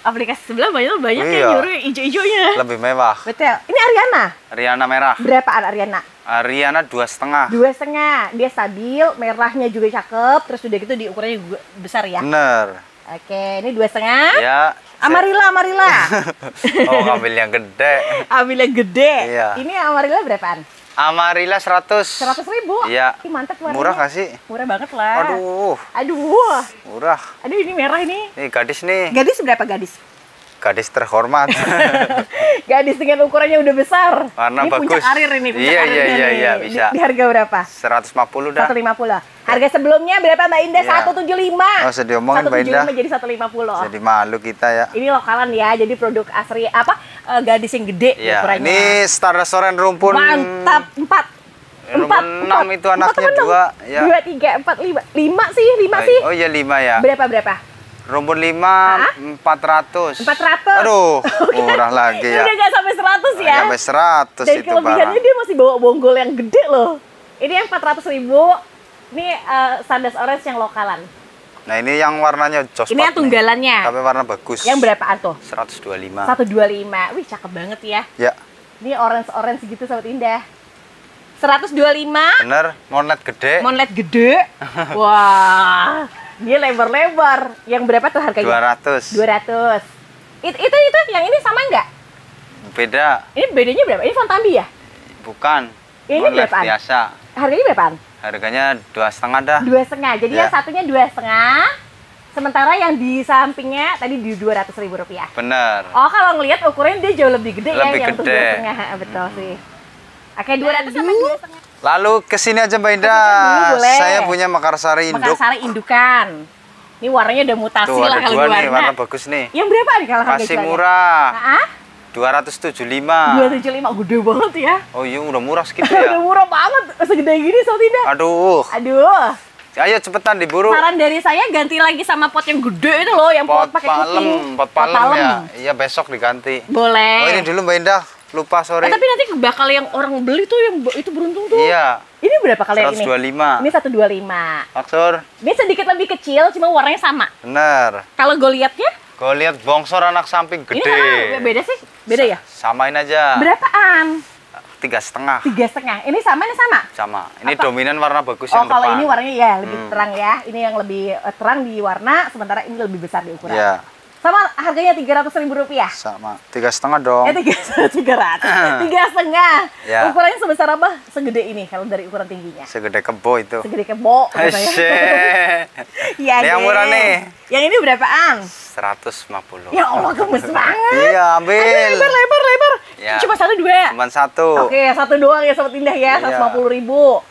[SPEAKER 1] aplikasi sebelah banyak yang
[SPEAKER 2] Iya.
[SPEAKER 1] nyuruh hijau-hijaunya.
[SPEAKER 2] Lebih mewah.
[SPEAKER 1] Betul. Ini Ariana.
[SPEAKER 2] Ariana merah.
[SPEAKER 1] Berapaan Ariana?
[SPEAKER 2] Ariana 2,5.
[SPEAKER 1] 2,5. Dia stabil, merahnya juga cakep, terus udah gitu di ukurannya juga besar ya.
[SPEAKER 2] Bener.
[SPEAKER 1] Oke, ini 2,5.
[SPEAKER 2] Ya.
[SPEAKER 1] Amarilla.
[SPEAKER 2] Oh, ngambil yang gede.
[SPEAKER 1] Ambil yang gede.
[SPEAKER 2] Iya.
[SPEAKER 1] Ini Amarilla berapaan?
[SPEAKER 2] Amarilla 100.
[SPEAKER 1] 100.000.
[SPEAKER 2] Iya.
[SPEAKER 1] Ih, mantap warnanya.
[SPEAKER 2] Murah gak sih?
[SPEAKER 1] Murah banget lah.
[SPEAKER 2] Aduh,
[SPEAKER 1] Aduh.
[SPEAKER 2] murah.
[SPEAKER 1] Aduh, ini merah ini.
[SPEAKER 2] Nih gadis nih.
[SPEAKER 1] Gadis berapa gadis?
[SPEAKER 2] Gadis terhormat.
[SPEAKER 1] Gadis dengan ukurannya udah besar.
[SPEAKER 2] Warna
[SPEAKER 1] ini
[SPEAKER 2] bagus.
[SPEAKER 1] puncak karir ini, puncak
[SPEAKER 2] Iya,
[SPEAKER 1] karirnya
[SPEAKER 2] iya,
[SPEAKER 1] nih.
[SPEAKER 2] iya, bisa.
[SPEAKER 1] Di harga berapa?
[SPEAKER 2] 150 dah.
[SPEAKER 1] 150. Harga sebelumnya berapa Mbak Indah?
[SPEAKER 2] Iya.
[SPEAKER 1] 175.
[SPEAKER 2] Oh, sedih omongin Mbak Indah.
[SPEAKER 1] 175 jadi 150.
[SPEAKER 2] Jadi malu kita ya.
[SPEAKER 1] Ini lokalan ya, jadi produk asli gadis yang gede
[SPEAKER 2] Iya,
[SPEAKER 1] ukurannya.
[SPEAKER 2] ini Star Restaurant rumpun.
[SPEAKER 1] Mantap, 4.
[SPEAKER 2] Rumpun 6 itu anaknya 2 ya.
[SPEAKER 1] 2, 3, 4, 5. 5 sih, 5 sih.
[SPEAKER 2] Oh iya 5 ya.
[SPEAKER 1] Berapa?
[SPEAKER 2] Rumpun 5 400.
[SPEAKER 1] 400.
[SPEAKER 2] Aduh, murah lagi
[SPEAKER 1] Ini
[SPEAKER 2] ya.
[SPEAKER 1] udah nggak sampai 100 ya.
[SPEAKER 2] Nggak sampai 100
[SPEAKER 1] Dan
[SPEAKER 2] itu
[SPEAKER 1] kelebihannya
[SPEAKER 2] barang.
[SPEAKER 1] dia masih bawa bonggol yang gede loh. Ini yang 400.000. Ini Sundays Orange yang lokalan.
[SPEAKER 2] Nah, ini yang warnanya jos.
[SPEAKER 1] Ini yang tunggalannya.
[SPEAKER 2] Tapi warna bagus.
[SPEAKER 1] Yang berapaan tuh?
[SPEAKER 2] 125.
[SPEAKER 1] 125. Wih, cakep banget ya.
[SPEAKER 2] Ya,
[SPEAKER 1] Ini orange gitu Sobat Indah. 125.
[SPEAKER 2] bener. Monet gede.
[SPEAKER 1] Monlet gede. Wah, dia lebar-lebar. Yang berapa tuh harganya?
[SPEAKER 2] 200.
[SPEAKER 1] 200. Itu yang ini sama nggak?
[SPEAKER 2] Beda.
[SPEAKER 1] Ini bedanya berapa? Ini Fontambi ya?
[SPEAKER 2] Bukan.
[SPEAKER 1] Ini
[SPEAKER 2] Monet
[SPEAKER 1] berapaan?
[SPEAKER 2] biasa.
[SPEAKER 1] Harganya berapaan?
[SPEAKER 2] Harganya 2,5 dah.
[SPEAKER 1] 2,5. Jadi
[SPEAKER 2] Ya.
[SPEAKER 1] yang satunya 2,5. Sementara yang di sampingnya tadi di Rp200.000.
[SPEAKER 2] Bener.
[SPEAKER 1] Oh, kalau ngelihat ukurannya dia jauh lebih gede
[SPEAKER 2] Lebih
[SPEAKER 1] ya yang tuh
[SPEAKER 2] gede.
[SPEAKER 1] 2,5. Betul sih. Oke, 200 sama 2,5.
[SPEAKER 2] Lalu kesini aja Mbak Indah.
[SPEAKER 1] Kesini dulu boleh.
[SPEAKER 2] Saya punya Mekarsari Induk.
[SPEAKER 1] Mekarsari indukan. Ini warnanya udah mutasi
[SPEAKER 2] Tuh
[SPEAKER 1] lah
[SPEAKER 2] ada
[SPEAKER 1] kalau
[SPEAKER 2] 2
[SPEAKER 1] di
[SPEAKER 2] nih, warna
[SPEAKER 1] warna.
[SPEAKER 2] bagus nih.
[SPEAKER 1] Yang berapa nih kalau harga
[SPEAKER 2] Masih
[SPEAKER 1] jualnya?
[SPEAKER 2] murah.
[SPEAKER 1] Nah,
[SPEAKER 2] 275.
[SPEAKER 1] 275 gede banget ya.
[SPEAKER 2] Oh iya udah murah segitu
[SPEAKER 1] Udah
[SPEAKER 2] ya.
[SPEAKER 1] murah banget, segede gini Sobat Indah.
[SPEAKER 2] Aduh.
[SPEAKER 1] Aduh.
[SPEAKER 2] Ayo cepetan diburu.
[SPEAKER 1] Saran dari saya ganti lagi sama pot yang gede itu loh, yang pot pakai kuping.
[SPEAKER 2] Pot palem ya. Iya besok diganti.
[SPEAKER 1] Boleh.
[SPEAKER 2] Oh ini dulu Mbak Indah. Lupa sorry.
[SPEAKER 1] Tapi nanti bakal yang orang beli tuh yang itu beruntung tuh.
[SPEAKER 2] Iya.
[SPEAKER 1] Ini berapa kali yang ini?
[SPEAKER 2] 125.
[SPEAKER 1] Ini 125.
[SPEAKER 2] Maksur.
[SPEAKER 1] Ini sedikit lebih kecil, cuma warnanya sama.
[SPEAKER 2] Bener.
[SPEAKER 1] Kalau gue liatnya,
[SPEAKER 2] Kau lihat bongsor anak samping
[SPEAKER 1] ini
[SPEAKER 2] gede.
[SPEAKER 1] sama beda sih? Beda ya?
[SPEAKER 2] Samain aja.
[SPEAKER 1] Berapaan?
[SPEAKER 2] 3,5.
[SPEAKER 1] 3,5. Ini sama, ini sama?
[SPEAKER 2] Sama. Ini
[SPEAKER 1] Apa?
[SPEAKER 2] dominan warna bagus
[SPEAKER 1] Oh,
[SPEAKER 2] yang
[SPEAKER 1] kalau
[SPEAKER 2] depan.
[SPEAKER 1] ini warnanya ya lebih terang ya. Ini yang lebih terang di warna, sementara ini lebih besar di ukuran.
[SPEAKER 2] Iya.
[SPEAKER 1] Sama harganya Rp300.000.
[SPEAKER 2] Sama. 3,5 dong.
[SPEAKER 1] 300. 3,5.
[SPEAKER 2] Ya.
[SPEAKER 1] Ukurannya sebesar apa? Segede ini kalau dari ukuran tingginya.
[SPEAKER 2] Segede kebo itu.
[SPEAKER 1] Segede kebo. katanya.
[SPEAKER 2] Asyik.
[SPEAKER 1] Iya
[SPEAKER 2] Ini yang
[SPEAKER 1] deh.
[SPEAKER 2] murah nih.
[SPEAKER 1] Yang ini berapaan?
[SPEAKER 2] 150.
[SPEAKER 1] Ya Allah, gemes banget.
[SPEAKER 2] Iya,
[SPEAKER 1] Aduh,
[SPEAKER 2] ambil.
[SPEAKER 1] lebar.
[SPEAKER 2] Ya.
[SPEAKER 1] Cuma 1, 2.
[SPEAKER 2] Cuman 1.
[SPEAKER 1] Oke, 1 doang ya Sobat Indah ya,
[SPEAKER 2] Iya.
[SPEAKER 1] 150.000.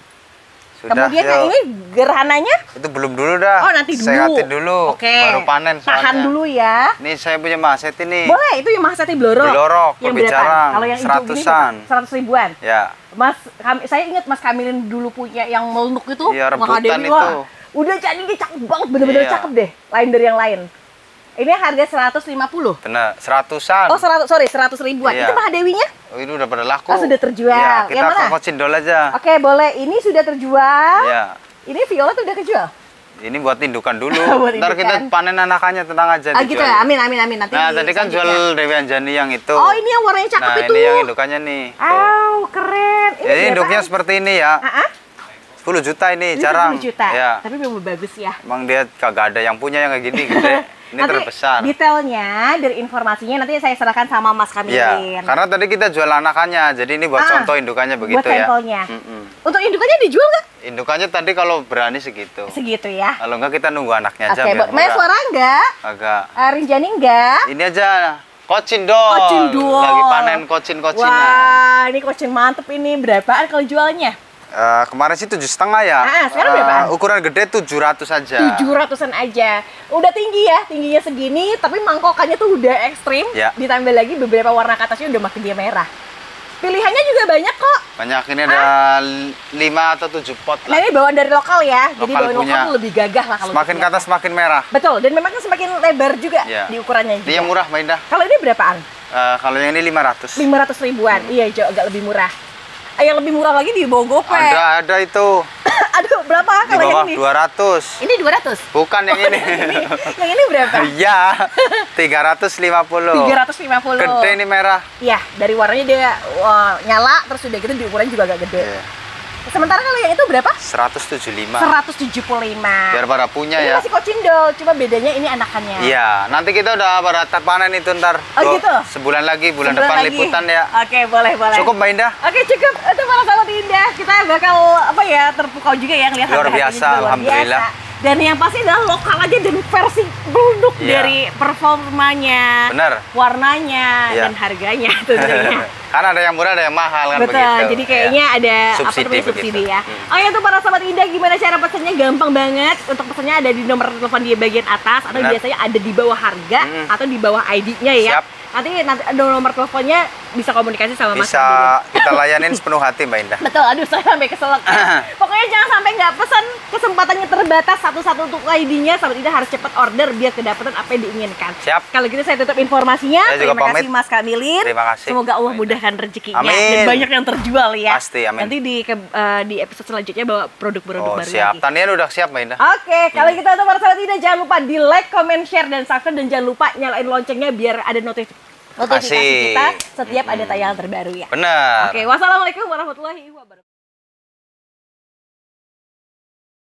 [SPEAKER 2] Sudah,
[SPEAKER 1] Kemudian yang
[SPEAKER 2] yuk.
[SPEAKER 1] ini gerhananya?
[SPEAKER 2] Itu belum dulu dah.
[SPEAKER 1] Oh, nanti dulu.
[SPEAKER 2] Sehatin dulu.
[SPEAKER 1] Oke.
[SPEAKER 2] Baru panen soalnya.
[SPEAKER 1] Tahan dulu ya.
[SPEAKER 2] Ini saya punya Maset ini.
[SPEAKER 1] Boleh, itu yang Mahaseti Blorok.
[SPEAKER 2] Blorok,
[SPEAKER 1] Yang
[SPEAKER 2] berbicara.
[SPEAKER 1] berapa? Kalau yang hijau gini
[SPEAKER 2] 100-an.
[SPEAKER 1] 100 ribuan.
[SPEAKER 2] Ya.
[SPEAKER 1] Mas, saya ingat Mas Kamilin dulu punya yang melunuk itu.
[SPEAKER 2] Iya,
[SPEAKER 1] Wah,
[SPEAKER 2] rebutan
[SPEAKER 1] Dewi,
[SPEAKER 2] itu.
[SPEAKER 1] wah, udah jadi dia cakep banget, bener-bener
[SPEAKER 2] Iya.
[SPEAKER 1] cakep deh. Lain dari yang lain. Ini harga 150.
[SPEAKER 2] Benar, 100-an.
[SPEAKER 1] Oh, 100 ribuan.
[SPEAKER 2] Iya.
[SPEAKER 1] itu Mahadewinya?
[SPEAKER 2] Oh, ini udah pada laku.
[SPEAKER 1] Oh, sudah terjual.
[SPEAKER 2] Iya, kita
[SPEAKER 1] Yang mana?
[SPEAKER 2] ke Kocindol aja.
[SPEAKER 1] Oke, boleh. Ini sudah terjual.
[SPEAKER 2] Iya.
[SPEAKER 1] Ini violet udah kejual.
[SPEAKER 2] Ini buat indukan dulu.
[SPEAKER 1] Buat
[SPEAKER 2] Ntar
[SPEAKER 1] indukan.
[SPEAKER 2] kita panen anakannya, tenang aja.
[SPEAKER 1] Ah, gitu
[SPEAKER 2] dijual.
[SPEAKER 1] ya. Amin. Nanti
[SPEAKER 2] Nah, tadi kan
[SPEAKER 1] selanjutnya.
[SPEAKER 2] jual Dewi Anjani yang itu.
[SPEAKER 1] Oh, ini yang warnanya cakep
[SPEAKER 2] Nah,
[SPEAKER 1] itu.
[SPEAKER 2] ini yang indukannya nih. Tuh.
[SPEAKER 1] Aw, keren. Ini
[SPEAKER 2] Jadi induknya
[SPEAKER 1] berapaan?
[SPEAKER 2] seperti ini ya. 10 juta ini,
[SPEAKER 1] Ini
[SPEAKER 2] jarang.
[SPEAKER 1] 10 juta.
[SPEAKER 2] Ya.
[SPEAKER 1] Tapi memang bagus ya.
[SPEAKER 2] Emang dia kagak ada yang punya yang kayak gini gede. Ini
[SPEAKER 1] Nanti
[SPEAKER 2] terbesar.
[SPEAKER 1] detailnya dari informasinya nanti saya serahkan sama Mas Kamilin.
[SPEAKER 2] Iya, karena tadi kita jual anakannya, jadi ini buat
[SPEAKER 1] Ah,
[SPEAKER 2] contoh indukannya begitu
[SPEAKER 1] buat
[SPEAKER 2] ya.
[SPEAKER 1] sampelnya.
[SPEAKER 2] Mm-mm.
[SPEAKER 1] Untuk indukannya dijual nggak?
[SPEAKER 2] Indukannya tadi kalau berani segitu.
[SPEAKER 1] Segitu ya.
[SPEAKER 2] Kalau enggak kita nunggu anaknya aja
[SPEAKER 1] Oke,
[SPEAKER 2] biar
[SPEAKER 1] Maya
[SPEAKER 2] murah.
[SPEAKER 1] suara nggak?
[SPEAKER 2] Agak.
[SPEAKER 1] Rinjani nggak?
[SPEAKER 2] Ini aja kocindol.
[SPEAKER 1] Kocindol.
[SPEAKER 2] Lagi panen kocin-kocinan.
[SPEAKER 1] Wah, ini kocin mantep ini. Berapaan kalau jualnya?
[SPEAKER 2] Kemarin sih 7,5 ya.
[SPEAKER 1] Sekarang berapaan?
[SPEAKER 2] Ukuran gede 700 aja.
[SPEAKER 1] 700-an aja. Udah tinggi ya, tingginya segini, tapi mangkokannya tuh udah ekstrim.
[SPEAKER 2] Ya.
[SPEAKER 1] Ditambah lagi beberapa warna ke atasnya udah makin dia merah. Pilihannya juga banyak kok.
[SPEAKER 2] Banyak ini ada 5 atau 7 pot
[SPEAKER 1] Nah,
[SPEAKER 2] lah.
[SPEAKER 1] ini bawaan dari lokal ya. Jadi
[SPEAKER 2] Lokal
[SPEAKER 1] bawaan
[SPEAKER 2] punya.
[SPEAKER 1] lokal tuh lebih gagah lah kalau
[SPEAKER 2] Semakin ke
[SPEAKER 1] dilihat.
[SPEAKER 2] atas semakin merah.
[SPEAKER 1] Betul, dan memang kan semakin lebar juga
[SPEAKER 2] Ya.
[SPEAKER 1] di ukurannya juga.
[SPEAKER 2] Ini yang murah, Mbak Indah.
[SPEAKER 1] Kalau ini berapaan?
[SPEAKER 2] Kalau yang ini 500.
[SPEAKER 1] 500 ribuan. Iya, jauh agak lebih murah. yang lebih murah lagi di bawah GoPay.
[SPEAKER 2] Ada itu.
[SPEAKER 1] Aduh, berapa
[SPEAKER 2] Di
[SPEAKER 1] kalau
[SPEAKER 2] bawah
[SPEAKER 1] yang ini?
[SPEAKER 2] 200.
[SPEAKER 1] Ini 200.
[SPEAKER 2] Bukan yang ini.
[SPEAKER 1] Yang ini berapa?
[SPEAKER 2] Iya, 350.
[SPEAKER 1] 350.
[SPEAKER 2] Gede ini merah.
[SPEAKER 1] Iya, dari warnanya dia nyala, terus udah gitu diukurannya juga agak gede.
[SPEAKER 2] Iya.
[SPEAKER 1] Sementara kalau yang itu berapa?
[SPEAKER 2] 175.
[SPEAKER 1] 175.
[SPEAKER 2] Biar pada punya
[SPEAKER 1] Ini
[SPEAKER 2] ya.
[SPEAKER 1] masih kocindol, cuma bedanya ini anakannya.
[SPEAKER 2] Iya, nanti kita udah pada panen itu ntar.
[SPEAKER 1] Oh, gitu?
[SPEAKER 2] Sebulan lagi, bulan
[SPEAKER 1] Sebulan
[SPEAKER 2] depan
[SPEAKER 1] lagi.
[SPEAKER 2] liputan ya.
[SPEAKER 1] Oke, boleh.
[SPEAKER 2] Cukup Mbak Indah?
[SPEAKER 1] Oke, cukup. Itu para sahabat Indah. Kita bakal apa ya, terpukau juga ya ngelihat
[SPEAKER 2] Luar
[SPEAKER 1] harga-harganya
[SPEAKER 2] biasa,
[SPEAKER 1] juga luar
[SPEAKER 2] alhamdulillah.
[SPEAKER 1] biasa. Dan yang pasti adalah lokal aja dan versi produk
[SPEAKER 2] Iya.
[SPEAKER 1] dari performanya,
[SPEAKER 2] Bener.
[SPEAKER 1] warnanya,
[SPEAKER 2] Iya.
[SPEAKER 1] dan harganya tentunya.
[SPEAKER 2] Kan ada yang murah, ada yang mahal kan
[SPEAKER 1] Betul,
[SPEAKER 2] begitu.
[SPEAKER 1] jadi kayaknya
[SPEAKER 2] Ya.
[SPEAKER 1] ada
[SPEAKER 2] Subsidi
[SPEAKER 1] subsidi
[SPEAKER 2] begitu.
[SPEAKER 1] ya. Oh ya tuh para sahabat Indah, gimana cara pesannya? Gampang banget. Untuk pesannya ada di nomor telepon di bagian atas, atau
[SPEAKER 2] Benar.
[SPEAKER 1] biasanya ada di bawah harga atau di bawah ID-nya ya.
[SPEAKER 2] Siap.
[SPEAKER 1] Nanti ada nomor teleponnya, bisa komunikasi sama Mas
[SPEAKER 2] Bisa
[SPEAKER 1] Andi.
[SPEAKER 2] kita layanin sepenuh hati Mbak Indah.
[SPEAKER 1] Betul, aduh saya sampai keselak. Pokoknya jangan sampai nggak pesan, kesempatannya terbatas satu-satu untuk ID-nya. Sahabat Indah harus cepat order biar kedapatan apa yang diinginkan.
[SPEAKER 2] Siap.
[SPEAKER 1] Kalau gitu saya tutup informasinya.
[SPEAKER 2] Saya juga
[SPEAKER 1] Terima kasih
[SPEAKER 2] pamit.
[SPEAKER 1] Mas Kamilin.
[SPEAKER 2] Terima kasih.
[SPEAKER 1] Semoga Allah mudahkan rezekinya
[SPEAKER 2] Amin.
[SPEAKER 1] dan banyak yang terjual ya.
[SPEAKER 2] Pasti, amin.
[SPEAKER 1] Nanti di episode selanjutnya bawa produk-produk
[SPEAKER 2] Oh
[SPEAKER 1] baru
[SPEAKER 2] siap,
[SPEAKER 1] lagi.
[SPEAKER 2] Tanian udah siap Mbak Indah.
[SPEAKER 1] Oke, kalau gitu untuk para sahabat Indah jangan lupa di like, comment, share, dan subscribe, dan jangan lupa nyalain loncengnya biar ada notifikasi
[SPEAKER 2] Kasih.
[SPEAKER 1] kita setiap ada tayangan terbaru ya.
[SPEAKER 2] Bener.
[SPEAKER 1] Oke, wassalamualaikum warahmatullahi wabarakatuh.